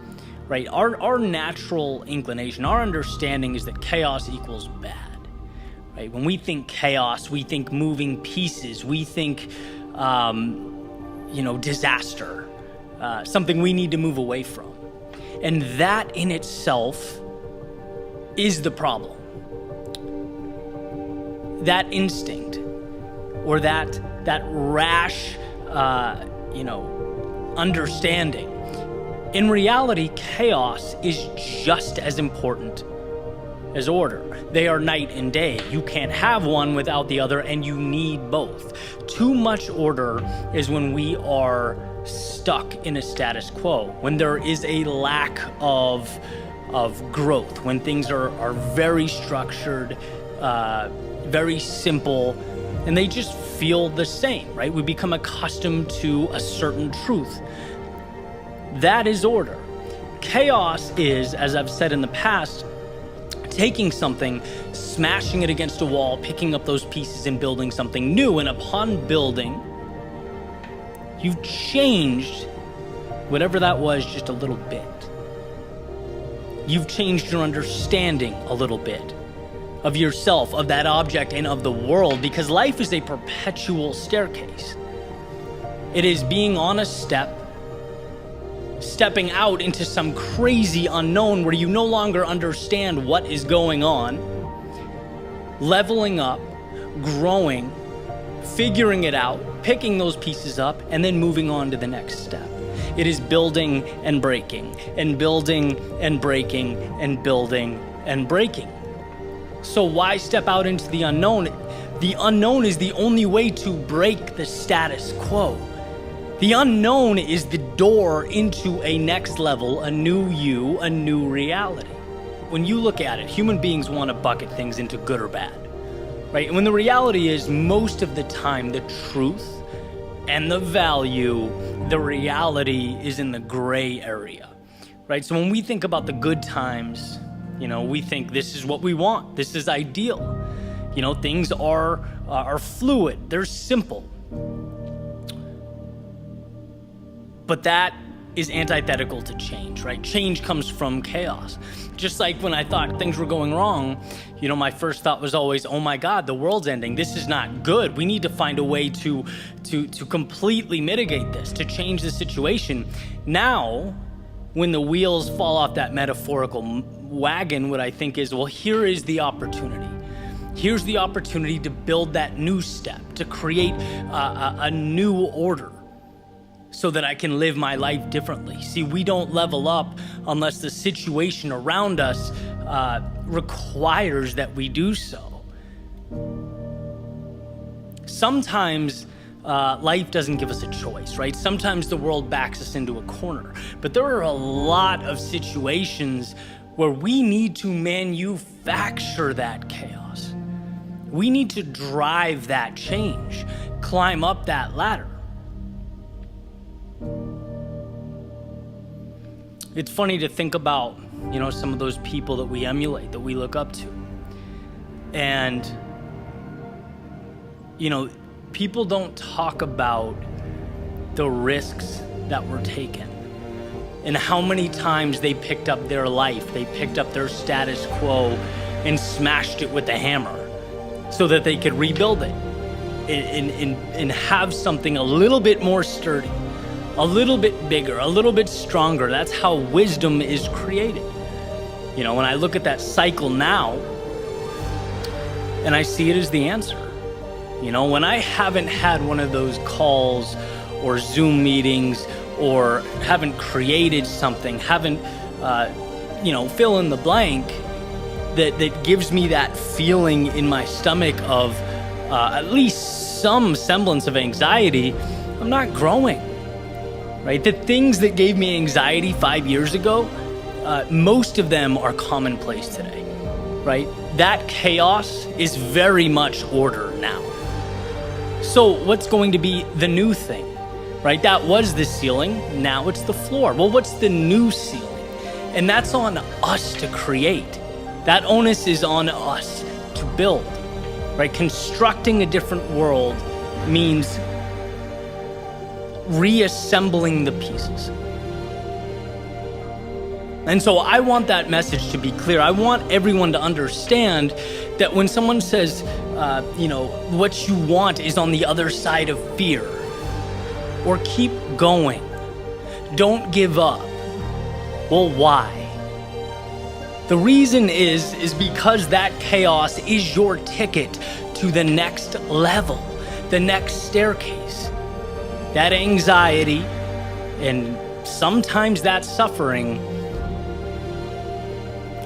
right? Our natural inclination, our understanding is that chaos equals bad, right? When we think chaos, we think moving pieces, we think, disaster, something we need to move away from. And that in itself is the problem. That instinct, or that rash, understanding. In reality, chaos is just as important as order. They are night and day. You can't have one without the other, and you need both. Too much order is when we are stuck in a status quo, when there is a lack of growth, when things are very structured, very simple, and they just feel the same, right? We become accustomed to a certain truth. That is order. Chaos is, as I've said in the past, taking something, smashing it against a wall, picking up those pieces and building something new. And upon building, you've changed whatever that was just a little bit. You've changed your understanding a little bit of yourself, of that object, and of the world, because life is a perpetual staircase. It is being on a step, stepping out into some crazy unknown where you no longer understand what is going on, leveling up, growing, figuring it out, picking those pieces up, and then moving on to the next step. It is building and breaking, and building and breaking, and building and breaking. So why step out into the unknown? The unknown is the only way to break the status quo. The unknown is the door into a next level, a new you, a new reality. When you look at it, human beings want to bucket things into good or bad, right? And when the reality is, most of the time, the truth and the value, the reality is in the gray area, right? So when we think about the good times, we think this is what we want. This is ideal. Things are fluid. They're simple. But that is antithetical to change, right? Change comes from chaos. Just like when I thought things were going wrong, my first thought was always, oh my God, the world's ending. This is not good. We need to find a way to completely mitigate this, to change the situation. Now, when the wheels fall off that metaphorical wagon, what I think is, well, here is the opportunity. Here's the opportunity to build that new step, to create a new order so that I can live my life differently. See, we don't level up unless the situation around us requires that we do so. Sometimes life doesn't give us a choice, right? Sometimes the world backs us into a corner, but there are a lot of situations where we need to manufacture that chaos. We need to drive that change, climb up that ladder. It's funny to think about, some of those people that we emulate, that we look up to. And, people don't talk about the risks that were taken and how many times they picked up their life, they picked up their status quo and smashed it with a hammer so that they could rebuild it. and have something a little bit more sturdy, a little bit bigger, a little bit stronger. That's how wisdom is created. You know, when I look at that cycle now, and I see it as the answer. You know, when I haven't had one of those calls or Zoom meetings, or haven't created something, haven't, fill in the blank, that gives me that feeling in my stomach of at least some semblance of anxiety, I'm not growing, right? The things that gave me anxiety 5 years ago, most of them are commonplace today, right? That chaos is very much order now. So what's going to be the new thing, right? That was the ceiling, now it's the floor. Well, what's the new ceiling? And that's on us to create. That onus is on us to build, right? Constructing a different world means reassembling the pieces. And so I want that message to be clear. I want everyone to understand that when someone says, what you want is on the other side of fear, or keep going, don't give up. Well, why? The reason is because that chaos is your ticket to the next level, the next staircase. That anxiety and sometimes that suffering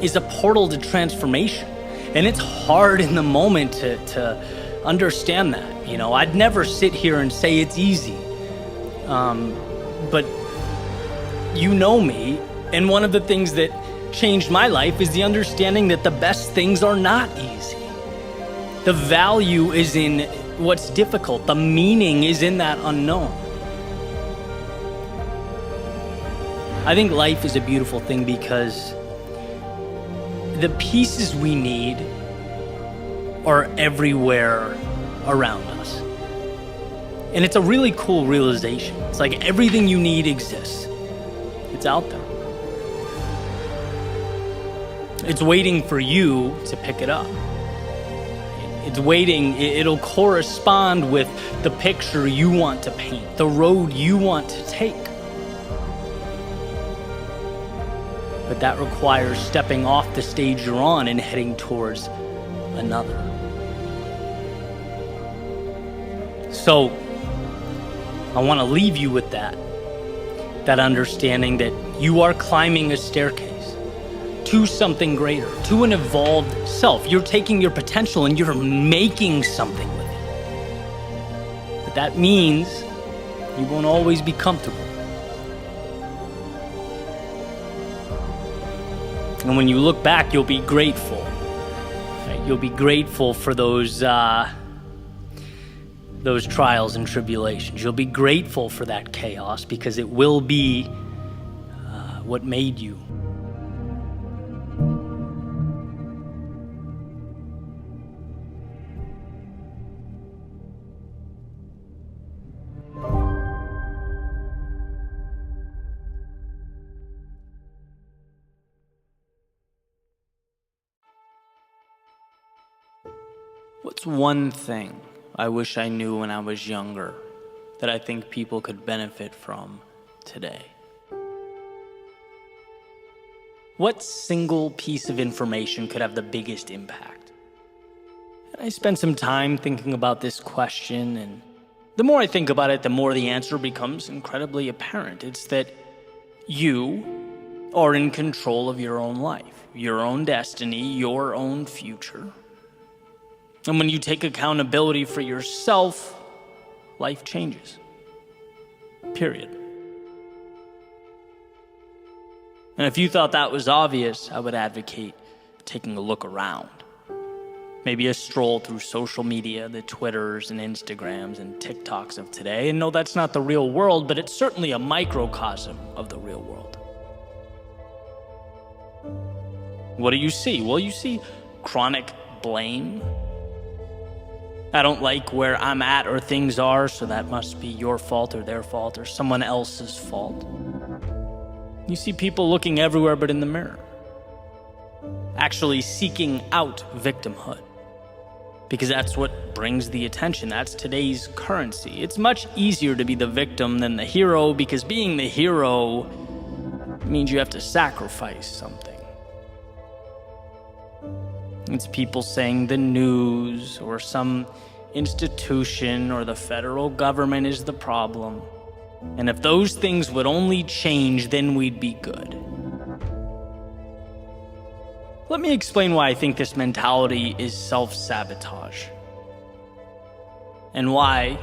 is a portal to transformation. And it's hard in the moment to understand that. You know, I'd never sit here and say it's easy. But you know me, and one of the things that changed my life is the understanding that the best things are not easy. The value is in what's difficult. The meaning is in that unknown. I think life is a beautiful thing because the pieces we need are everywhere around us. And it's a really cool realization. It's like everything you need exists. It's out there. It's waiting for you to pick it up. It's waiting, it'll correspond with the picture you want to paint, the road you want to take. But that requires stepping off the stage you're on and heading towards another. So, I want to leave you with that understanding that you are climbing a staircase to something greater, to an evolved self. You're taking your potential and you're making something with it. But that means you won't always be comfortable. And when you look back, you'll be grateful. Right? You'll be grateful for those trials and tribulations. You'll be grateful for that chaos because it will be what made you. What's one thing I wish I knew when I was younger that I think people could benefit from today? What single piece of information could have the biggest impact? And I spent some time thinking about this question, and the more I think about it, the more the answer becomes incredibly apparent. It's that you are in control of your own life, your own destiny, your own future. And when you take accountability for yourself, life changes. Period. And if you thought that was obvious, I would advocate taking a look around. Maybe a stroll through social media, the Twitters and Instagrams and TikToks of today. And no, that's not the real world, but it's certainly a microcosm of the real world. What do you see? Well, you see chronic blame. I don't like where I'm at or things are, so that must be your fault or their fault or someone else's fault. You see people looking everywhere but in the mirror, actually seeking out victimhood. because that's what brings the attention. That's today's currency. It's much easier to be the victim than the hero, because being the hero means you have to sacrifice something. It's people saying the news or some institution or the federal government is the problem. And if those things would only change, then we'd be good. Let me explain why I think this mentality is self-sabotage, and why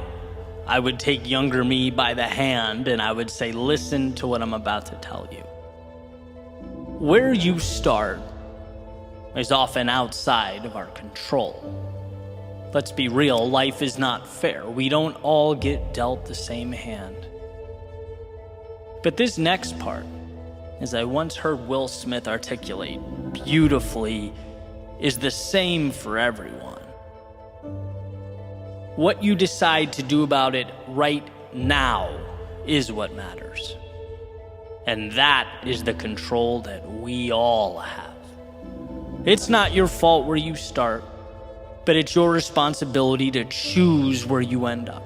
I would take younger me by the hand and I would say, listen to what I'm about to tell you. Where you start is often outside of our control. Let's be real, life is not fair. We don't all get dealt the same hand. But this next part, as I once heard Will Smith articulate beautifully, is the same for everyone. What you decide to do about it right now is what matters. And that is the control that we all have. It's not your fault where you start, but it's your responsibility to choose where you end up.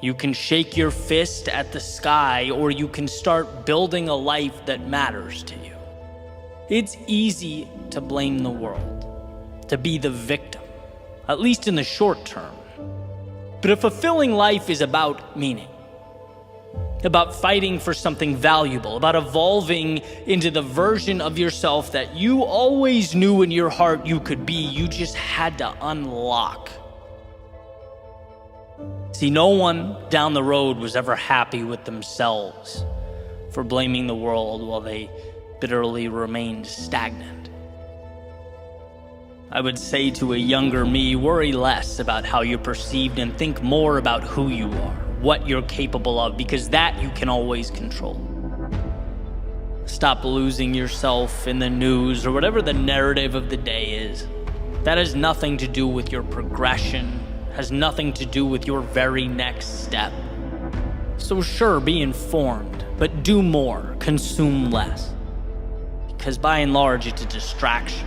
You can shake your fist at the sky, or you can start building a life that matters to you. It's easy to blame the world, to be the victim, at least in the short term. But a fulfilling life is about meaning, about fighting for something valuable, about evolving into the version of yourself that you always knew in your heart you could be. You just had to unlock. See, no one down the road was ever happy with themselves for blaming the world while they bitterly remained stagnant. I would say to a younger me, worry less about how you're perceived and think more about who you are, what you're capable of, because that you can always control. Stop losing yourself in the news or whatever the narrative of the day is. That has nothing to do with your progression, has nothing to do with your very next step. So sure, be informed, but do more, consume less. Because by and large, it's a distraction.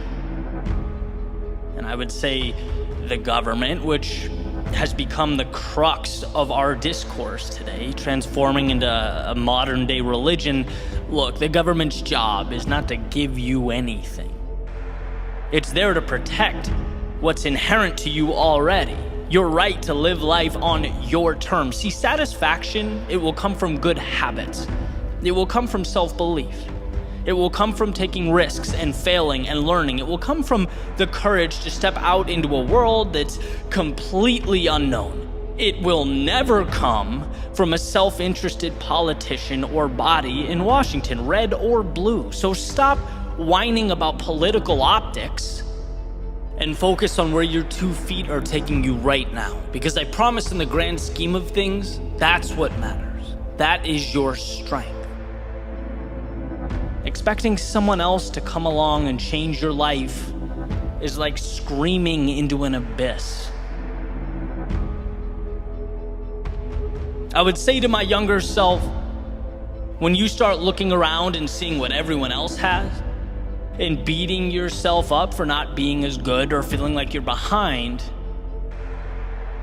And I would say the government, which has become the crux of our discourse today, transforming into a modern day religion. Look, the government's job is not to give you anything. It's there to protect what's inherent to you already. Your right to live life on your terms. See, satisfaction, it will come from good habits. It will come from self-belief. It will come from taking risks and failing and learning. It will come from the courage to step out into a world that's completely unknown. It will never come from a self-interested politician or body in Washington, red or blue. So stop whining about political optics and focus on where your 2 feet are taking you right now. Because I promise, in the grand scheme of things, that's what matters. That is your strength. Expecting someone else to come along and change your life is like screaming into an abyss. I would say to my younger self, when you start looking around and seeing what everyone else has, and beating yourself up for not being as good or feeling like you're behind,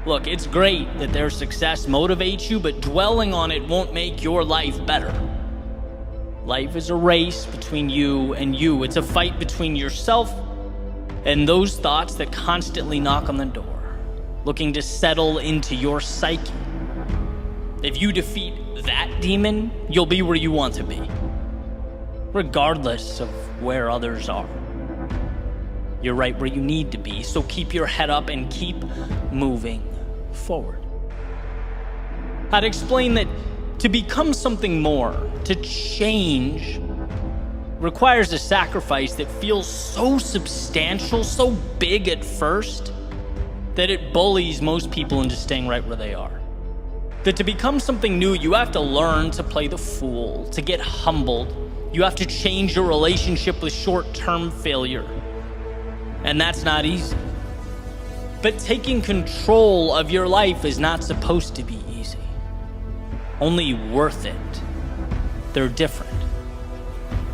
look, it's great that their success motivates you, but dwelling on it won't make your life better. Life is a race between you and you. It's a fight between yourself and those thoughts that constantly knock on the door, looking to settle into your psyche. If you defeat that demon, you'll be where you want to be, regardless of where others are. You're right where you need to be, so keep your head up and keep moving forward. I'd explain that to become something more, to change, requires a sacrifice that feels so substantial, so big at first, that it bullies most people into staying right where they are. That to become something new, you have to learn to play the fool, to get humbled. You have to change your relationship with short-term failure. And that's not easy. But taking control of your life is not supposed to be easy. Only worth it. They're different.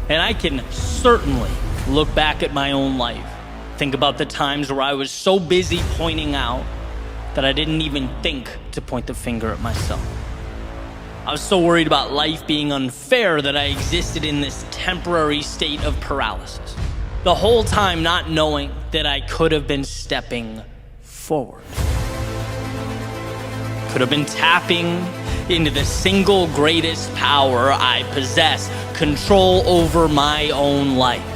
And I can certainly look back at my own life, think about the times where I was so busy pointing out that I didn't even think to point the finger at myself. I was so worried about life being unfair that I existed in this temporary state of paralysis, the whole time not knowing that I could have been stepping forward. Could have been tapping into the single greatest power I possess, control over my own life.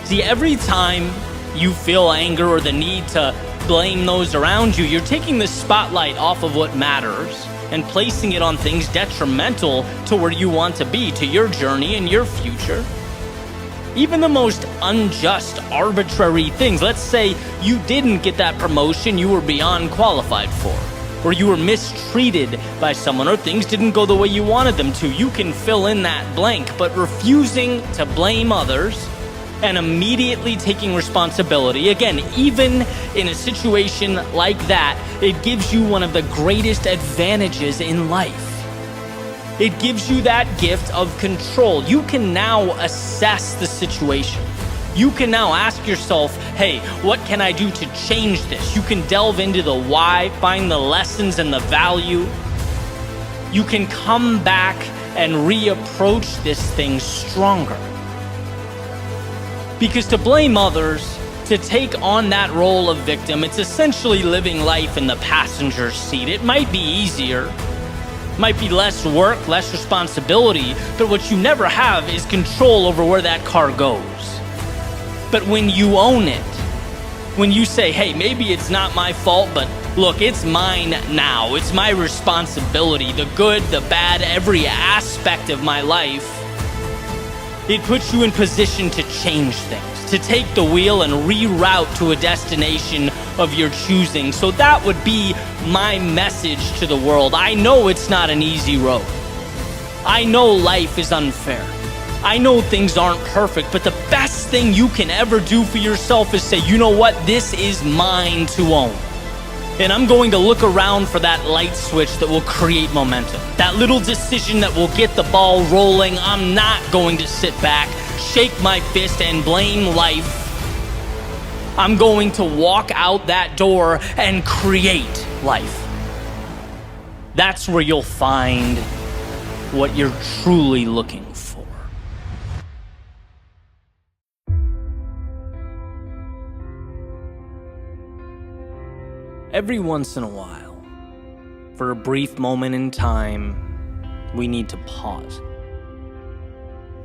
See, every time you feel anger or the need to blame those around you, you're taking the spotlight off of what matters and placing it on things detrimental to where you want to be, to your journey and your future. Even the most unjust, arbitrary things. Let's say you didn't get that promotion you were beyond qualified for, or you were mistreated by someone, or things didn't go the way you wanted them to. You can fill in that blank, but refusing to blame others and immediately taking responsibility, again, even in a situation like that, it gives you one of the greatest advantages in life. It gives you that gift of control. You can now assess the situation. You can now ask yourself, hey, what can I do to change this? You can delve into the why, find the lessons and the value. You can come back and reapproach this thing stronger. Because to blame others, to take on that role of victim, it's essentially living life in the passenger seat. It might be easier, might be less work, less responsibility, but what you never have is control over where that car goes. But when you own it, when you say, hey, maybe it's not my fault, but look, it's mine now. It's my responsibility, the good, the bad, every aspect of my life. It puts you in position to change things, to take the wheel and reroute to a destination of your choosing. So that would be my message to the world. I know it's not an easy road. I know life is unfair. I know things aren't perfect, but the best thing you can ever do for yourself is say, you know what? This is mine to own. And I'm going to look around for that light switch that will create momentum. That little decision that will get the ball rolling. I'm not going to sit back, shake my fist, and blame life. I'm going to walk out that door and create life. That's where you'll find what you're truly looking for. Every once in a while, for a brief moment in time, we need to pause.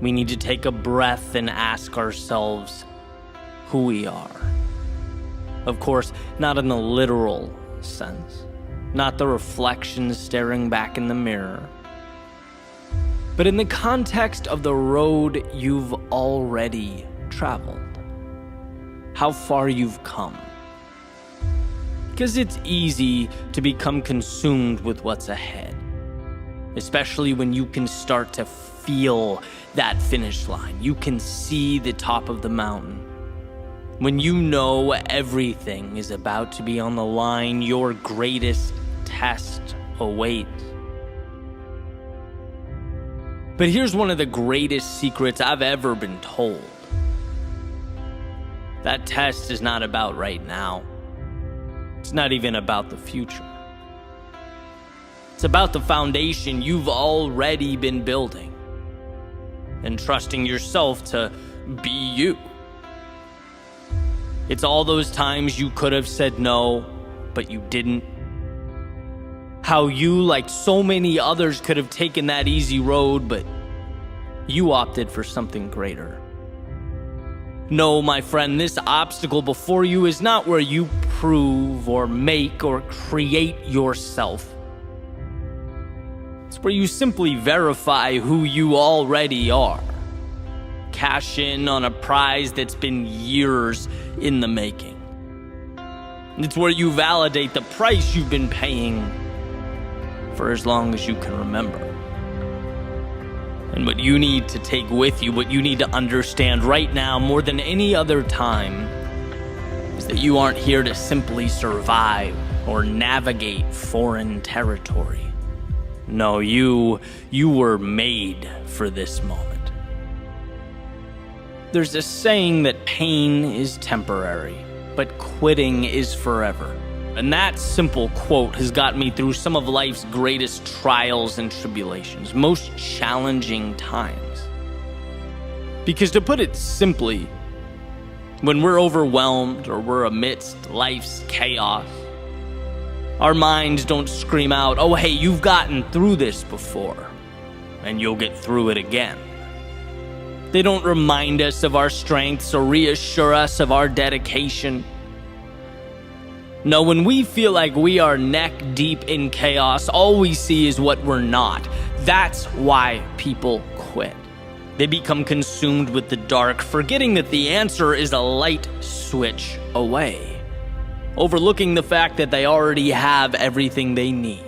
We need to take a breath and ask ourselves who we are. Of course, not in the literal sense, not the reflection staring back in the mirror, but in the context of the road you've already traveled, how far you've come. Because it's easy to become consumed with what's ahead, especially when you can start to feel that finish line. You can see the top of the mountain. When you know everything is about to be on the line, your greatest test awaits. But here's one of the greatest secrets I've ever been told. That test is not about right now. It's not even about the future. It's about the foundation you've already been building and trusting yourself to be you. It's all those times you could have said no, but you didn't. How you, like so many others, could have taken that easy road, but you opted for something greater. No, my friend, this obstacle before you is not where you prove or make or create yourself. It's where you simply verify who you already are. Cash in on a prize that's been years in the making. It's where you validate the price you've been paying for as long as you can remember. And what you need to take with you, what you need to understand right now more than any other time, is that you aren't here to simply survive or navigate foreign territory. No, you were made for this moment. There's a saying that pain is temporary, but quitting is forever. And that simple quote has got me through some of life's greatest trials and tribulations, most challenging times. Because to put it simply, when we're overwhelmed or we're amidst life's chaos, our minds don't scream out, "Oh, hey, you've gotten through this before, and you'll get through it again." They don't remind us of our strengths or reassure us of our dedication. No, when we feel like we are neck deep in chaos, all we see is what we're not. That's why people quit. They become consumed with the dark, forgetting that the answer is a light switch away, overlooking the fact that they already have everything they need.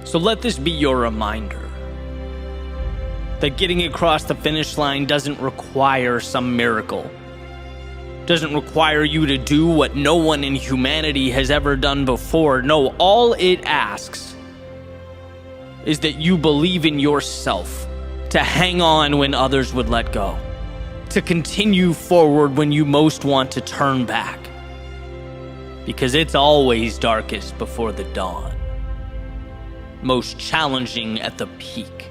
So let this be your reminder that getting across the finish line doesn't require some miracle. Doesn't require you to do what no one in humanity has ever done before. No, all it asks is that you believe in yourself, to hang on when others would let go, to continue forward when you most want to turn back. Because it's always darkest before the dawn, most challenging at the peak.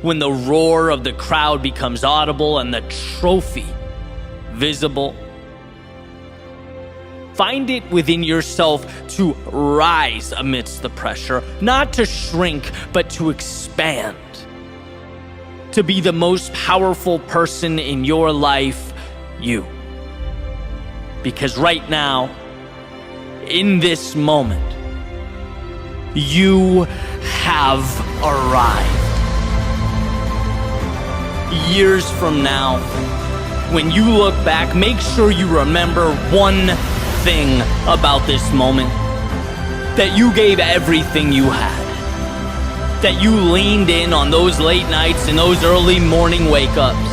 When the roar of the crowd becomes audible and the trophy visible, find it within yourself to rise amidst the pressure, not to shrink, but to expand, to be the most powerful person in your life, you. Because right now, in this moment, you have arrived. Years from now, when you look back, make sure you remember one thing about this moment: that you gave everything you had, that you leaned in on those late nights and those early morning wake-ups,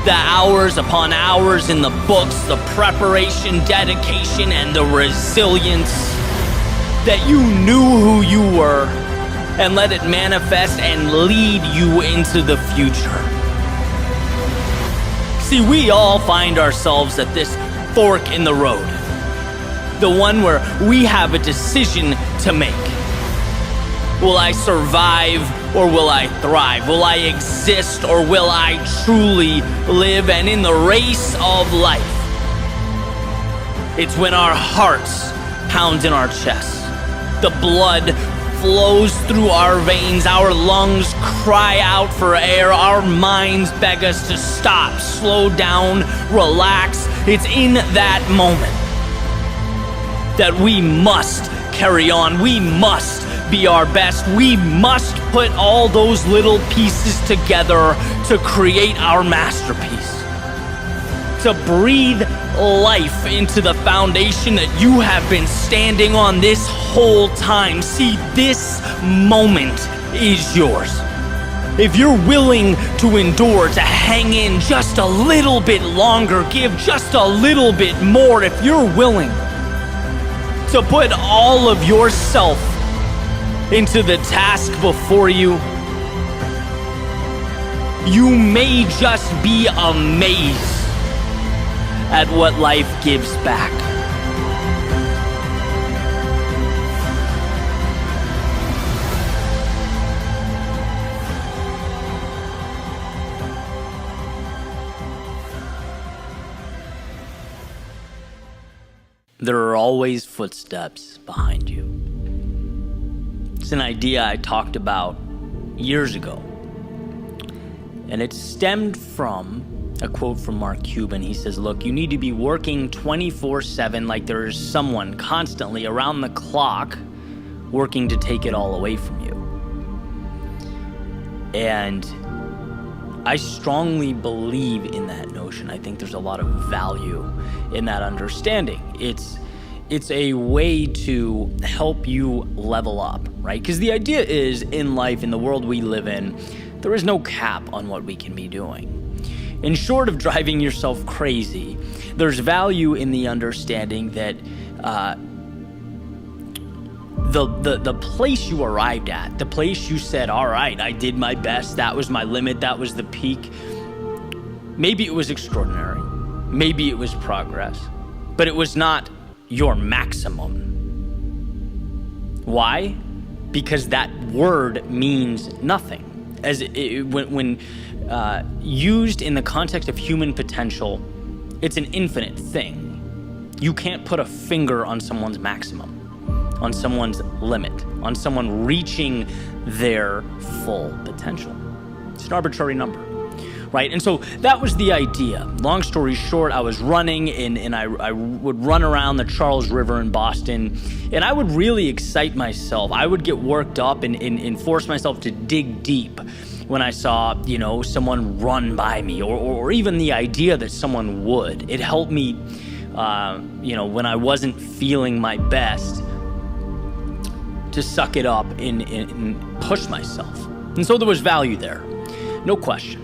the hours upon hours in the books, the preparation, dedication, and the resilience, that you knew who you were and let it manifest and lead you into the future. See, we all find ourselves at this fork in the road, the one where we have a decision to make. Will I survive or will I thrive? Will I exist or will I truly live? And in the race of life, it's when our hearts pound in our chests, the blood flows through our veins, our lungs cry out for air, our minds beg us to stop, slow down, relax. It's in that moment that we must carry on. We must be our best. We must put all those little pieces together to create our masterpiece, to breathe life into the foundation that you have been standing on this whole time. See, this moment is yours. If you're willing to endure, to hang in just a little bit longer, give just a little bit more, if you're willing to put all of yourself into the task before you, you may just be amazed at what life gives back. There are always footsteps behind you. It's an idea I talked about years ago, and it stemmed from a quote from Mark Cuban. He says, look, you need to be working 24/7 like there is someone constantly around the clock working to take it all away from you. And I strongly believe in that notion. I think there's a lot of value in that understanding. It's a way to help you level up, right? Because the idea is, in life, in the world we live in, there is no cap on what we can be doing. And short of driving yourself crazy, there's value in the understanding that the place you arrived at, the place you said, all right, I did my best, that was my limit, that was the peak, maybe it was extraordinary, maybe it was progress, but it was not your maximum. Why? Because that word means nothing. When used in the context of human potential, it's an infinite thing. You can't put a finger on someone's maximum, on someone's limit, on someone reaching their full potential. It's an arbitrary number, right? And so that was the idea. Long story short, I was running and I would run around the Charles River in Boston, and I would really excite myself. I would get worked up and force myself to dig deep when I saw, someone run by me, or even the idea that someone would. It helped me, when I wasn't feeling my best, to suck it up and push myself. And so there was value there, no question.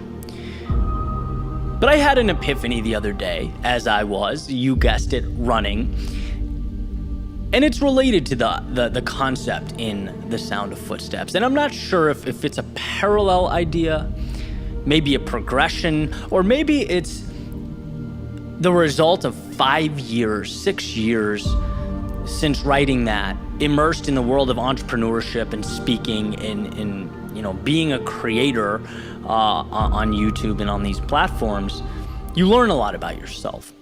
But I had an epiphany the other day as I was, you guessed it, running. And it's related to the concept in The Sound of Footsteps. And I'm not sure if it's a parallel idea, maybe a progression, or maybe it's the result of 5 years, 6 years since writing that, immersed in the world of entrepreneurship and speaking and being a creator on YouTube and on these platforms. You learn a lot about yourself.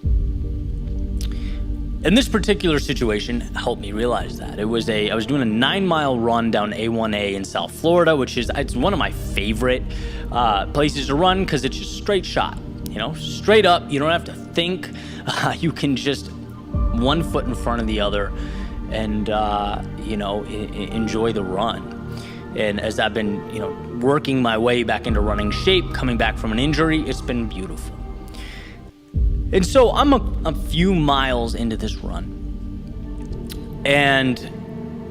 And this particular situation helped me realize that. I was doing a 9-mile run down A1A in South Florida, it's one of my favorite places to run because it's just straight shot, straight up. You don't have to think. You can just one foot in front of the other and, enjoy the run. And as I've been, working my way back into running shape, coming back from an injury, it's been beautiful. And so I'm a few miles into this run, and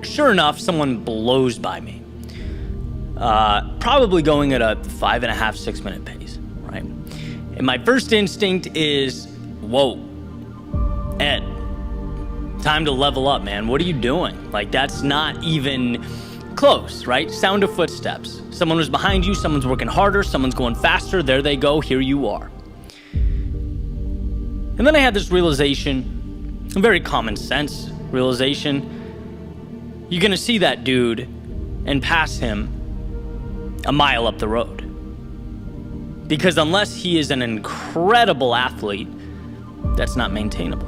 sure enough, someone blows by me, probably going at a 5.5, 6 minute pace, right? And my first instinct is, whoa, Ed, time to level up, man. What are you doing? Like, that's not even close, right? Sound of footsteps. Someone was behind you, someone's working harder, someone's going faster, there they go, here you are. And then I had this realization, a very common sense realization. You're gonna see that dude and pass him a mile up the road. Because unless he is an incredible athlete, that's not maintainable.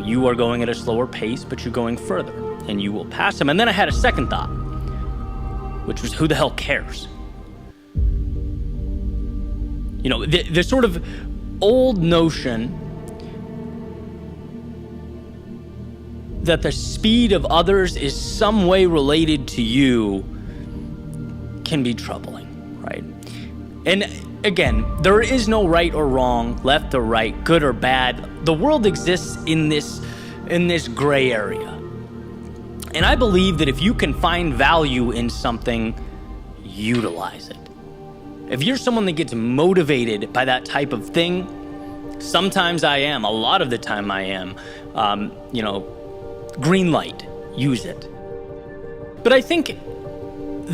You are going at a slower pace, but you're going further, and you will pass him. And then I had a second thought, which was, who the hell cares? The sort of old notion that the speed of others is some way related to you can be troubling, right? And again, there is no right or wrong, left or right, good or bad. The world exists in this gray area. And I believe that if you can find value in something, utilize it. If you're someone that gets motivated by that type of thing, sometimes I am, a lot of the time I am, green light, use it. But I think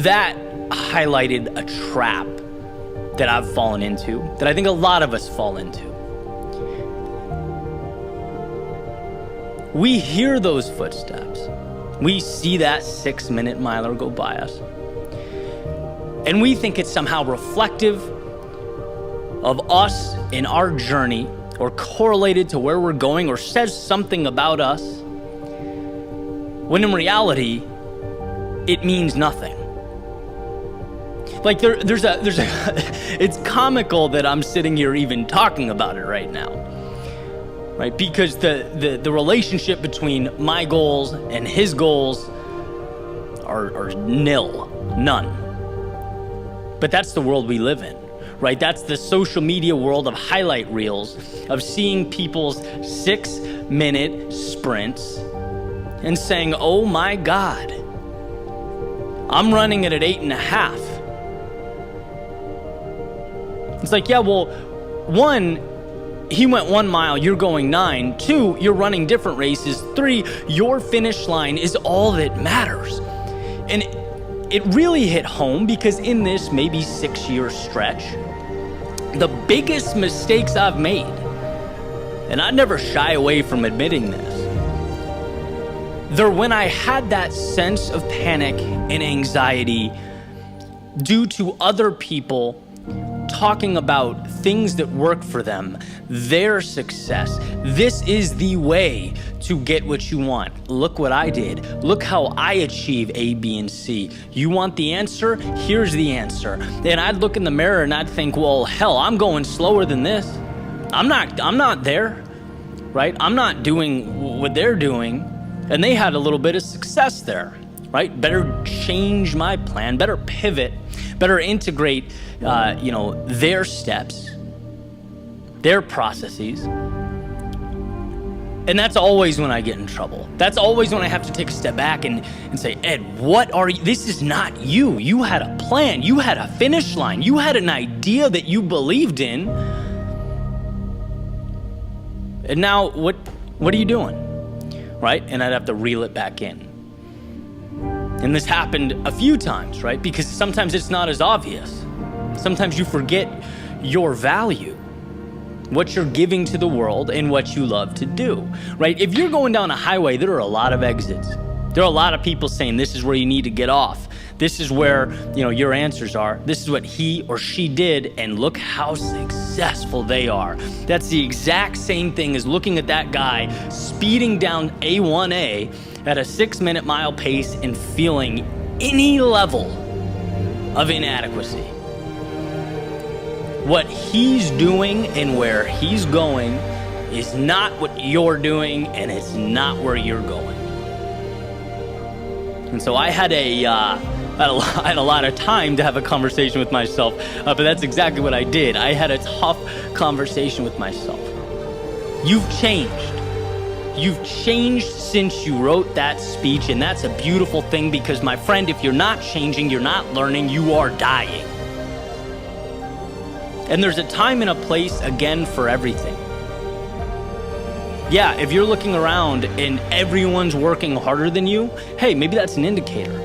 that highlighted a trap that I've fallen into, that I think a lot of us fall into. We hear those footsteps. We see that 6-minute miler go by us. And we think it's somehow reflective of us in our journey, or correlated to where we're going, or says something about us, when in reality, it means nothing. Like there's a it's comical that I'm sitting here even talking about it right now, right? Because the relationship between my goals and his goals are nil, none. But that's the world we live in, right? That's the social media world of highlight reels, of seeing people's 6-minute sprints and saying, oh my God, I'm running it at 8.5. It's like, yeah, well, 1, he went 1 mile, you're going 9. 2, you're running different races. 3, your finish line is all that matters. And it really hit home because in this maybe 6-year stretch, the biggest mistakes I've made, and I never shy away from admitting this, they're when I had that sense of panic and anxiety due to other people talking about things that work for them, their success. This is the way to get what you want. Look what I did. Look how I achieve A, B, and C. You want the answer? Here's the answer. And I'd look in the mirror and I'd think, well, hell, I'm going slower than this. I'm not there, right? I'm not doing what they're doing. And they had a little bit of success there, right? Better change my plan, better pivot, better integrate, their steps, their processes. And that's always when I get in trouble. That's always when I have to take a step back and say, Ed, what are you? This is not you. You had a plan. You had a finish line. You had an idea that you believed in. And now what are you doing? Right? And I'd have to reel it back in. And this happened a few times, right? Because sometimes it's not as obvious. Sometimes you forget your value, what you're giving to the world and what you love to do, right? If you're going down a highway, there are a lot of exits. There are a lot of people saying this is where you need to get off. This is where, your answers are. This is what he or she did, and look how successful they are. That's the exact same thing as looking at that guy speeding down A1A at a 6-minute mile pace and feeling any level of inadequacy. What he's doing and where he's going is not what you're doing, and it's not where you're going. And so I had a lot of time to have a conversation with myself, but that's exactly what I did. I had a tough conversation with myself. You've changed. You've changed since you wrote that speech, and that's a beautiful thing because, my friend, if you're not changing, you're not learning, you are dying. And there's a time and a place, again, for everything. Yeah, if you're looking around and everyone's working harder than you, hey, maybe that's an indicator.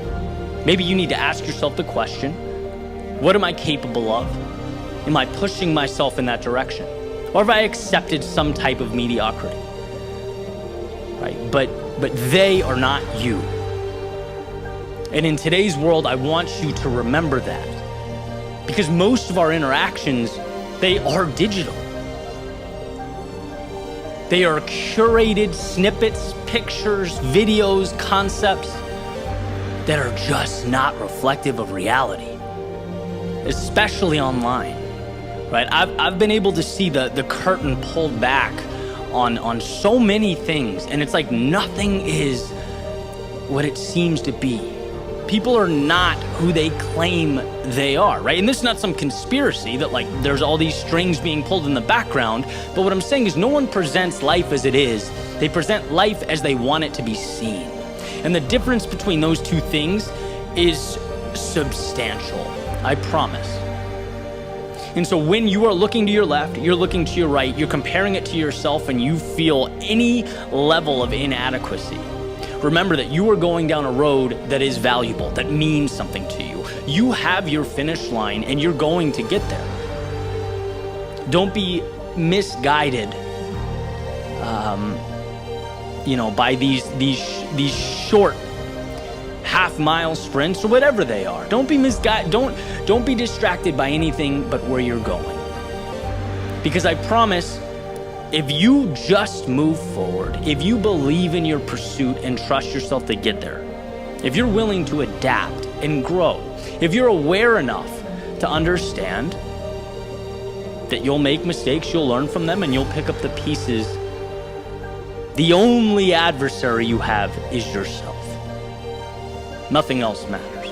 Maybe you need to ask yourself the question, what am I capable of? Am I pushing myself in that direction? Or have I accepted some type of mediocrity? Right? But they are not you. And in today's world, I want you to remember that. Because most of our interactions, they are digital. They are curated snippets, pictures, videos, concepts that are just not reflective of reality, especially online, right? I've been able to see the curtain pulled back on so many things, and it's like nothing is what it seems to be. People are not who they claim they are, right? And this is not some conspiracy that like there's all these strings being pulled in the background, but what I'm saying is no one presents life as it is. They present life as they want it to be seen. And the difference between those two things is substantial, I promise. And so when you are looking to your left, you're looking to your right, you're comparing it to yourself, and you feel any level of inadequacy, remember that you are going down a road that is valuable, that means something to you. You have your finish line and you're going to get there. Don't be misguided, by these short half-mile sprints or whatever they are. Don't be misguided. Don't be distracted by anything but where you're going. Because I promise, if you just move forward, if you believe in your pursuit and trust yourself to get there, if you're willing to adapt and grow, if you're aware enough to understand that you'll make mistakes, you'll learn from them, and you'll pick up the pieces, the only adversary you have is yourself. Nothing else matters.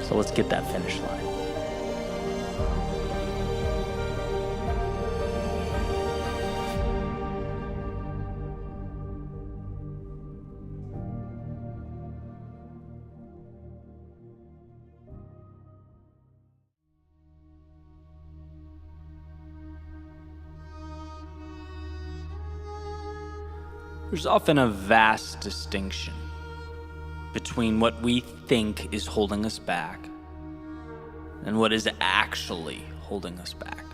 So let's get that finish line. There's often a vast distinction between what we think is holding us back and what is actually holding us back.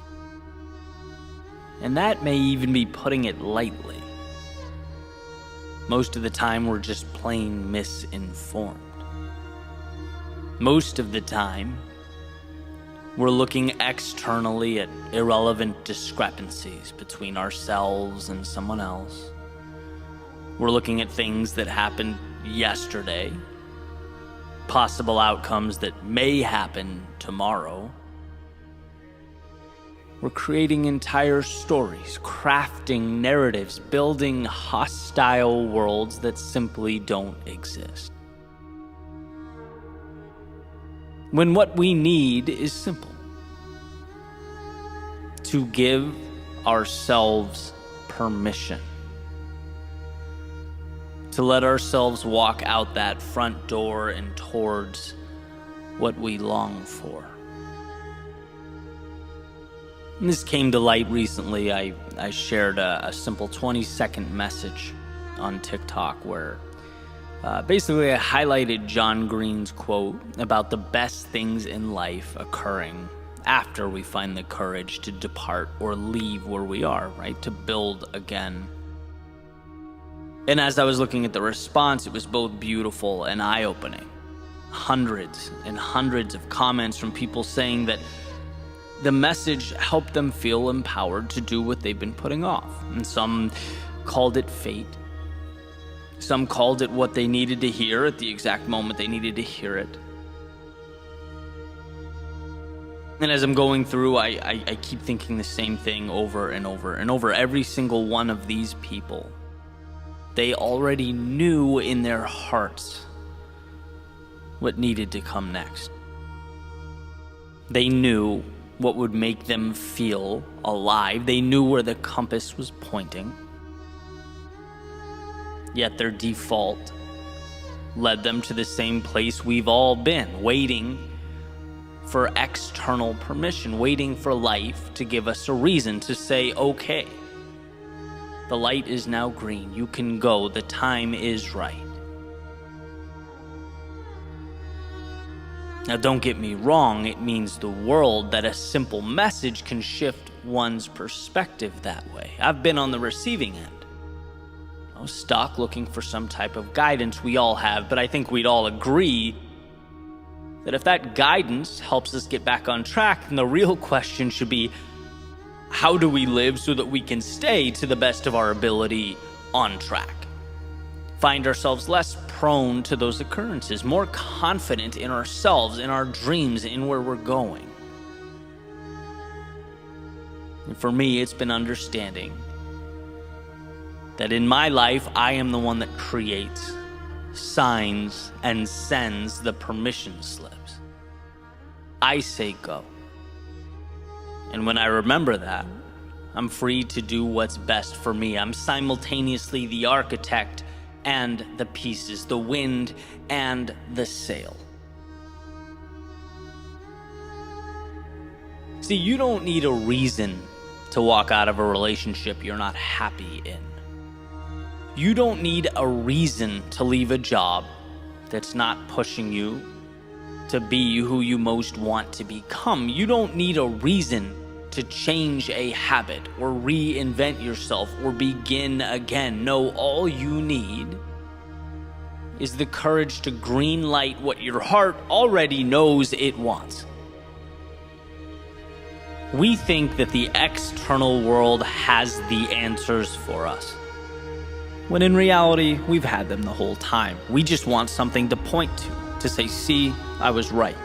And that may even be putting it lightly. Most of the time, we're just plain misinformed. Most of the time, we're looking externally at irrelevant discrepancies between ourselves and someone else. We're looking at things that happened yesterday, possible outcomes that may happen tomorrow. We're creating entire stories, crafting narratives, building hostile worlds that simply don't exist. When what we need is simple: to give ourselves permission, to let ourselves walk out that front door and towards what we long for. And this came to light recently. I shared a simple 20-second message on TikTok where basically I highlighted John Green's quote about the best things in life occurring after we find the courage to depart or leave where we are, right? To build again. And as I was looking at the response, it was both beautiful and eye-opening. Hundreds and hundreds of comments from people saying that the message helped them feel empowered to do what they've been putting off. And some called it fate. Some called it what they needed to hear at the exact moment they needed to hear it. And as I'm going through, I keep thinking the same thing over and over and over. Every single one of these people, they already knew in their hearts what needed to come next. They knew what would make them feel alive. They knew where the compass was pointing. Yet their default led them to the same place we've all been, waiting for external permission, waiting for life to give us a reason to say, okay, the light is now green, you can go, the time is right. Now, don't get me wrong, it means the world that a simple message can shift one's perspective that way. I've been on the receiving end. I was stuck looking for some type of guidance. We all have, but I think we'd all agree that if that guidance helps us get back on track, then the real question should be, how do we live so that we can stay to the best of our ability on track? Find ourselves less prone to those occurrences, more confident in ourselves, in our dreams, in where we're going. And for me, it's been understanding that in my life, I am the one that creates, signs, and sends the permission slips. I say go. And when I remember that, I'm free to do what's best for me. I'm simultaneously the architect and the pieces, the wind and the sail. See, you don't need a reason to walk out of a relationship you're not happy in. You don't need a reason to leave a job that's not pushing you to be who you most want to become. You don't need a reason to change a habit or reinvent yourself or begin again. No, all you need is the courage to green light what your heart already knows it wants. We think that the external world has the answers for us, when in reality, we've had them the whole time. We just want something to point to say, see, I was right.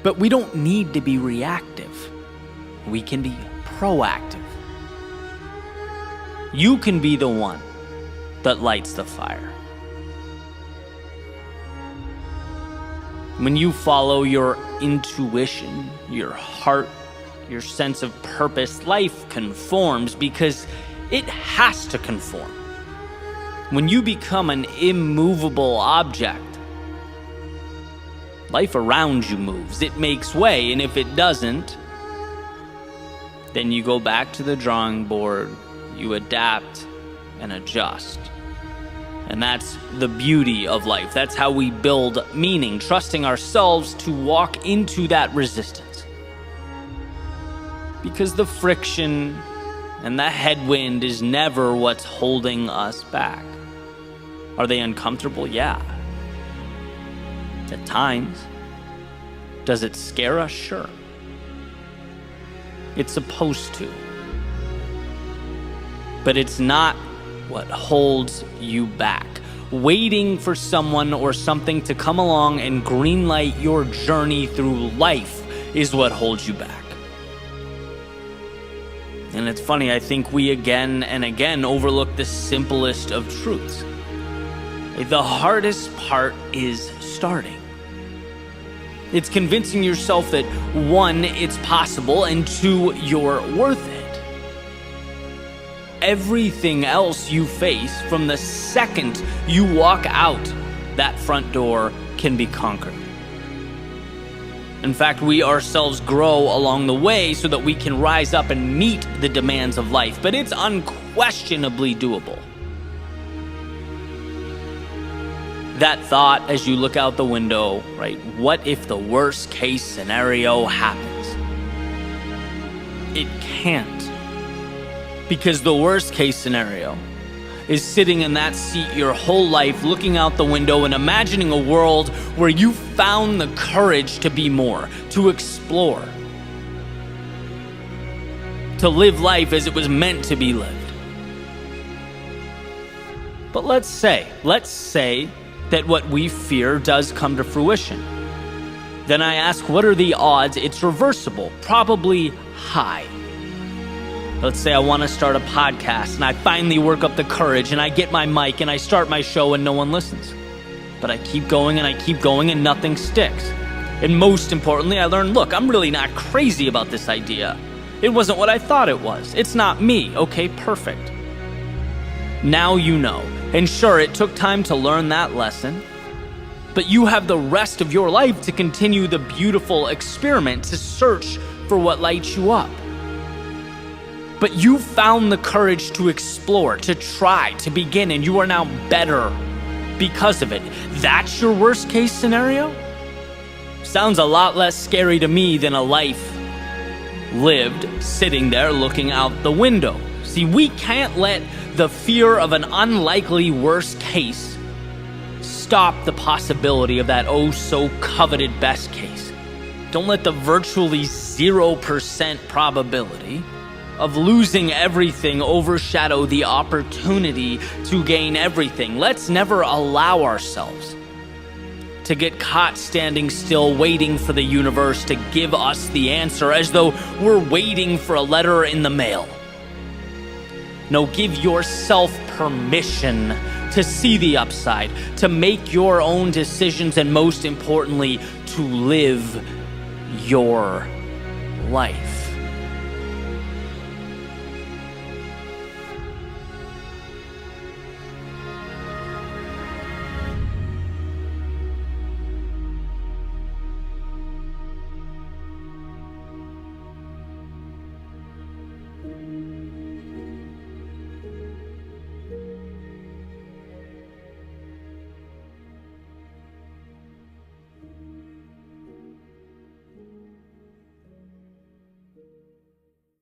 But we don't need to be reactive. We can be proactive. You can be the one that lights the fire. When you follow your intuition, your heart, your sense of purpose, life conforms because it has to conform. When you become an immovable object, life around you moves. It makes way, and if it doesn't, then you go back to the drawing board, you adapt and adjust. And that's the beauty of life. That's how we build meaning, trusting ourselves to walk into that resistance. Because the friction and the headwind is never what's holding us back. Are they uncomfortable? Yeah. At times. Does it scare us? Sure. It's supposed to. But it's not what holds you back. Waiting for someone or something to come along and greenlight your journey through life is what holds you back. And it's funny, I think we again and again overlook the simplest of truths. The hardest part is starting. It's convincing yourself that 1, it's possible, and 2, you're worth it. Everything else you face from the second you walk out that front door can be conquered. In fact, we ourselves grow along the way so that we can rise up and meet the demands of life, but it's unquestionably doable. That thought as you look out the window, right? What if the worst case scenario happens? It can't. Because the worst case scenario is sitting in that seat your whole life, looking out the window and imagining a world where you found the courage to be more, to explore, to live life as it was meant to be lived. But let's say that what we fear does come to fruition. Then I ask, what are the odds it's reversible? Probably high. Let's say I want to start a podcast and I finally work up the courage and I get my mic and I start my show and no one listens. But I keep going and I keep going and nothing sticks. And most importantly, I learned, look, I'm really not crazy about this idea. It wasn't what I thought it was. It's not me. Okay, perfect. Now you know. And sure, it took time to learn that lesson, but you have the rest of your life to continue the beautiful experiment, to search for what lights you up. But you found the courage to explore, to try, to begin, and you are now better because of it. That's your worst case scenario? Sounds a lot less scary to me than a life lived sitting there looking out the window. See, we can't let the fear of an unlikely worst case stop the possibility of that oh so coveted best case. Don't let the virtually 0% probability of losing everything overshadow the opportunity to gain everything. Let's never allow ourselves to get caught standing still waiting for the universe to give us the answer as though we're waiting for a letter in the mail. No, give yourself permission to see the upside, to make your own decisions, and most importantly, to live your life.